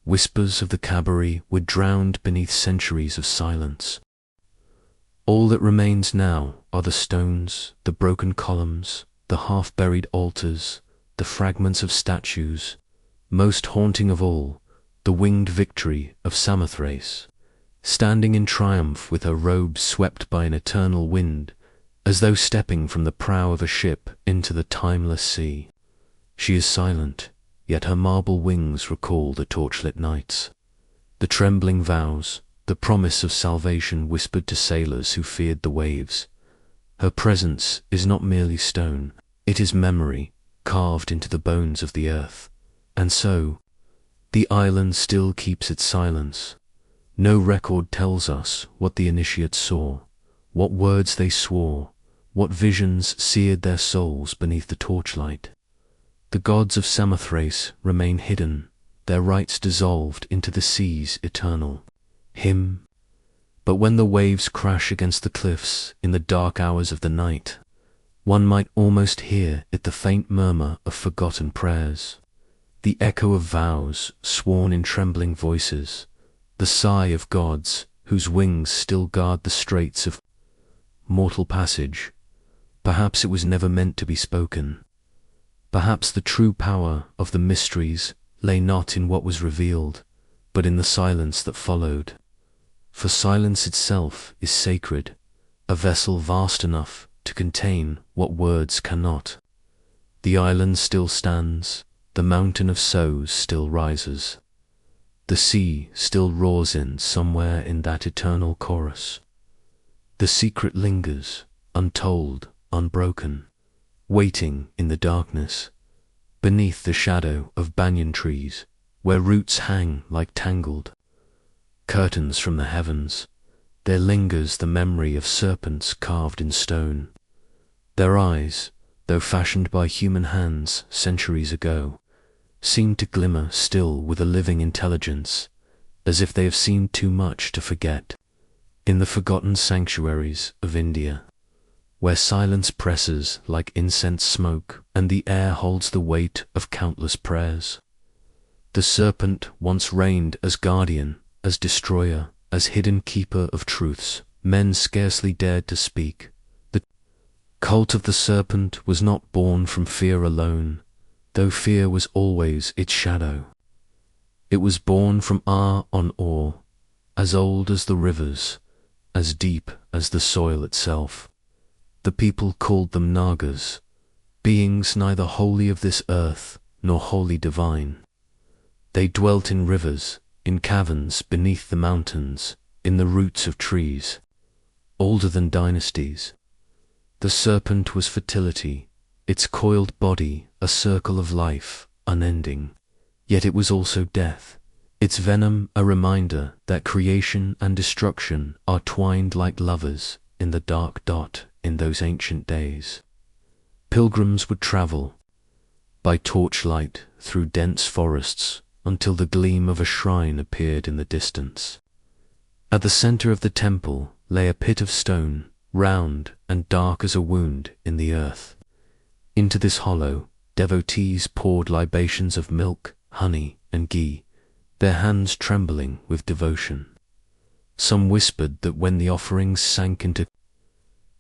whispers of the Cybele were drowned beneath centuries of silence. All that remains now are the stones, the broken columns, the half-buried altars, the fragments of statues. Most haunting of all, the winged victory of Samothrace, standing in triumph with her robes swept by an eternal wind, as though stepping from the prow of a ship into the timeless sea. She is silent, yet her marble wings recall the torchlit nights. The trembling vows, the promise of salvation whispered to sailors who feared the waves. Her presence is not merely stone, it is memory, carved into the bones of the earth. And so, the island still keeps its silence. No record tells us what the initiates saw, what words they swore, what visions seared their souls beneath the torchlight. The gods of Samothrace remain hidden, their rites dissolved into the sea's eternal hymn. But when the waves crash against the cliffs in the dark hours of the night, one might almost hear it, the faint murmur of forgotten prayers, the echo of vows sworn in trembling voices, the sigh of gods whose wings still guard the straits of mortal passage. Perhaps it was never meant to be spoken. Perhaps the true power of the mysteries lay not in what was revealed, but in the silence that followed. For silence itself is sacred, a vessel vast enough to contain what words cannot. The island still stands, the mountain of souls still rises. The sea still roars in somewhere in that eternal chorus. The secret lingers, untold, unbroken, waiting in the darkness, beneath the shadow of banyan trees, where roots hang like tangled curtains from the heavens. There lingers the memory of serpents carved in stone. Their eyes, though fashioned by human hands centuries ago, seem to glimmer still with a living intelligence, as if they have seen too much to forget. In the forgotten sanctuaries of India, where silence presses like incense smoke and the air holds the weight of countless prayers, the serpent once reigned as guardian, as destroyer, as hidden keeper of truths men scarcely dared to speak. The cult of the serpent was not born from fear alone, though fear was always its shadow. It was born from awe on awe, as old as the rivers, as deep as the soil itself. The people called them Nagas, beings neither wholly of this earth nor wholly divine. They dwelt in rivers, in caverns beneath the mountains, in the roots of trees, older than dynasties. The serpent was fertility, its coiled body a circle of life, unending. Yet it was also death, its venom a reminder that creation and destruction are twined like lovers in the dark dot in those ancient days. Pilgrims would travel by torchlight through dense forests until the gleam of a shrine appeared in the distance. At the center of the temple lay a pit of stone, round and dark as a wound in the earth. Into this hollow, devotees poured libations of milk, honey, and ghee, their hands trembling with devotion. Some whispered that when the offerings sank into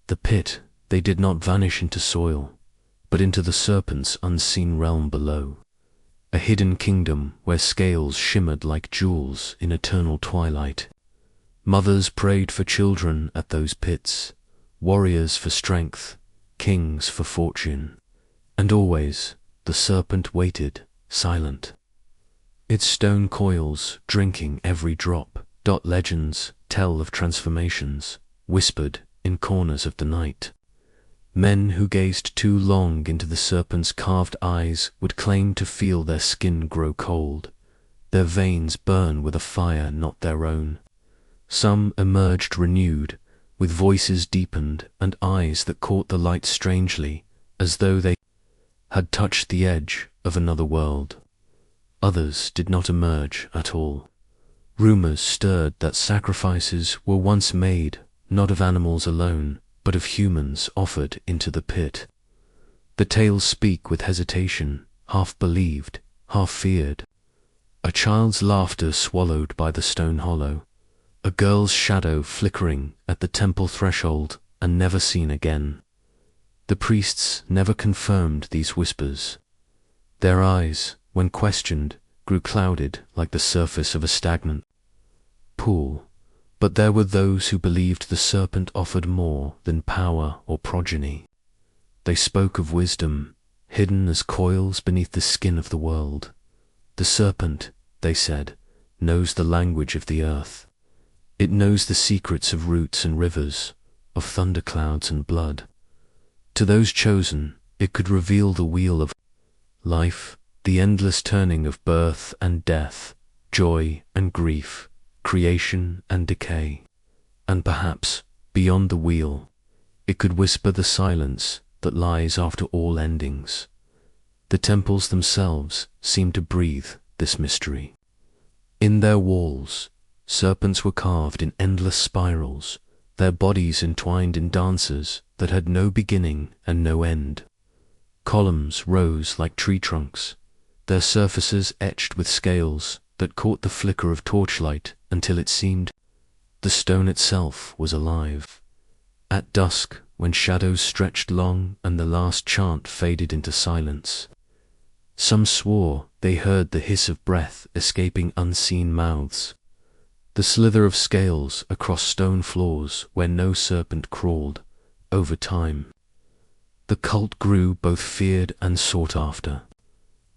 the pit, they did not vanish into soil, but into the serpent's unseen realm below, a hidden kingdom where scales shimmered like jewels in eternal twilight. Mothers prayed for children at those pits, warriors for strength, kings for fortune, and always the serpent waited, silent. Its stone coils drinking every drop. Legends tell of transformations, whispered in corners of the night. Men who gazed too long into the serpent's carved eyes would claim to feel their skin grow cold, their veins burn with a fire not their own. Some emerged renewed, with voices deepened and eyes that caught the light strangely, as though they had touched the edge of another world. Others did not emerge at all. Rumors stirred that sacrifices were once made, not of animals alone, but of humans offered into the pit. The tales speak with hesitation, half believed, half feared. A child's laughter swallowed by the stone hollow, a girl's shadow flickering at the temple threshold and never seen again. The priests never confirmed these whispers. Their eyes, when questioned, grew clouded like the surface of a stagnant pool, But there were those who believed the serpent offered more than power or progeny. They spoke of wisdom, hidden as coils beneath the skin of the world. The serpent, they said, knows the language of the earth. It knows the secrets of roots and rivers, of thunderclouds and blood. To those chosen, it could reveal the wheel of life, the endless turning of birth and death, joy and grief, creation and decay. And perhaps, beyond the wheel, it could whisper the silence that lies after all endings. The temples themselves seemed to breathe this mystery. In their walls, serpents were carved in endless spirals, their bodies entwined in dances that had no beginning and no end. Columns rose like tree trunks, their surfaces etched with scales that caught the flicker of torchlight until it seemed the stone itself was alive. At dusk, when shadows stretched long and the last chant faded into silence, some swore they heard the hiss of breath escaping unseen mouths, the slither of scales across stone floors where no serpent crawled. Over time, the cult grew both feared and sought after.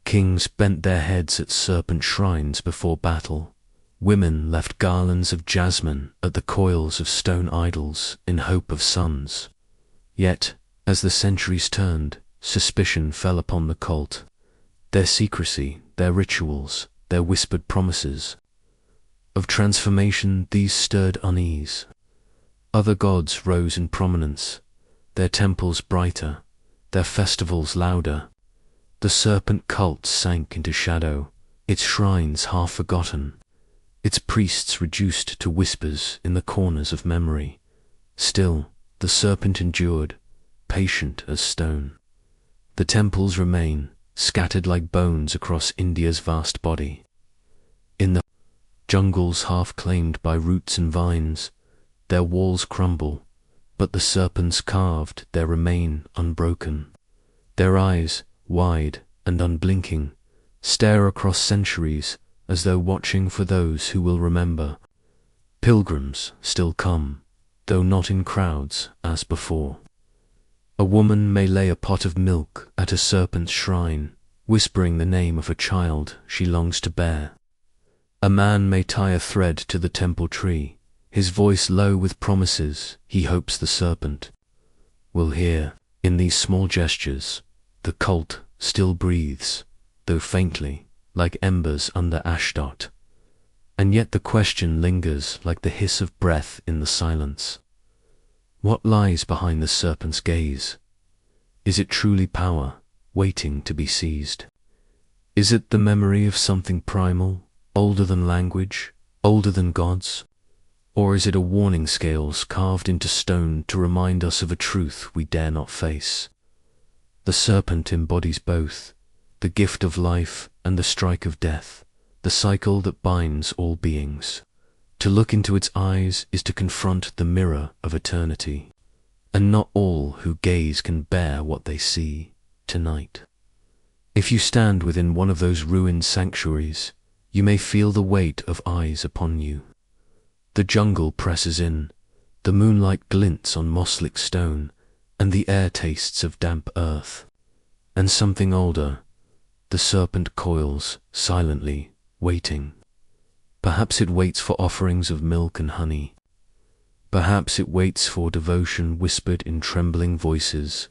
Kings bent their heads at serpent shrines before battle. Women left garlands of jasmine at the coils of stone idols in hope of sons. Yet, as the centuries turned, suspicion fell upon the cult. Their secrecy, their rituals, their whispered promises of transformation, these stirred unease. Other gods rose in prominence, their temples brighter, their festivals louder. The serpent cult sank into shadow, its shrines half forgotten, its priests reduced to whispers in the corners of memory. Still, the serpent endured, patient as stone. The temples remain, scattered like bones across India's vast body. In the jungles half claimed by roots and vines, their walls crumble, but the serpents carved there remain unbroken. Their eyes, wide and unblinking, stare across centuries as though watching for those who will remember. Pilgrims still come, though not in crowds as before. A woman may lay a pot of milk at a serpent's shrine, whispering the name of a child she longs to bear. A man may tie a thread to the temple tree, his voice low with promises he hopes the serpent will hear. In these small gestures, the cult still breathes, though faintly, like embers under Ashdod. And yet the question lingers like the hiss of breath in the silence. What lies behind the serpent's gaze? Is it truly power, waiting to be seized? Is it the memory of something primal, older than language, older than gods? Or is it a warning scales carved into stone to remind us of a truth we dare not face? The serpent embodies both, the gift of life and the strike of death, the cycle that binds all beings. To look into its eyes is to confront the mirror of eternity, and not all who gaze can bear what they see tonight. If you stand within one of those ruined sanctuaries, you may feel the weight of eyes upon you. The jungle presses in, the moonlight glints on moss-lit stone, and the air tastes of damp earth. And something older, the serpent coils, silently, waiting. Perhaps it waits for offerings of milk and honey. Perhaps it waits for devotion whispered in trembling voices.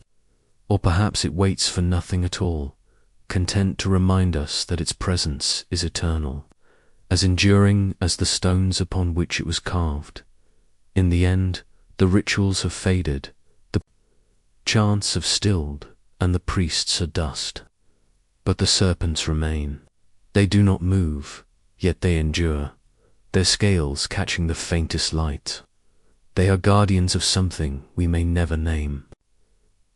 Or perhaps it waits for nothing at all, content to remind us that its presence is eternal, as enduring as the stones upon which it was carved. In the end, the rituals have faded, the chants have stilled, and the priests are dust. But the serpents remain. They do not move, yet they endure, their scales catching the faintest light. They are guardians of something we may never name.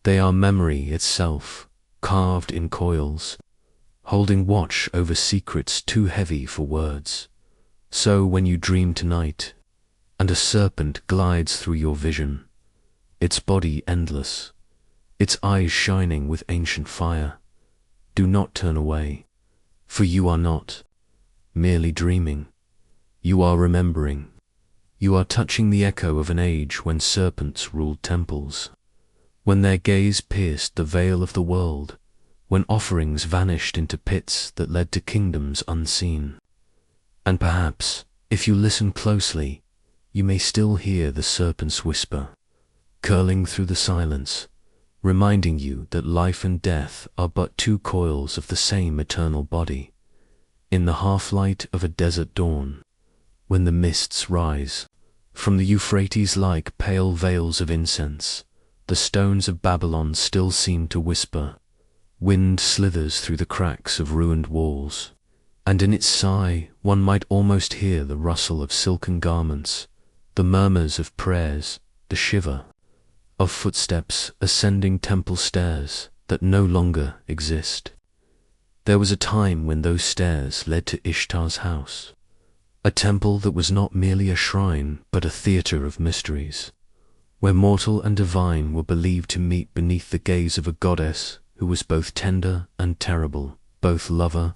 They are memory itself, carved in coils, holding watch over secrets too heavy for words. So when you dream tonight, and a serpent glides through your vision, its body endless, its eyes shining with ancient fire, do not turn away, for you are not merely dreaming, you are remembering. You are touching the echo of an age when serpents ruled temples, when their gaze pierced the veil of the world, when offerings vanished into pits that led to kingdoms unseen. And perhaps, if you listen closely, you may still hear the serpent's whisper, curling through the silence, reminding you that life and death are but two coils of the same eternal body. In the half-light of a desert dawn, when the mists rise from the Euphrates like pale veils of incense, the stones of Babylon still seem to whisper. Wind slithers through the cracks of ruined walls, and in its sigh one might almost hear the rustle of silken garments, the murmurs of prayers, the shiver of footsteps ascending temple stairs that no longer exist. There was a time when those stairs led to Ishtar's house, a temple that was not merely a shrine but a theatre of mysteries, where mortal and divine were believed to meet beneath the gaze of a goddess who was both tender and terrible, both lover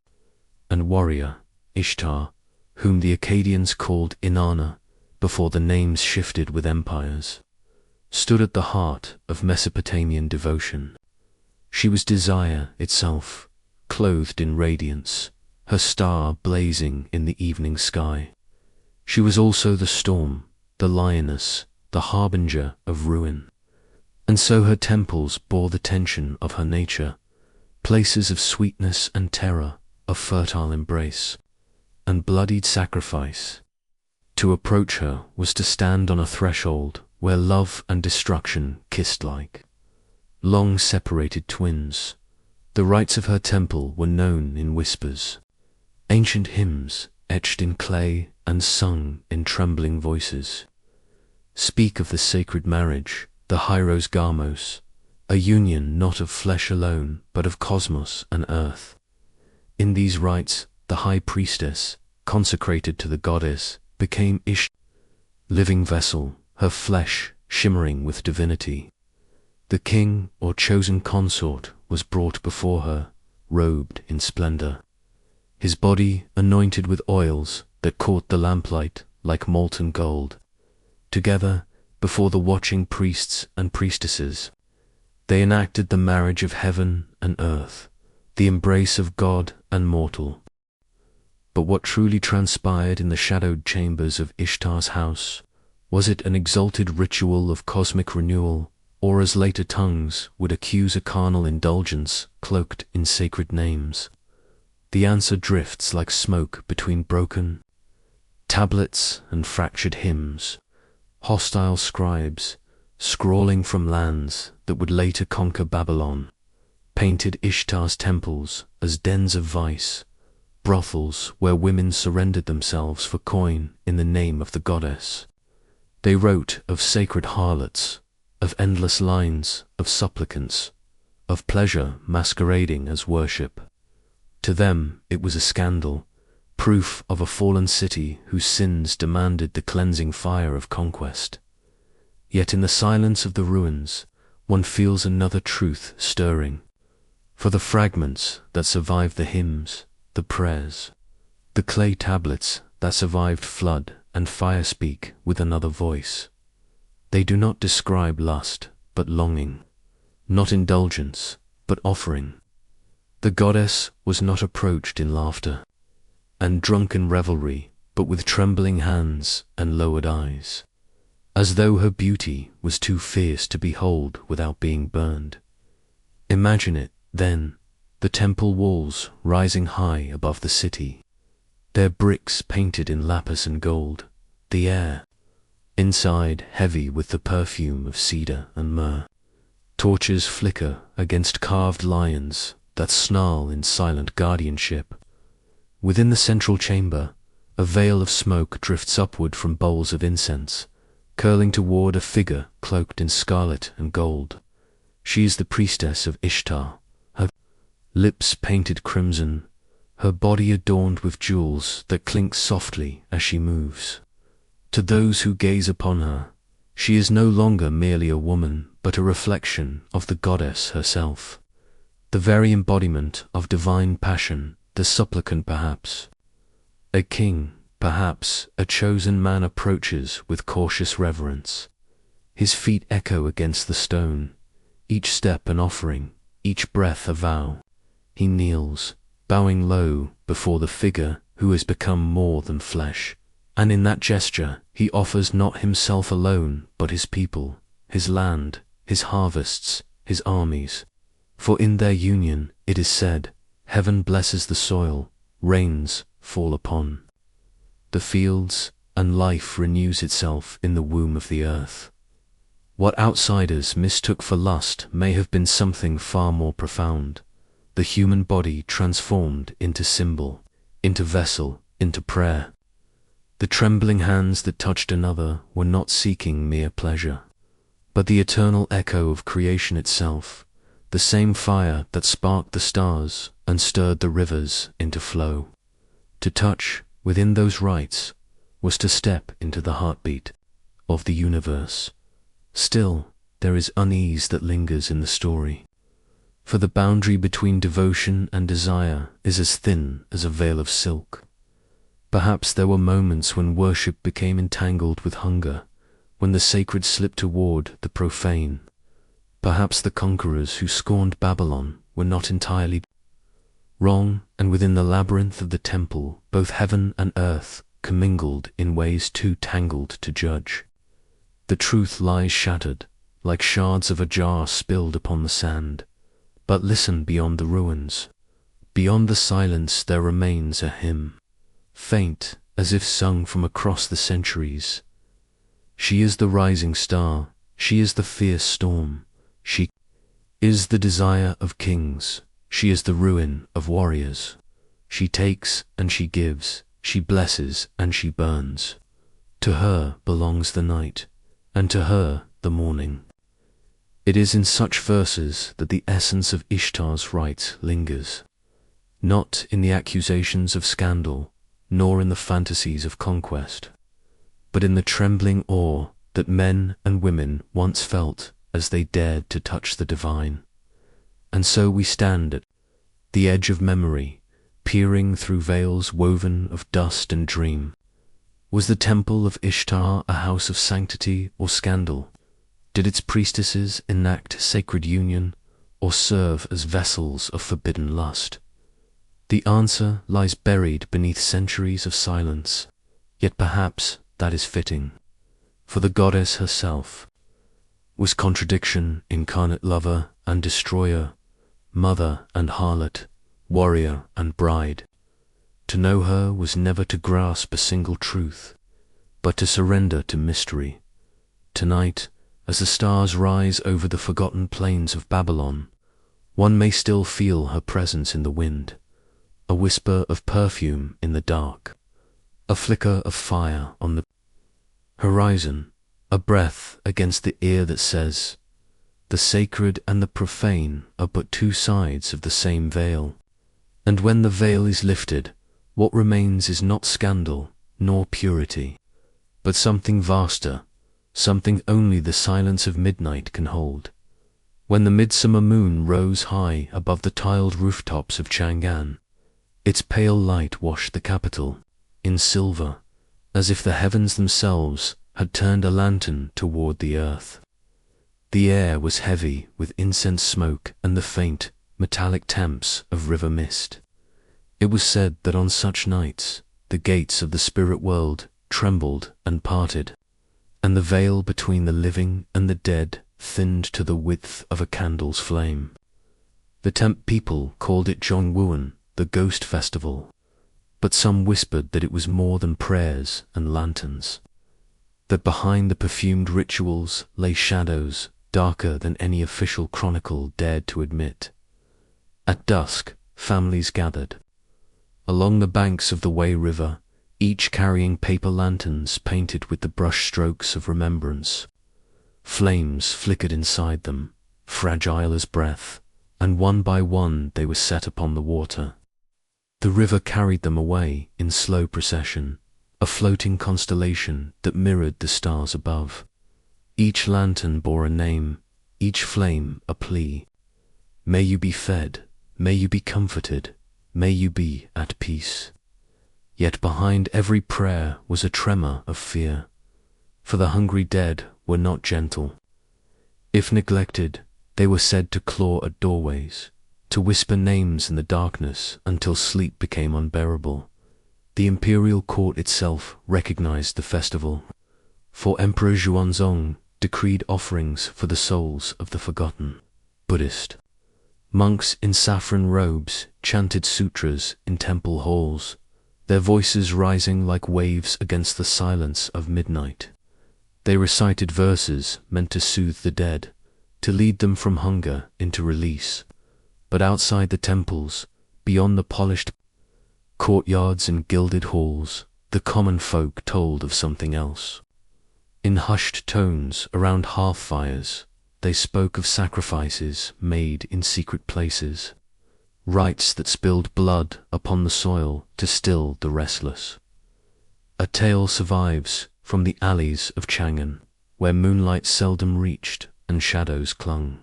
and warrior. Ishtar, whom the Akkadians called Inanna before the names shifted with empires, stood at the heart of Mesopotamian devotion. She was desire itself, clothed in radiance, her star blazing in the evening sky. She was also the storm, the lioness, the harbinger of ruin. And so her temples bore the tension of her nature, places of sweetness and terror, of fertile embrace and bloodied sacrifice. To approach her was to stand on a threshold where love and destruction kissed like long-separated twins. The rites of her temple were known in whispers, ancient hymns etched in clay and sung in trembling voices. Speak of the sacred marriage, the hieros gamos, a union not of flesh alone but of cosmos and earth. In these rites, the high priestess, consecrated to the goddess, became Ishtar, living vessel, her flesh shimmering with divinity. The king or chosen consort was brought before her, robed in splendor, his body anointed with oils that caught the lamplight like molten gold. Together, before the watching priests and priestesses, they enacted the marriage of heaven and earth, the embrace of God and mortal. But what truly transpired in the shadowed chambers of Ishtar's house? Was it an exalted ritual of cosmic renewal, or, as later tongues would accuse, a carnal indulgence cloaked in sacred names? The answer drifts like smoke between broken tablets and fractured hymns, hostile scribes, scrawling from lands that would later conquer Babylon, painted Ishtar's temples as dens of vice, brothels where women surrendered themselves for coin in the name of the goddess. They wrote of sacred harlots, of endless lines of supplicants, of pleasure masquerading as worship. To them it was a scandal, proof of a fallen city whose sins demanded the cleansing fire of conquest. Yet in the silence of the ruins, one feels another truth stirring. For the fragments that survived the hymns, the prayers, the clay tablets that survived flood and fire speak with another voice. They do not describe lust, but longing, not indulgence, but offering. The goddess was not approached in laughter and drunken revelry, but with trembling hands and lowered eyes, as though her beauty was too fierce to behold without being burned. Imagine it, then, the temple walls rising high above the city, their bricks painted in lapis and gold, the air inside heavy with the perfume of cedar and myrrh. Torches flicker against carved lions that snarl in silent guardianship. Within the central chamber, a veil of smoke drifts upward from bowls of incense, curling toward a figure cloaked in scarlet and gold. She is the priestess of Ishtar, her lips painted crimson, her body adorned with jewels that clink softly as she moves. To those who gaze upon her, she is no longer merely a woman, but a reflection of the goddess herself, the very embodiment of divine passion, the supplicant perhaps. A king, Perhaps a chosen man approaches with cautious reverence. His feet echo against the stone, each step an offering, each breath a vow. He kneels, bowing low before the figure who has become more than flesh. And in that gesture he offers not himself alone, but his people, his land, his harvests, his armies. For in their union, it is said, heaven blesses the soil, rains fall upon the fields, and life renews itself in the womb of the earth. What outsiders mistook for lust may have been something far more profound. The human body transformed into symbol, into vessel, into prayer. The trembling hands that touched another were not seeking mere pleasure, but the eternal echo of creation itself, the same fire that sparked the stars and stirred the rivers into flow. To touch, within those rites, was to step into the heartbeat of the universe. Still, there is unease that lingers in the story, for the boundary between devotion and desire is as thin as a veil of silk. Perhaps there were moments when worship became entangled with hunger, when the sacred slipped toward the profane. Perhaps the conquerors who scorned Babylon were not entirely wrong, and within the labyrinth of the temple, both heaven and earth commingled in ways too tangled to judge. The truth lies shattered, like shards of a jar spilled upon the sand. But listen beyond the ruins. Beyond the silence there remains a hymn, faint as if sung from across the centuries. She is the rising star, she is the fierce storm, she is the desire of kings, she is the ruin of warriors. She takes and she gives, she blesses and she burns. To her belongs the night, and to her the morning. It is in such verses that the essence of Ishtar's rite lingers, not in the accusations of scandal, nor in the fantasies of conquest, but in the trembling awe that men and women once felt as they dared to touch the divine. And so we stand at the edge of memory, peering through veils woven of dust and dream. Was the temple of Ishtar a house of sanctity or scandal? Did its priestesses enact sacred union, or serve as vessels of forbidden lust? The answer lies buried beneath centuries of silence, yet perhaps that is fitting, for the goddess herself was contradiction, incarnate lover and destroyer, mother and harlot, warrior and bride. To know her was never to grasp a single truth, but to surrender to mystery. Tonight, as the stars rise over the forgotten plains of Babylon, one may still feel her presence in the wind, a whisper of perfume in the dark, a flicker of fire on the horizon, a breath against the ear that says, the sacred and the profane are but two sides of the same veil. And when the veil is lifted, what remains is not scandal nor purity, but something vaster, something only the silence of midnight can hold. When the midsummer moon rose high above the tiled rooftops of Chang'an, its pale light washed the capital in silver, as if the heavens themselves had turned a lantern toward the earth. The air was heavy with incense smoke and the faint, metallic temps of river mist. It was said that on such nights the gates of the spirit world trembled and parted, and the veil between the living and the dead thinned to the width of a candle's flame. The Temp people called it Zhongwuan, the ghost festival, but some whispered that it was more than prayers and lanterns, that behind the perfumed rituals lay shadows darker than any official chronicle dared to admit. At dusk, families gathered along the banks of the Wei River, each carrying paper lanterns painted with the brush strokes of remembrance. Flames flickered inside them, fragile as breath, and one by one they were set upon the water. The river carried them away in slow procession, a floating constellation that mirrored the stars above. Each lantern bore a name, each flame a plea. May you be fed, may you be comforted, may you be at peace. Yet behind every prayer was a tremor of fear, for the hungry dead were not gentle. If neglected, they were said to claw at doorways, to whisper names in the darkness until sleep became unbearable. The imperial court itself recognized the festival, for Emperor Xuanzong decreed offerings for the souls of the forgotten. Buddhist monks in saffron robes chanted sutras in temple halls, their voices rising like waves against the silence of midnight. They recited verses meant to soothe the dead, to lead them from hunger into release. But outside the temples, beyond the polished courtyards and gilded halls, the common folk told of something else. In hushed tones around hearth fires, they spoke of sacrifices made in secret places, rites that spilled blood upon the soil to still the restless. A tale survives from the alleys of Chang'an, where moonlight seldom reached and shadows clung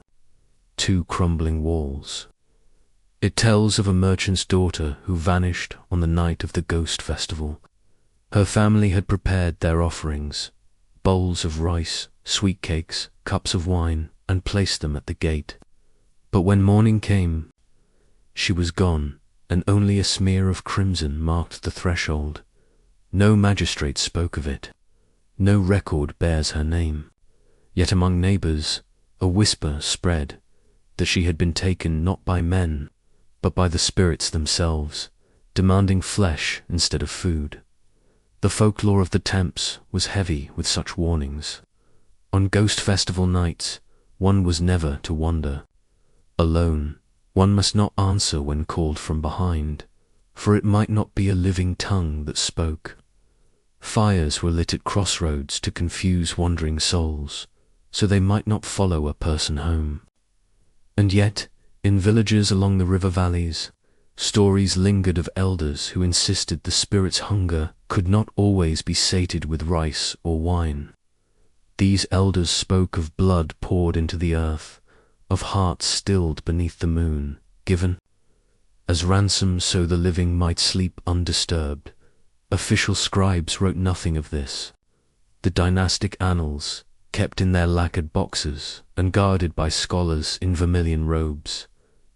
to crumbling walls. It tells of a merchant's daughter who vanished on the night of the ghost festival. Her family had prepared their offerings, bowls of rice, sweet cakes, cups of wine, and placed them at the gate. But when morning came, she was gone, and only a smear of crimson marked the threshold. No magistrate spoke of it. No record bears her name. Yet among neighbors, a whisper spread that she had been taken not by men, but by the spirits themselves, demanding flesh instead of food. The folklore of the Temps was heavy with such warnings. On ghost festival nights, one was never to wander alone. One must not answer when called from behind, for it might not be a living tongue that spoke. Fires were lit at crossroads to confuse wandering souls, so they might not follow a person home. And yet, in villages along the river valleys, stories lingered of elders who insisted the spirit's hunger could not always be sated with rice or wine. These elders spoke of blood poured into the earth, of hearts stilled beneath the moon, given as ransom so the living might sleep undisturbed. Official scribes wrote nothing of this. The dynastic annals, kept in their lacquered boxes and guarded by scholars in vermilion robes,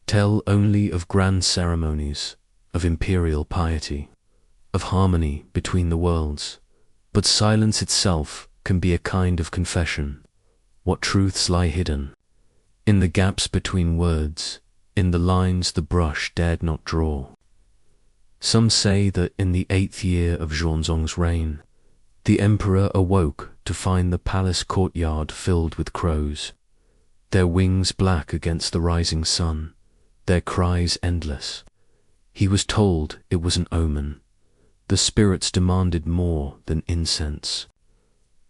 tell only of grand ceremonies, of imperial piety, of harmony between the worlds. But silence itself can be a kind of confession. What truths lie hidden in the gaps between words, in the lines the brush dared not draw. Some say that in the 8th year of Xuanzong's reign, the emperor awoke to find the palace courtyard filled with crows, their wings black against the rising sun, their cries endless. He was told it was an omen. The spirits demanded more than incense.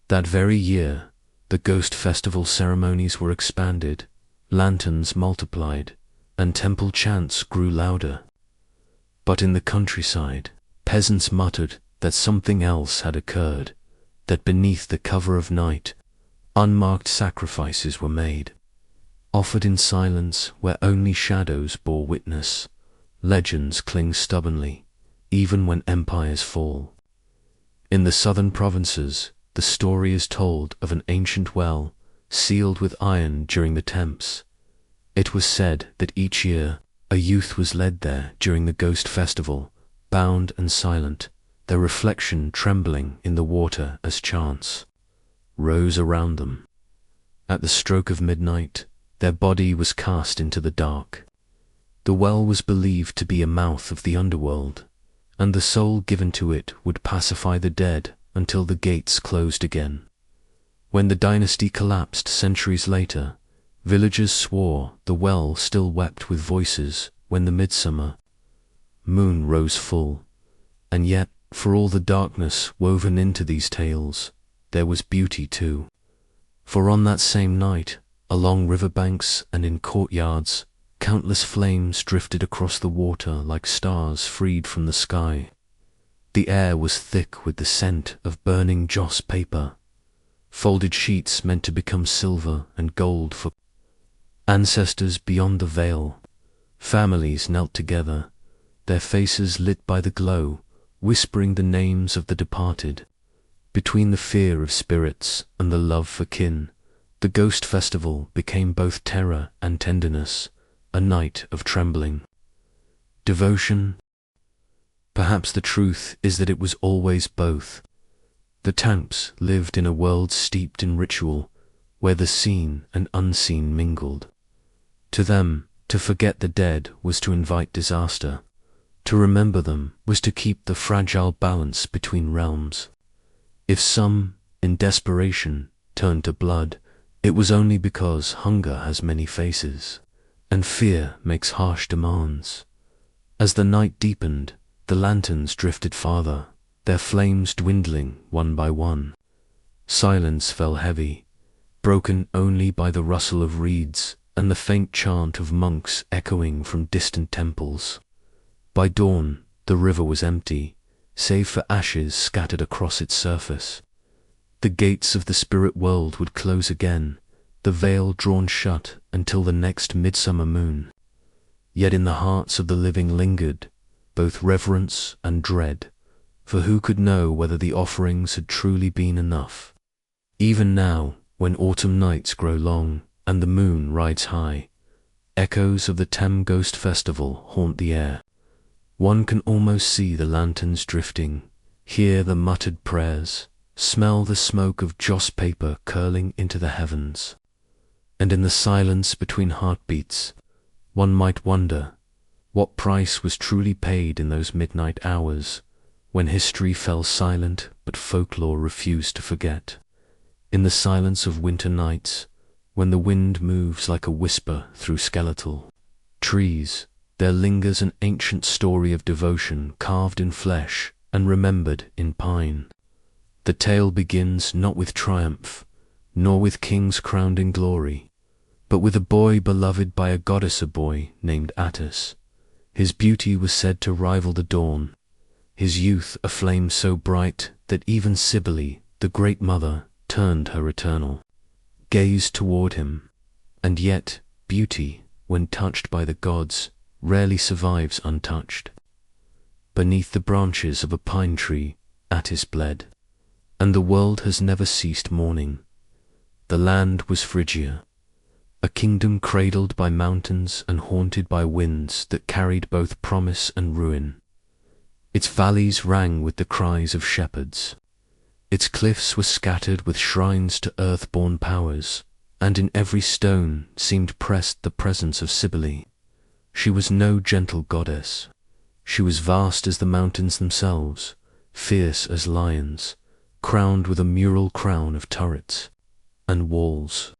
That very year, the ghost festival ceremonies were expanded, lanterns multiplied, and temple chants grew louder. But in the countryside, peasants muttered that something else had occurred, that beneath the cover of night, unmarked sacrifices were made, offered in silence where only shadows bore witness. Legends cling stubbornly, even when empires fall. In the southern provinces, the story is told of an ancient well, sealed with iron during the Temps. It was said that each year, a youth was led there during the ghost festival, bound and silent, their reflection trembling in the water as chants rose around them. At the stroke of midnight, their body was cast into the dark. The well was believed to be a mouth of the underworld, and the soul given to it would pacify the dead until the gates closed again. When the dynasty collapsed centuries later, villagers swore the well still wept with voices when the midsummer moon rose full. And yet, for all the darkness woven into these tales, there was beauty too. For on that same night, along riverbanks and in courtyards, countless flames drifted across the water like stars freed from the sky. The air was thick with the scent of burning joss paper, folded sheets meant to become silver and gold for ancestors beyond the veil. Families knelt together, their faces lit by the glow, whispering the names of the departed. Between the fear of spirits and the love for kin, the ghost festival became both terror and tenderness, a night of trembling. Devotion? Perhaps the truth is that it was always both. The Tamps lived in a world steeped in ritual, where the seen and unseen mingled. To them, to forget the dead was to invite disaster. To remember them was to keep the fragile balance between realms. If some, in desperation, turned to blood, it was only because hunger has many faces, and fear makes harsh demands. As the night deepened, the lanterns drifted farther, their flames dwindling one by one. Silence fell heavy, broken only by the rustle of reeds and the faint chant of monks echoing from distant temples. By dawn, the river was empty, save for ashes scattered across its surface. The gates of the spirit world would close again, the veil drawn shut until the next midsummer moon. Yet in the hearts of the living lingered both reverence and dread, for who could know whether the offerings had truly been enough? Even now, when autumn nights grow long and the moon rides high, echoes of the Tem Ghost Festival haunt the air. One can almost see the lanterns drifting, hear the muttered prayers, smell the smoke of joss paper curling into the heavens. And in the silence between heartbeats, one might wonder what price was truly paid in those midnight hours, when history fell silent but folklore refused to forget. In the silence of winter nights, when the wind moves like a whisper through skeletal trees, there lingers an ancient story of devotion carved in flesh and remembered in pine. The tale begins not with triumph, nor with kings crowned in glory, but with a boy beloved by a goddess, a boy named Attis. His beauty was said to rival the dawn, his youth a flame so bright that even Cybele, the great mother, turned her eternal gaze toward him. And yet, beauty, when touched by the gods, rarely survives untouched. Beneath the branches of a pine tree, Attis bled, and the world has never ceased mourning. The land was Phrygia, a kingdom cradled by mountains and haunted by winds that carried both promise and ruin. Its valleys rang with the cries of shepherds. Its cliffs were scattered with shrines to earth-born powers, and in every stone seemed pressed the presence of Cybele. She was no gentle goddess. She was vast as the mountains themselves, fierce as lions, crowned with a mural crown of turrets and walls.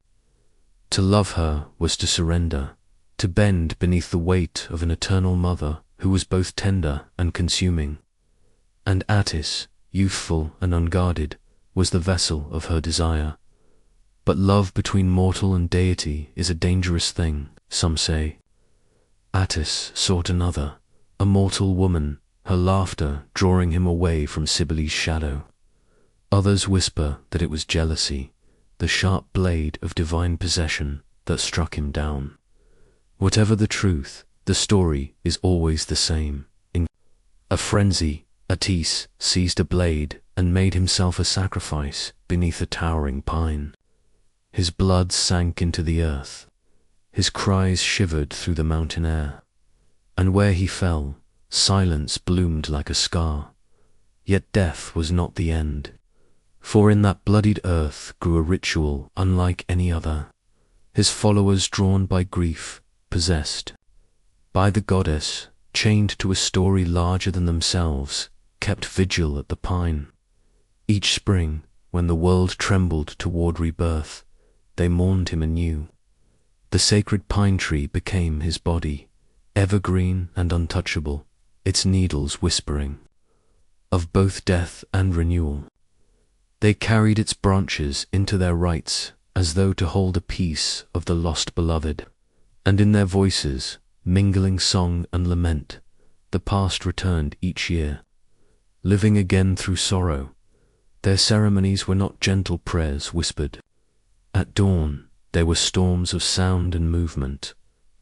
To love her was to surrender, to bend beneath the weight of an eternal mother who was both tender and consuming. And Attis, youthful and unguarded, was the vessel of her desire. But love between mortal and deity is a dangerous thing, some say. Attis sought another, a mortal woman, her laughter drawing him away from Cybele's shadow. Others whisper that it was jealousy, the sharp blade of divine possession that struck him down. Whatever the truth, the story is always the same. In a frenzy, Attis seized a blade and made himself a sacrifice beneath a towering pine. His blood sank into the earth. His cries shivered through the mountain air. And where he fell, silence bloomed like a scar. Yet death was not the end. For in that bloodied earth grew a ritual unlike any other. His followers, drawn by grief, possessed by the goddess, chained to a story larger than themselves, kept vigil at the pine. Each spring, when the world trembled toward rebirth, they mourned him anew. The sacred pine tree became his body, evergreen and untouchable, its needles whispering of both death and renewal. They carried its branches into their rites as though to hold a piece of the lost beloved, and in their voices, mingling song and lament, the past returned each year. Living again through sorrow, their ceremonies were not gentle prayers whispered. At dawn, they were storms of sound and movement,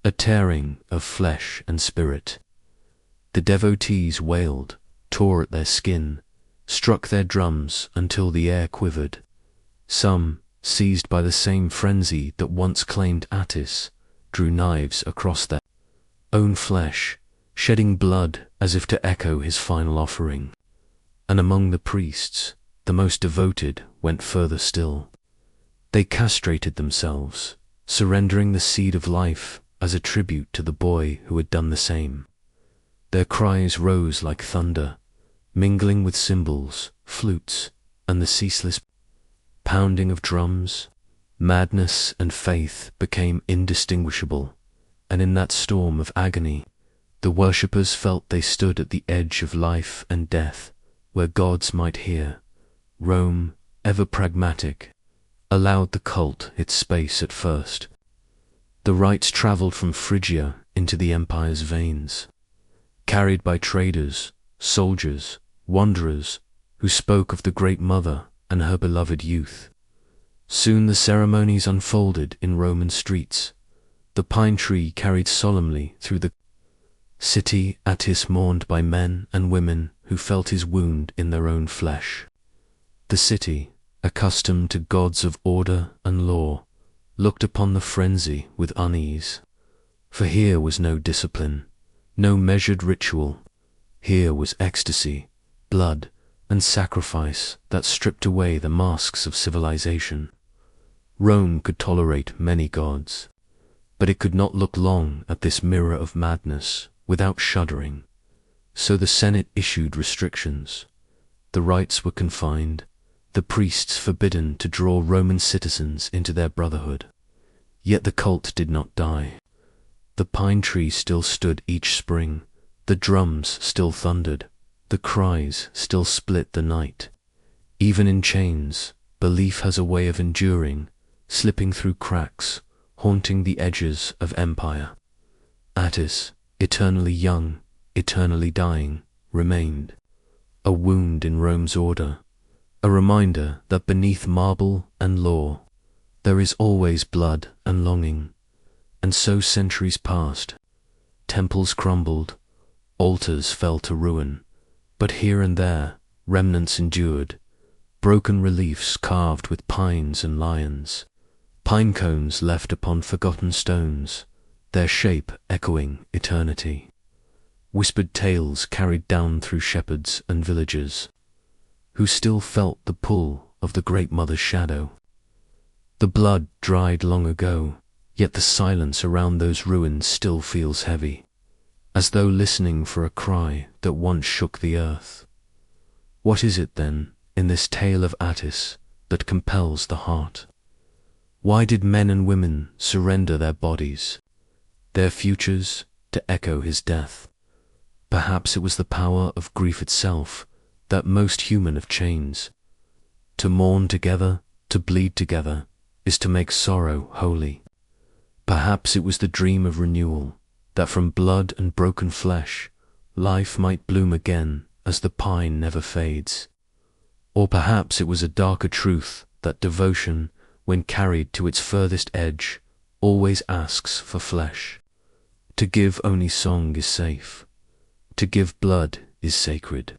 a tearing of flesh and spirit. The devotees wailed, tore at their skin, struck their drums until the air quivered. Some, seized by the same frenzy that once claimed Attis, drew knives across their own flesh, shedding blood as if to echo his final offering. And among the priests, the most devoted went further still. They castrated themselves, surrendering the seed of life as a tribute to the boy who had done the same. Their cries rose like thunder, mingling with cymbals, flutes, and the ceaseless pounding of drums. Madness and faith became indistinguishable, and in that storm of agony, the worshippers felt they stood at the edge of life and death, where gods might hear. Rome, ever pragmatic, allowed the cult its space at first. The rites traveled from Phrygia into the empire's veins, carried by traders, soldiers, wanderers, who spoke of the Great Mother and her beloved youth. Soon the ceremonies unfolded in Roman streets. The pine tree carried solemnly through the city, Attis mourned by men and women who felt his wound in their own flesh. The city, accustomed to gods of order and law, looked upon the frenzy with unease. For here was no discipline, no measured ritual. Here was ecstasy, blood, and sacrifice that stripped away the masks of civilization. Rome could tolerate many gods, but it could not look long at this mirror of madness without shuddering. So the Senate issued restrictions. The rites were confined, the priests forbidden to draw Roman citizens into their brotherhood. Yet the cult did not die. The pine tree still stood each spring, the drums still thundered, the cries still split the night. Even in chains, belief has a way of enduring, slipping through cracks, haunting the edges of empire. Attis, eternally young, eternally dying, remained. A wound in Rome's order, a reminder that beneath marble and law, there is always blood and longing. And so centuries passed. Temples crumbled, altars fell to ruin, but here and there remnants endured, broken reliefs carved with pines and lions, pine cones left upon forgotten stones, their shape echoing eternity. Whispered tales carried down through shepherds and villagers, who still felt the pull of the Great Mother's shadow. The blood dried long ago, yet the silence around those ruins still feels heavy, as though listening for a cry that once shook the earth. What is it, then, in this tale of Attis that compels the heart? Why did men and women surrender their bodies, their futures, to echo his death? Perhaps it was the power of grief itself, that most human of chains. To mourn together, to bleed together, is to make sorrow holy. Perhaps it was the dream of renewal, that from blood and broken flesh, life might bloom again as the pine never fades. Or perhaps it was a darker truth that devotion, when carried to its furthest edge, always asks for flesh. To give only song is safe. To give blood is sacred.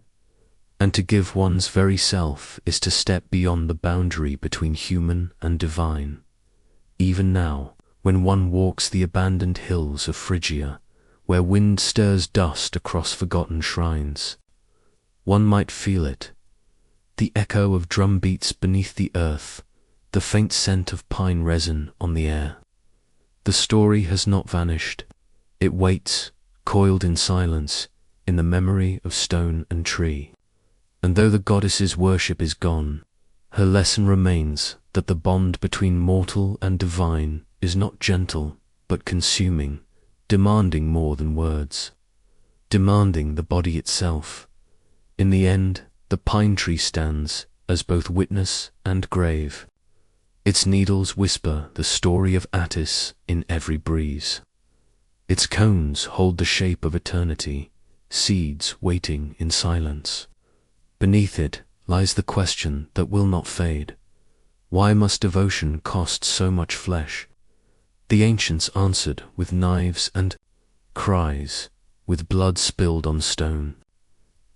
And to give one's very self is to step beyond the boundary between human and divine. Even now, when one walks the abandoned hills of Phrygia, where wind stirs dust across forgotten shrines, one might feel it, the echo of drum beats beneath the earth, the faint scent of pine resin on the air. The story has not vanished. It waits, coiled in silence, in the memory of stone and tree. And though the goddess's worship is gone, her lesson remains that the bond between mortal and divine is not gentle, but consuming, demanding more than words, demanding the body itself. In the end, the pine tree stands as both witness and grave. Its needles whisper the story of Attis in every breeze. Its cones hold the shape of eternity, seeds waiting in silence. Beneath it lies the question that will not fade. Why must devotion cost so much flesh? The ancients answered with knives and cries, with blood spilled on stone.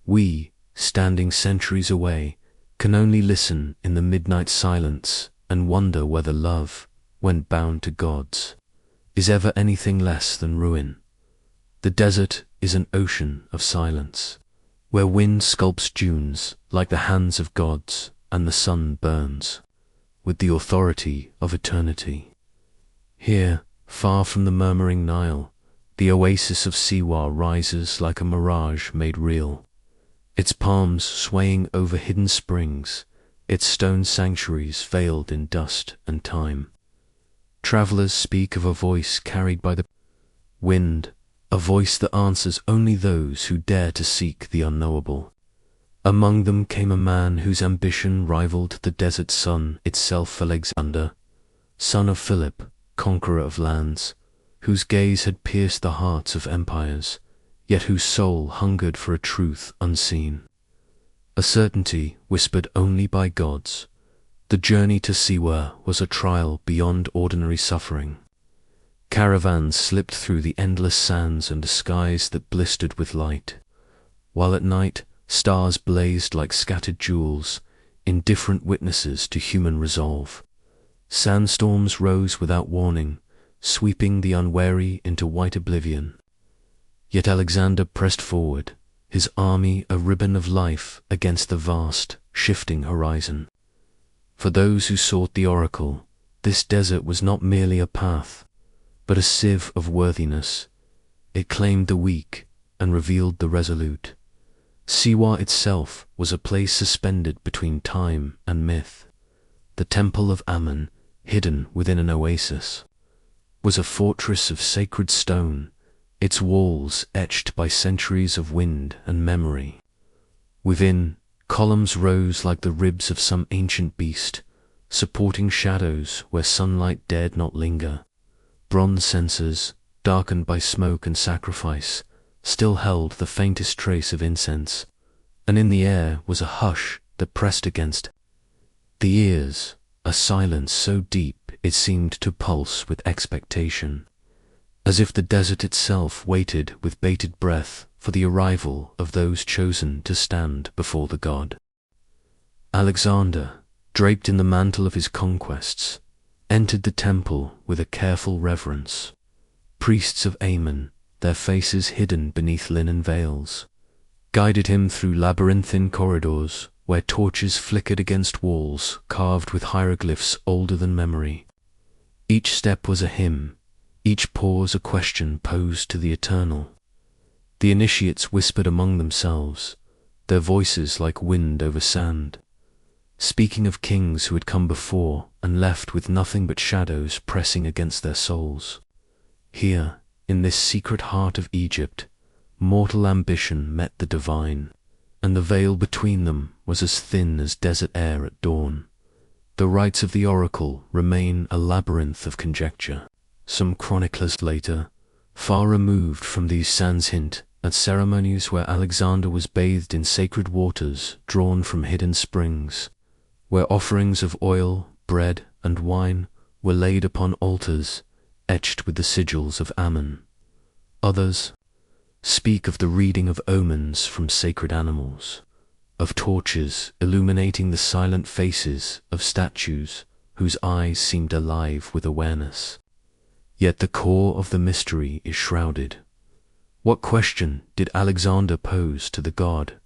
We, standing centuries away, can only listen in the midnight silence and wonder whether love, when bound to gods, is ever anything less than ruin. The desert is an ocean of silence, where wind sculpts dunes like the hands of gods, and the sun burns with the authority of eternity. Here, far from the murmuring Nile, the oasis of Siwa rises like a mirage made real, its palms swaying over hidden springs, its stone sanctuaries veiled in dust and time. Travelers speak of a voice carried by the wind, a voice that answers only those who dare to seek the unknowable. Among them came a man whose ambition rivaled the desert sun itself, Alexander, son of Philip, conqueror of lands, whose gaze had pierced the hearts of empires, yet whose soul hungered for a truth unseen, a certainty whispered only by gods. The journey to Siwa was a trial beyond ordinary suffering. Caravans slipped through the endless sands and skies that blistered with light, while at night stars blazed like scattered jewels, indifferent witnesses to human resolve. Sandstorms rose without warning, sweeping the unwary into white oblivion. Yet Alexander pressed forward, his army a ribbon of life against the vast, shifting horizon. For those who sought the oracle, this desert was not merely a path, but a sieve of worthiness. It claimed the weak and revealed the resolute. Siwa itself was a place suspended between time and myth. The temple of Ammon, hidden within an oasis, was a fortress of sacred stone, its walls etched by centuries of wind and memory. Within, columns rose like the ribs of some ancient beast, supporting shadows where sunlight dared not linger. Bronze censers, darkened by smoke and sacrifice, still held the faintest trace of incense, and in the air was a hush that pressed against the ears, a silence so deep it seemed to pulse with expectation, as if the desert itself waited with bated breath for the arrival of those chosen to stand before the god. Alexander, draped in the mantle of his conquests, entered the temple with a careful reverence. Priests of Ammon, their faces hidden beneath linen veils, guided him through labyrinthine corridors where torches flickered against walls carved with hieroglyphs older than memory. Each step was a hymn, each pause a question posed to the eternal. The initiates whispered among themselves, their voices like wind over sand, speaking of kings who had come before and left with nothing but shadows pressing against their souls. Here, in this secret heart of Egypt, mortal ambition met the divine, and the veil between them was as thin as desert air at dawn. The rites of the oracle remain a labyrinth of conjecture. Some chroniclers later, far removed from these sands, hint at ceremonies where Alexander was bathed in sacred waters drawn from hidden springs, where offerings of oil, bread, and wine were laid upon altars etched with the sigils of Ammon. Others speak of the reading of omens from sacred animals, of torches illuminating the silent faces of statues whose eyes seemed alive with awareness. Yet the core of the mystery is shrouded. What question did Alexander pose to the god,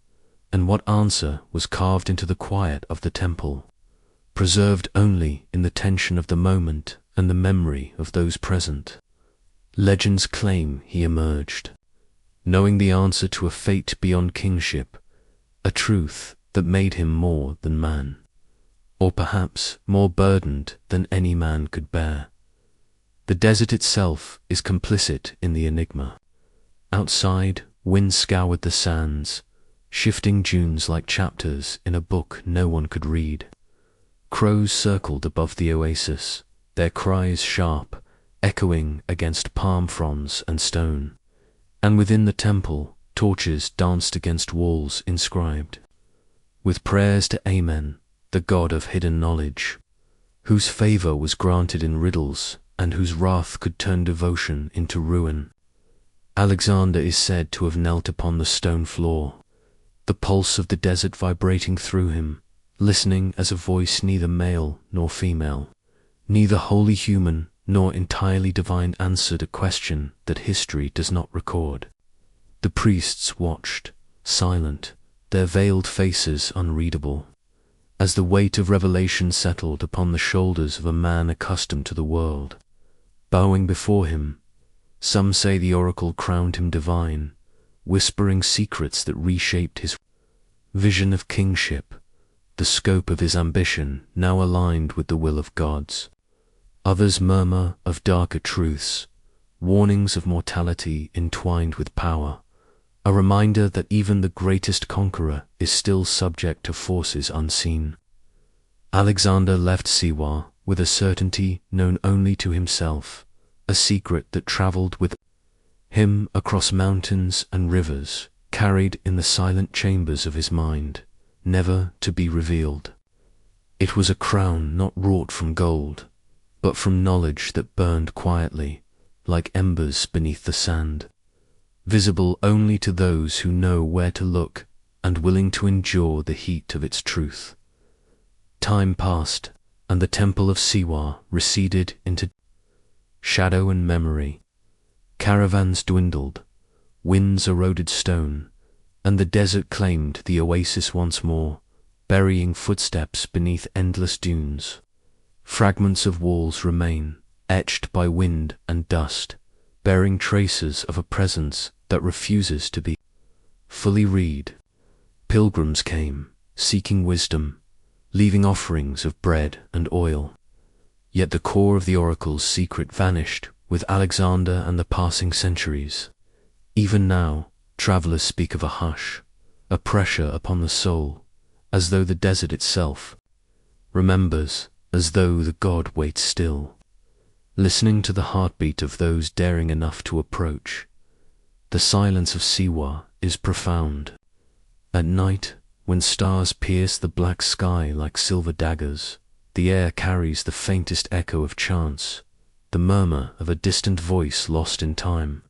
and what answer was carved into the quiet of the temple, preserved only in the tension of the moment and the memory of those present? Legends claim he emerged, knowing the answer to a fate beyond kingship, a truth that made him more than man, or perhaps more burdened than any man could bear. The desert itself is complicit in the enigma. Outside, wind scoured the sands, shifting dunes like chapters in a book no one could read. Crows circled above the oasis, their cries sharp, echoing against palm fronds and stone. And within the temple, torches danced against walls inscribed with prayers to Amen, the god of hidden knowledge, whose favor was granted in riddles and whose wrath could turn devotion into ruin. Alexander is said to have knelt upon the stone floor, the pulse of the desert vibrating through him, listening as a voice neither male nor female, neither wholly human nor entirely divine answered a question that history does not record. The priests watched, silent, their veiled faces unreadable, as the weight of revelation settled upon the shoulders of a man accustomed to the world. Bowing before him, some say the oracle crowned him divine, whispering secrets that reshaped his vision of kingship, the scope of his ambition now aligned with the will of gods. Others murmur of darker truths, warnings of mortality entwined with power, a reminder that even the greatest conqueror is still subject to forces unseen. Alexander left Siwa with a certainty known only to himself, a secret that traveled with him across mountains and rivers, carried in the silent chambers of his mind, never to be revealed. It was a crown not wrought from gold, but from knowledge that burned quietly, like embers beneath the sand, visible only to those who know where to look and willing to endure the heat of its truth. Time passed, and the temple of Siwa receded into shadow and memory. Caravans dwindled, winds eroded stone, and the desert claimed the oasis once more, burying footsteps beneath endless dunes. Fragments of walls remain, etched by wind and dust, bearing traces of a presence that refuses to be fully read. Pilgrims came, seeking wisdom, leaving offerings of bread and oil. Yet the core of the oracle's secret vanished with Alexander and the passing centuries. Even now, travelers speak of a hush, a pressure upon the soul, as though the desert itself remembers, as though the god waits still, listening to the heartbeat of those daring enough to approach. The silence of Siwa is profound. At night, when stars pierce the black sky like silver daggers, the air carries the faintest echo of chants, the murmur of a distant voice lost in time.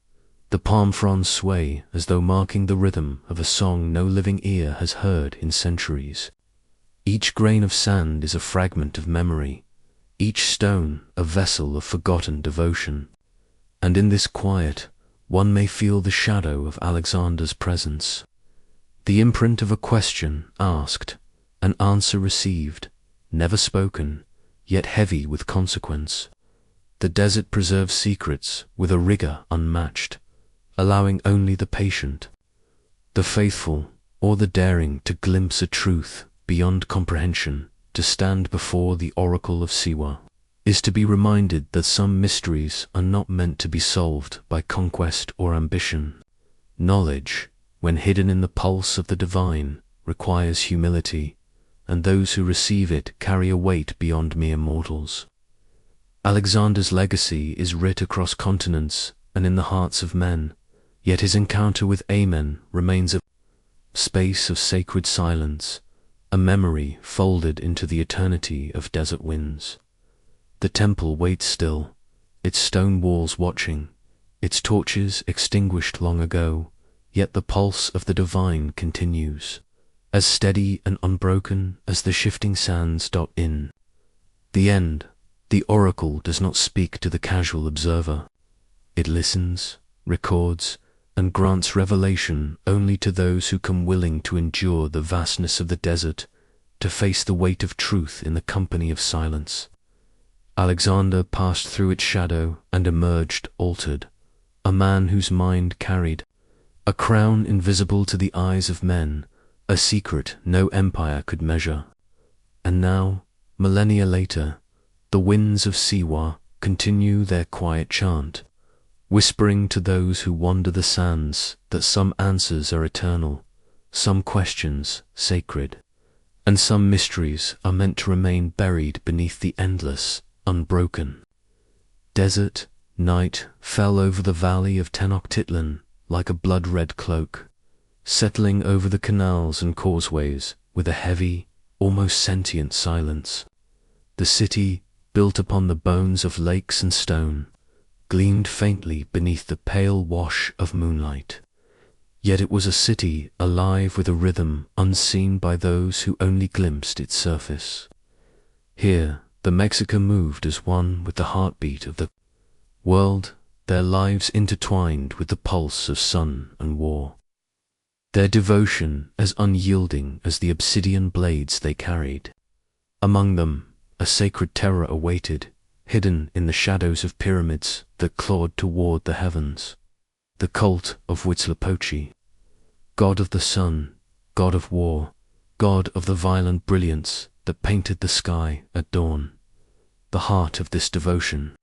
The palm fronds sway as though marking the rhythm of a song no living ear has heard in centuries. Each grain of sand is a fragment of memory, each stone a vessel of forgotten devotion. And in this quiet, one may feel the shadow of Alexander's presence, the imprint of a question asked, an answer received, never spoken, yet heavy with consequence. The desert preserves secrets with a rigor unmatched, allowing only the patient, the faithful, or the daring to glimpse a truth beyond comprehension. To stand before the oracle of Siwa is to be reminded that some mysteries are not meant to be solved by conquest or ambition. Knowledge, when hidden in the pulse of the divine, requires humility, and those who receive it carry a weight beyond mere mortals. Alexander's legacy is writ across continents and in the hearts of men, yet his encounter with Amen remains a space of sacred silence, a memory folded into the eternity of desert winds. The temple waits still, its stone walls watching, its torches extinguished long ago, yet the pulse of the divine continues, as steady and unbroken as the shifting sands. In the end, the oracle does not speak to the casual observer. It listens, records, and grants revelation only to those who come willing to endure the vastness of the desert, to face the weight of truth in the company of silence. Alexander passed through its shadow and emerged altered, a man whose mind carried a crown invisible to the eyes of men, a secret no empire could measure. And now, millennia later, the winds of Siwa continue their quiet chant, whispering to those who wander the sands that some answers are eternal, some questions sacred, and some mysteries are meant to remain buried beneath the endless, unbroken. Desert night fell over the valley of Tenochtitlan like a blood-red cloak, settling over the canals and causeways with a heavy, almost sentient silence. The city, built upon the bones of lakes and stone, gleamed faintly beneath the pale wash of moonlight. Yet it was a city alive with a rhythm unseen by those who only glimpsed its surface. Here, the Mexica moved as one with the heartbeat of the world, their lives intertwined with the pulse of sun and war. Their devotion as unyielding as the obsidian blades they carried. Among them, a sacred terror awaited, hidden in the shadows of pyramids that clawed toward the heavens. The cult of Huitzilopochtli, god of the sun, god of war, god of the violent brilliance that painted the sky at dawn. The heart of this devotion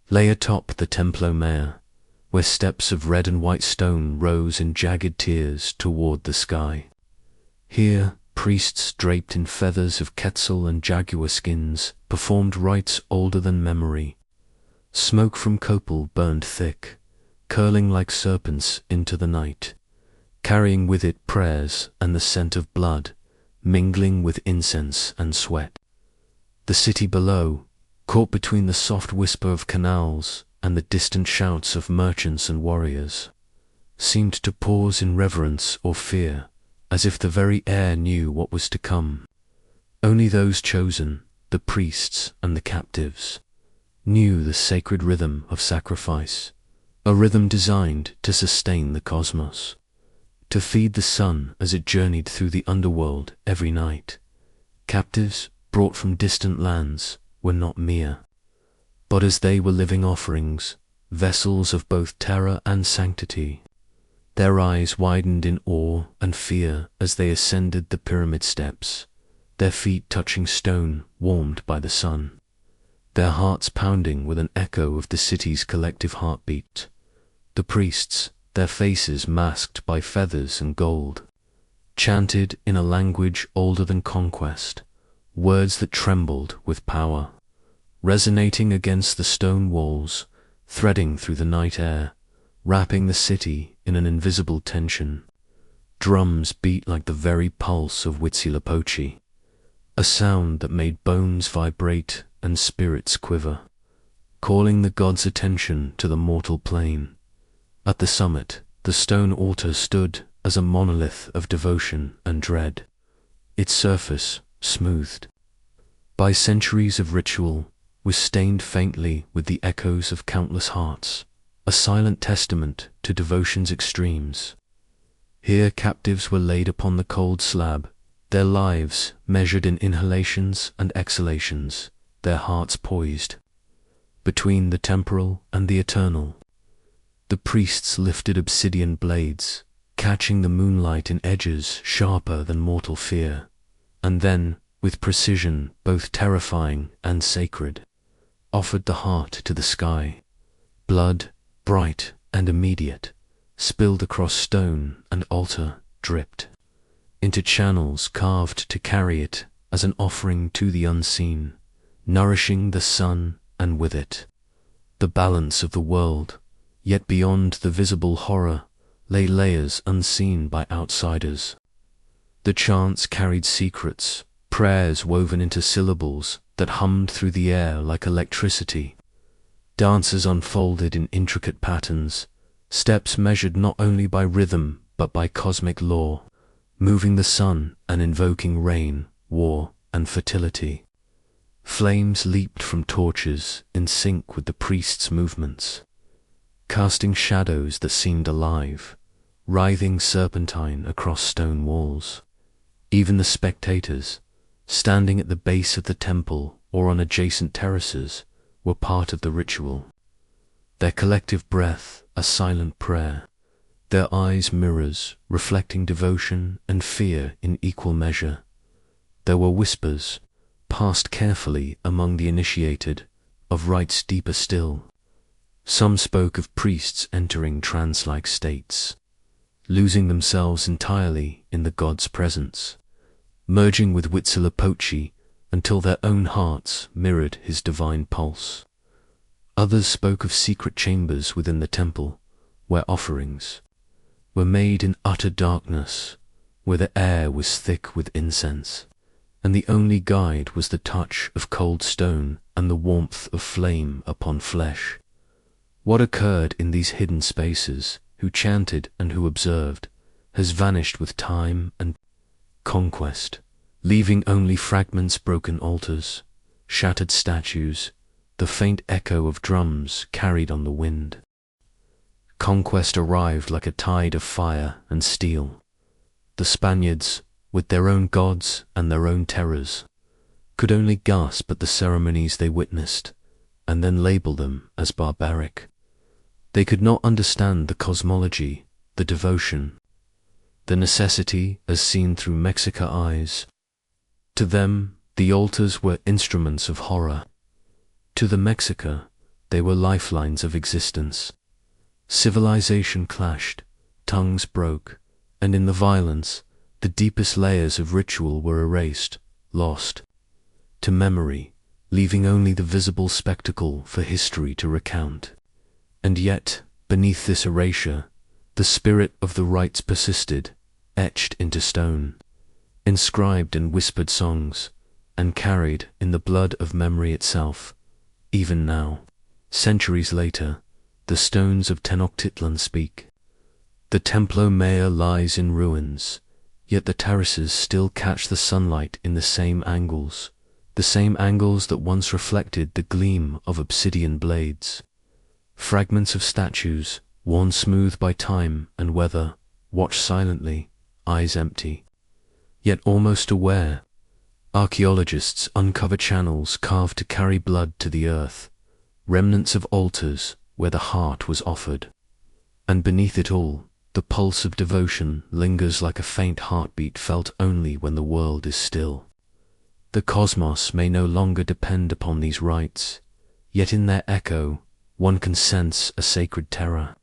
lay atop the Templo Mayor, where steps of red and white stone rose in jagged tiers toward the sky. Here, priests draped in feathers of quetzal and jaguar skins performed rites older than memory. Smoke from copal burned thick, curling like serpents into the night, carrying with it prayers and the scent of blood, mingling with incense and sweat. The city below, caught between the soft whisper of canals and the distant shouts of merchants and warriors, seemed to pause in reverence or fear, as if the very air knew what was to come. Only those chosen, the priests and the captives, knew the sacred rhythm of sacrifice, a rhythm designed to sustain the cosmos, to feed the sun as it journeyed through the underworld every night. Captives brought from distant lands were not mere, but as they were living offerings, vessels of both terror and sanctity. Their eyes widened in awe and fear as they ascended the pyramid steps, their feet touching stone warmed by the sun, their hearts pounding with an echo of the city's collective heartbeat. The priests, their faces masked by feathers and gold, chanted in a language older than conquest, words that trembled with power, resonating against the stone walls, threading through the night air, wrapping the city in an invisible tension. Drums beat like the very pulse of Huitzilopochtli, a sound that made bones vibrate and spirits quiver, calling the god's attention to the mortal plane. At the summit, the stone altar stood as a monolith of devotion and dread, its surface smoothed by centuries of ritual, was stained faintly with the echoes of countless hearts, a silent testament to devotion's extremes. Here captives were laid upon the cold slab, their lives measured in inhalations and exhalations, their hearts poised between the temporal and the eternal. The priests lifted obsidian blades, catching the moonlight in edges sharper than mortal fear, and then, with precision both terrifying and sacred, offered the heart to the sky. Blood, bright and immediate, spilled across stone and altar, dripped into channels carved to carry it as an offering to the unseen, nourishing the sun and with it the balance of the world. Yet beyond the visible horror lay layers unseen by outsiders. The chants carried secrets, prayers woven into syllables that hummed through the air like electricity. Dances unfolded in intricate patterns, steps measured not only by rhythm but by cosmic law, moving the sun and invoking rain, war, and fertility. Flames leaped from torches in sync with the priests' movements, casting shadows that seemed alive, writhing serpentine across stone walls. Even the spectators, standing at the base of the temple or on adjacent terraces, were part of the ritual, their collective breath a silent prayer, their eyes mirrors reflecting devotion and fear in equal measure. There were whispers, passed carefully among the initiated, of rites deeper still. Some spoke of priests entering trance-like states, losing themselves entirely in the god's presence, merging with Huitzilopochtli until their own hearts mirrored his divine pulse. Others spoke of secret chambers within the temple, where offerings were made in utter darkness, where the air was thick with incense, and the only guide was the touch of cold stone and the warmth of flame upon flesh. What occurred in these hidden spaces who chanted and who observed, has vanished with time and conquest, leaving only fragments, broken altars, shattered statues, the faint echo of drums carried on the wind. Conquest arrived like a tide of fire and steel. The Spaniards, with their own gods and their own terrors, could only gasp at the ceremonies they witnessed, and then label them as barbaric. They could not understand the cosmology, the devotion, the necessity as seen through Mexican eyes. To them, the altars were instruments of horror. To the Mexica, they were lifelines of existence. Civilization clashed, tongues broke, and in the violence, the deepest layers of ritual were erased, lost to memory, leaving only the visible spectacle for history to recount. And yet, beneath this erasure, the spirit of the rites persisted, etched into stone, inscribed in whispered songs, and carried in the blood of memory itself. Even now, centuries later, the stones of Tenochtitlan speak. The Templo Maya lies in ruins, yet the terraces still catch the sunlight in the same angles that once reflected the gleam of obsidian blades. Fragments of statues, worn smooth by time and weather, watch silently, eyes empty, yet almost aware. Archaeologists uncover channels carved to carry blood to the earth, remnants of altars where the heart was offered. And beneath it all, the pulse of devotion lingers like a faint heartbeat felt only when the world is still. The cosmos may no longer depend upon these rites, yet in their echo, one can sense a sacred terror,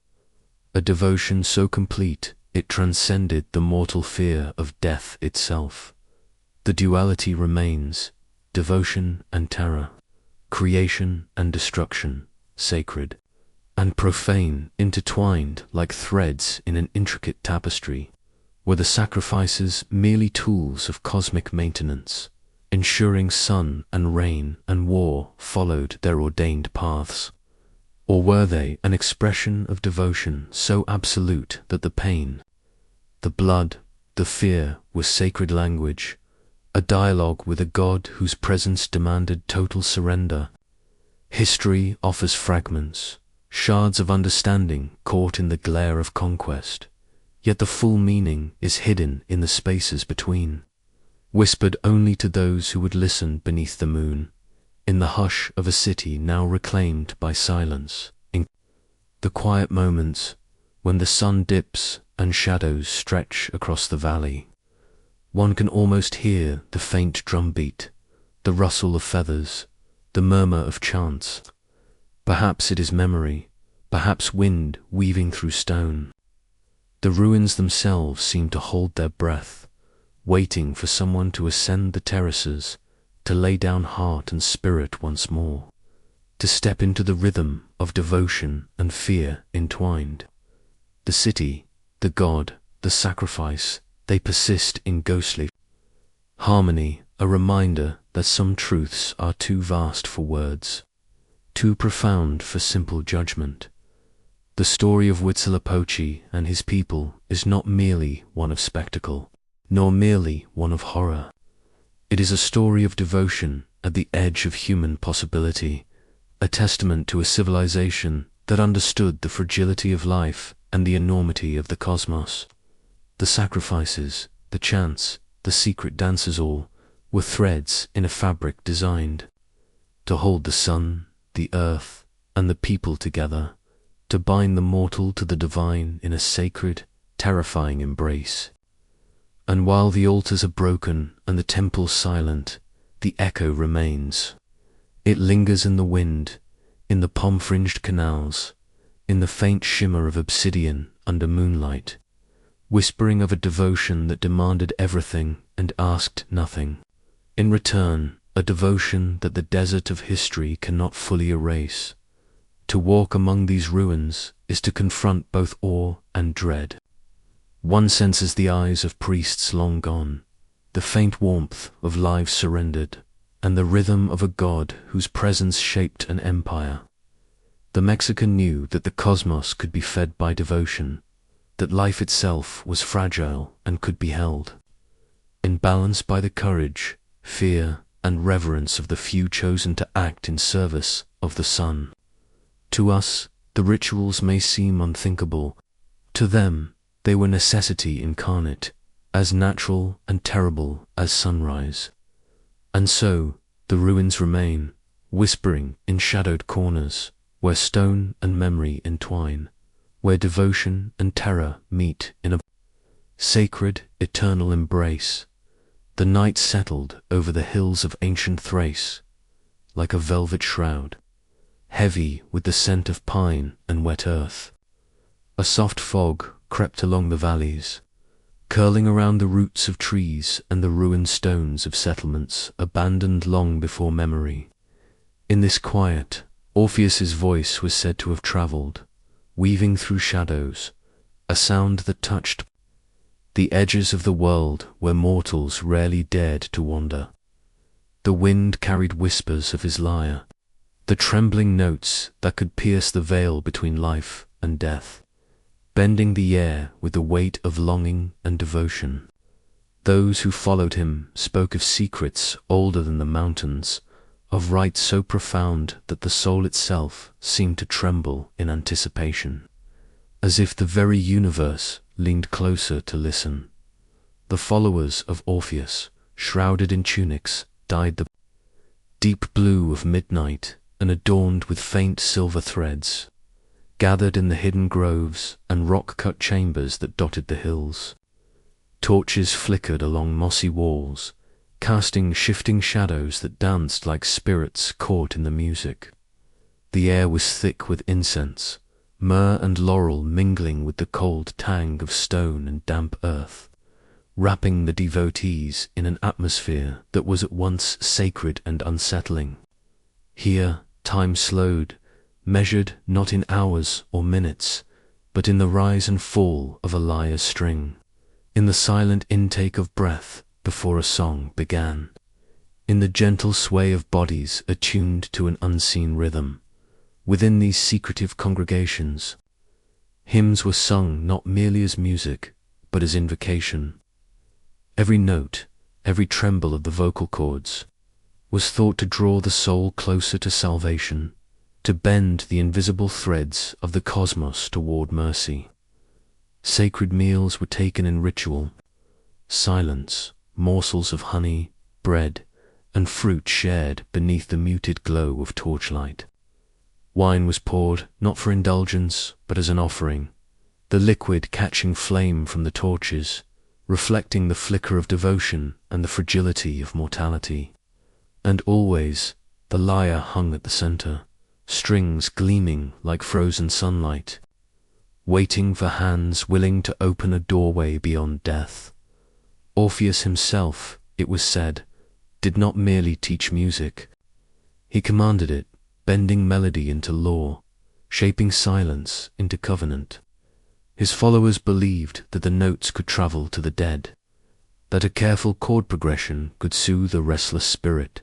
a devotion so complete it transcended the mortal fear of death itself. The duality remains, devotion and terror, creation and destruction, sacred and profane, intertwined like threads in an intricate tapestry. Were the sacrifices merely tools of cosmic maintenance, ensuring sun and rain and war followed their ordained paths? Or were they an expression of devotion so absolute that the pain, the blood, the fear was sacred language, a dialogue with a God whose presence demanded total surrender? History offers fragments, shards of understanding caught in the glare of conquest, yet the full meaning is hidden in the spaces between, whispered only to those who would listen beneath the moon, in the hush of a city now reclaimed by silence, in the quiet moments when the sun dips and shadows stretch across the valley. One can almost hear the faint drumbeat, the rustle of feathers, the murmur of chants. Perhaps it is memory, perhaps wind weaving through stone. The ruins themselves seem to hold their breath, waiting for someone to ascend the terraces, to lay down heart and spirit once more, to step into the rhythm of devotion and fear entwined. The city, the god, the sacrifice, they persist in ghostly harmony, a reminder that some truths are too vast for words, too profound for simple judgment. The story of Huitzilopochtli and his people is not merely one of spectacle, nor merely one of horror. It is a story of devotion at the edge of human possibility, a testament to a civilization that understood the fragility of life and the enormity of the cosmos. The sacrifices, the chants, the secret dances all were threads in a fabric designed to hold the sun, the earth, and the people together, to bind the mortal to the divine in a sacred, terrifying embrace. And while the altars are broken and the temples silent, the echo remains. It lingers in the wind, in the palm-fringed canals, in the faint shimmer of obsidian under moonlight, whispering of a devotion that demanded everything and asked nothing. In return, a devotion that the desert of history cannot fully erase. To walk among these ruins is to confront both awe and dread. One senses the eyes of priests long gone, the faint warmth of lives surrendered, and the rhythm of a god whose presence shaped an empire. The Mexican knew that the cosmos could be fed by devotion, that life itself was fragile and could be held in balance by the courage, fear, and reverence of the few chosen to act in service of the sun. To us, the rituals may seem unthinkable. To them, they were necessity incarnate, as natural and terrible as sunrise. And so, the ruins remain, whispering in shadowed corners, where stone and memory entwine, where devotion and terror meet in a sacred, eternal embrace. The night settled over the hills of ancient Thrace, like a velvet shroud, heavy with the scent of pine and wet earth. A soft fog crept along the valleys, curling around the roots of trees and the ruined stones of settlements abandoned long before memory. In this quiet, Orpheus's voice was said to have travelled, weaving through shadows, a sound that touched the edges of the world where mortals rarely dared to wander. The wind carried whispers of his lyre, the trembling notes that could pierce the veil between life and death, bending the air with the weight of longing and devotion. Those who followed him spoke of secrets older than the mountains, of rites so profound that the soul itself seemed to tremble in anticipation, as if the very universe leaned closer to listen. The followers of Orpheus, shrouded in tunics dyed the deep blue of midnight and adorned with faint silver threads, gathered in the hidden groves and rock-cut chambers that dotted the hills. Torches flickered along mossy walls, casting shifting shadows that danced like spirits caught in the music. The air was thick with incense, myrrh and laurel mingling with the cold tang of stone and damp earth, wrapping the devotees in an atmosphere that was at once sacred and unsettling. Here, time slowed, measured not in hours or minutes, but in the rise and fall of a lyre's string, in the silent intake of breath before a song began, in the gentle sway of bodies attuned to an unseen rhythm. Within these secretive congregations, hymns were sung not merely as music, but as invocation. Every note, every tremble of the vocal cords, was thought to draw the soul closer to salvation, to bend the invisible threads of the cosmos toward mercy. Sacred meals were taken in ritual, silence, morsels of honey, bread, and fruit shared beneath the muted glow of torchlight. Wine was poured not for indulgence, but as an offering, the liquid catching flame from the torches, reflecting the flicker of devotion and the fragility of mortality. And always the lyre hung at the center, strings gleaming like frozen sunlight, waiting for hands willing to open a doorway beyond death. Orpheus himself, it was said, did not merely teach music. He commanded it, bending melody into law, shaping silence into covenant. His followers believed that the notes could travel to the dead, that a careful chord progression could soothe a restless spirit,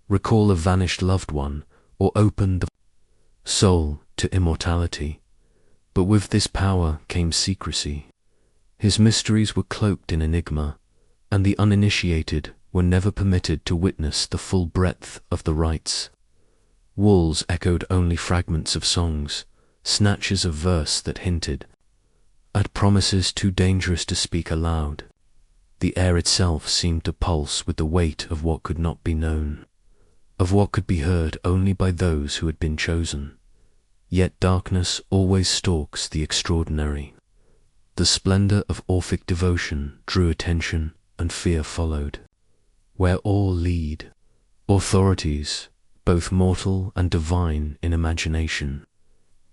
recall a vanished loved one, or open the soul to immortality. But with this power came secrecy. His mysteries were cloaked in enigma, and the uninitiated were never permitted to witness the full breadth of the rites. Walls echoed only fragments of songs, snatches of verse that hinted at promises too dangerous to speak aloud. The air itself seemed to pulse with the weight of what could not be known, of what could be heard only by those who had been chosen. Yet darkness always stalks the extraordinary. The splendor of Orphic devotion drew attention, and fear followed. Where all lead, authorities, both mortal and divine in imagination,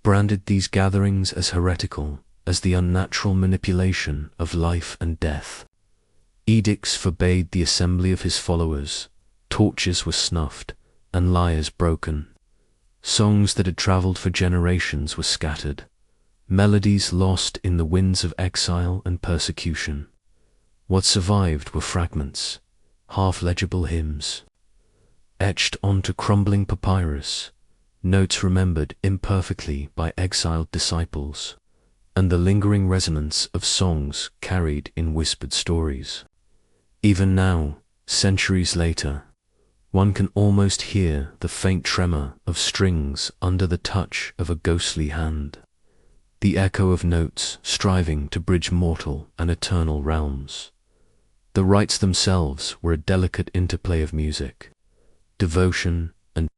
branded these gatherings as heretical, as the unnatural manipulation of life and death. Edicts forbade the assembly of his followers, torches were snuffed, and lyres broken. Songs that had travelled for generations were scattered, melodies lost in the winds of exile and persecution. What survived were fragments, half-legible hymns, etched onto crumbling papyrus, notes remembered imperfectly by exiled disciples, and the lingering resonance of songs carried in whispered stories. Even now, centuries later, one can almost hear the faint tremor of strings under the touch of a ghostly hand, the echo of notes striving to bridge mortal and eternal realms. The rites themselves were a delicate interplay of music, devotion, and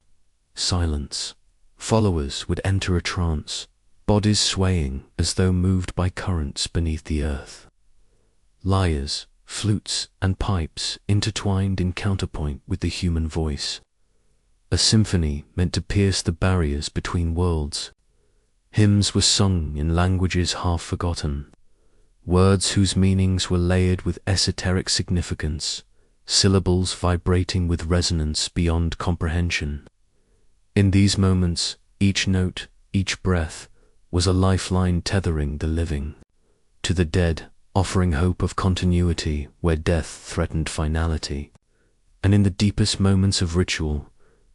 silence. Followers would enter a trance, bodies swaying as though moved by currents beneath the earth. Lyres, flutes, and pipes intertwined in counterpoint with the human voice. A symphony meant to pierce the barriers between worlds. Hymns were sung in languages half forgotten, words whose meanings were layered with esoteric significance, syllables vibrating with resonance beyond comprehension. In these moments, each note, each breath, was a lifeline tethering the living to the dead, offering hope of continuity where death threatened finality. And in the deepest moments of ritual,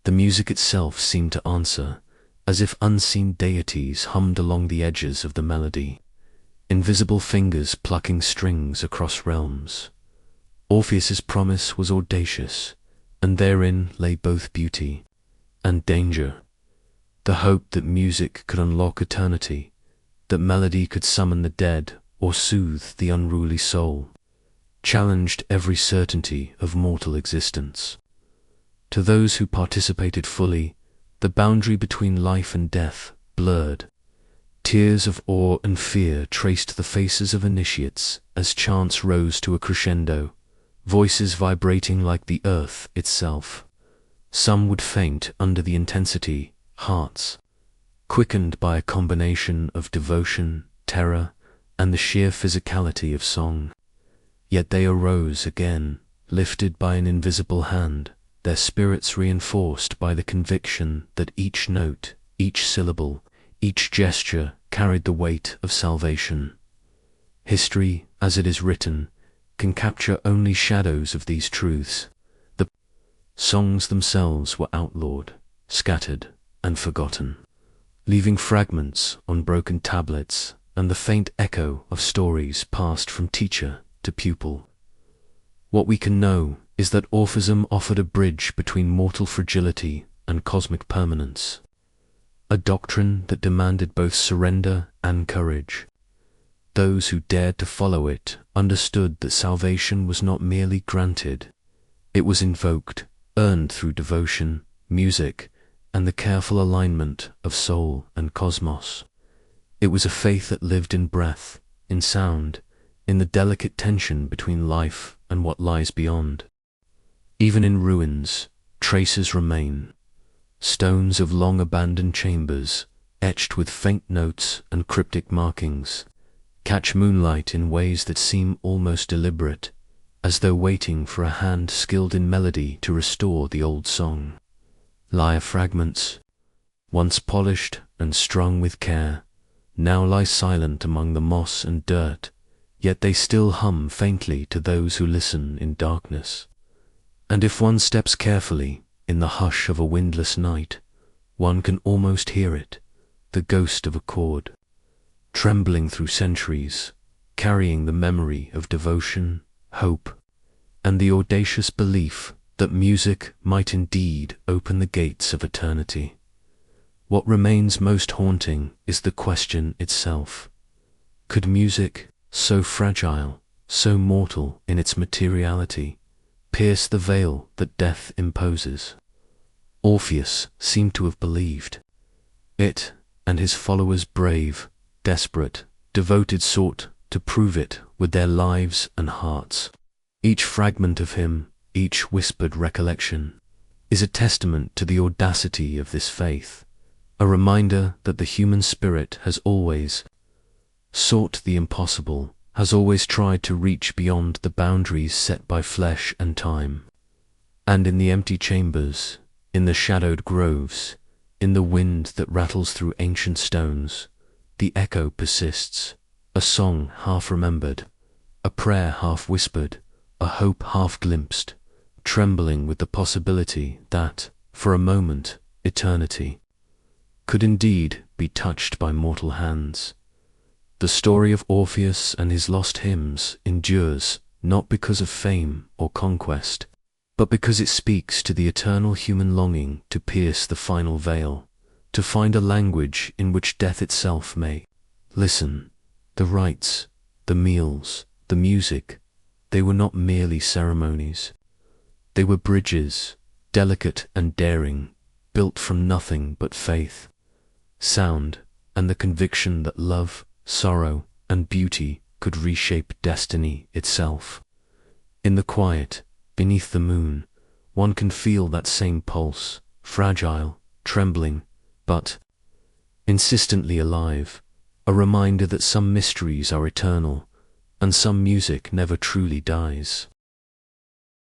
the music itself seemed to answer, as if unseen deities hummed along the edges of the melody, invisible fingers plucking strings across realms. Orpheus's promise was audacious, and therein lay both beauty and danger. The hope that music could unlock eternity, that melody could summon the dead or soothe the unruly soul, challenged every certainty of mortal existence. To those who participated fully, the boundary between life and death blurred. Tears of awe and fear traced the faces of initiates as chants rose to a crescendo, voices vibrating like the earth itself. Some would faint under the intensity, hearts quickened by a combination of devotion, terror, and the sheer physicality of song. Yet they arose again, lifted by an invisible hand, their spirits reinforced by the conviction that each note, each syllable, each gesture carried the weight of salvation. History, as it is written, can capture only shadows of these truths. The songs themselves were outlawed, scattered, and forgotten, leaving fragments on broken tablets and the faint echo of stories passed from teacher to pupil. What we can know is that Orphism offered a bridge between mortal fragility and cosmic permanence, a doctrine that demanded both surrender and courage. Those who dared to follow it understood that salvation was not merely granted, it was invoked, earned through devotion, music, and the careful alignment of soul and cosmos. It was a faith that lived in breath, in sound, in the delicate tension between life and what lies beyond. Even in ruins, traces remain. Stones of long-abandoned chambers, etched with faint notes and cryptic markings, catch moonlight in ways that seem almost deliberate, as though waiting for a hand skilled in melody to restore the old song. Lyre fragments, once polished and strung with care, now lie silent among the moss and dirt, yet they still hum faintly to those who listen in darkness. And if one steps carefully, in the hush of a windless night, one can almost hear it, the ghost of a chord, trembling through centuries, carrying the memory of devotion, hope, and the audacious belief that music might indeed open the gates of eternity. What remains most haunting is the question itself. Could music, so fragile, so mortal in its materiality, pierce the veil that death imposes? Orpheus seemed to have believed it, and his followers, brave, desperate, devoted, sought to prove it with their lives and hearts. Each fragment of him, each whispered recollection, is a testament to the audacity of this faith, a reminder that the human spirit has always sought the impossible, has always tried to reach beyond the boundaries set by flesh and time. And in the empty chambers, in the shadowed groves, in the wind that rattles through ancient stones, the echo persists, a song half remembered, a prayer half whispered, a hope half glimpsed, trembling with the possibility that, for a moment, eternity could indeed be touched by mortal hands. The story of Orpheus and his lost hymns endures not because of fame or conquest, but because it speaks to the eternal human longing to pierce the final veil, to find a language in which death itself may listen. The rites, the meals, the music, they were not merely ceremonies. They were bridges, delicate and daring, built from nothing but faith, sound, and the conviction that love, sorrow, and beauty could reshape destiny itself. In the quiet, beneath the moon, one can feel that same pulse, fragile, trembling, but insistently alive, a reminder that some mysteries are eternal, and some music never truly dies.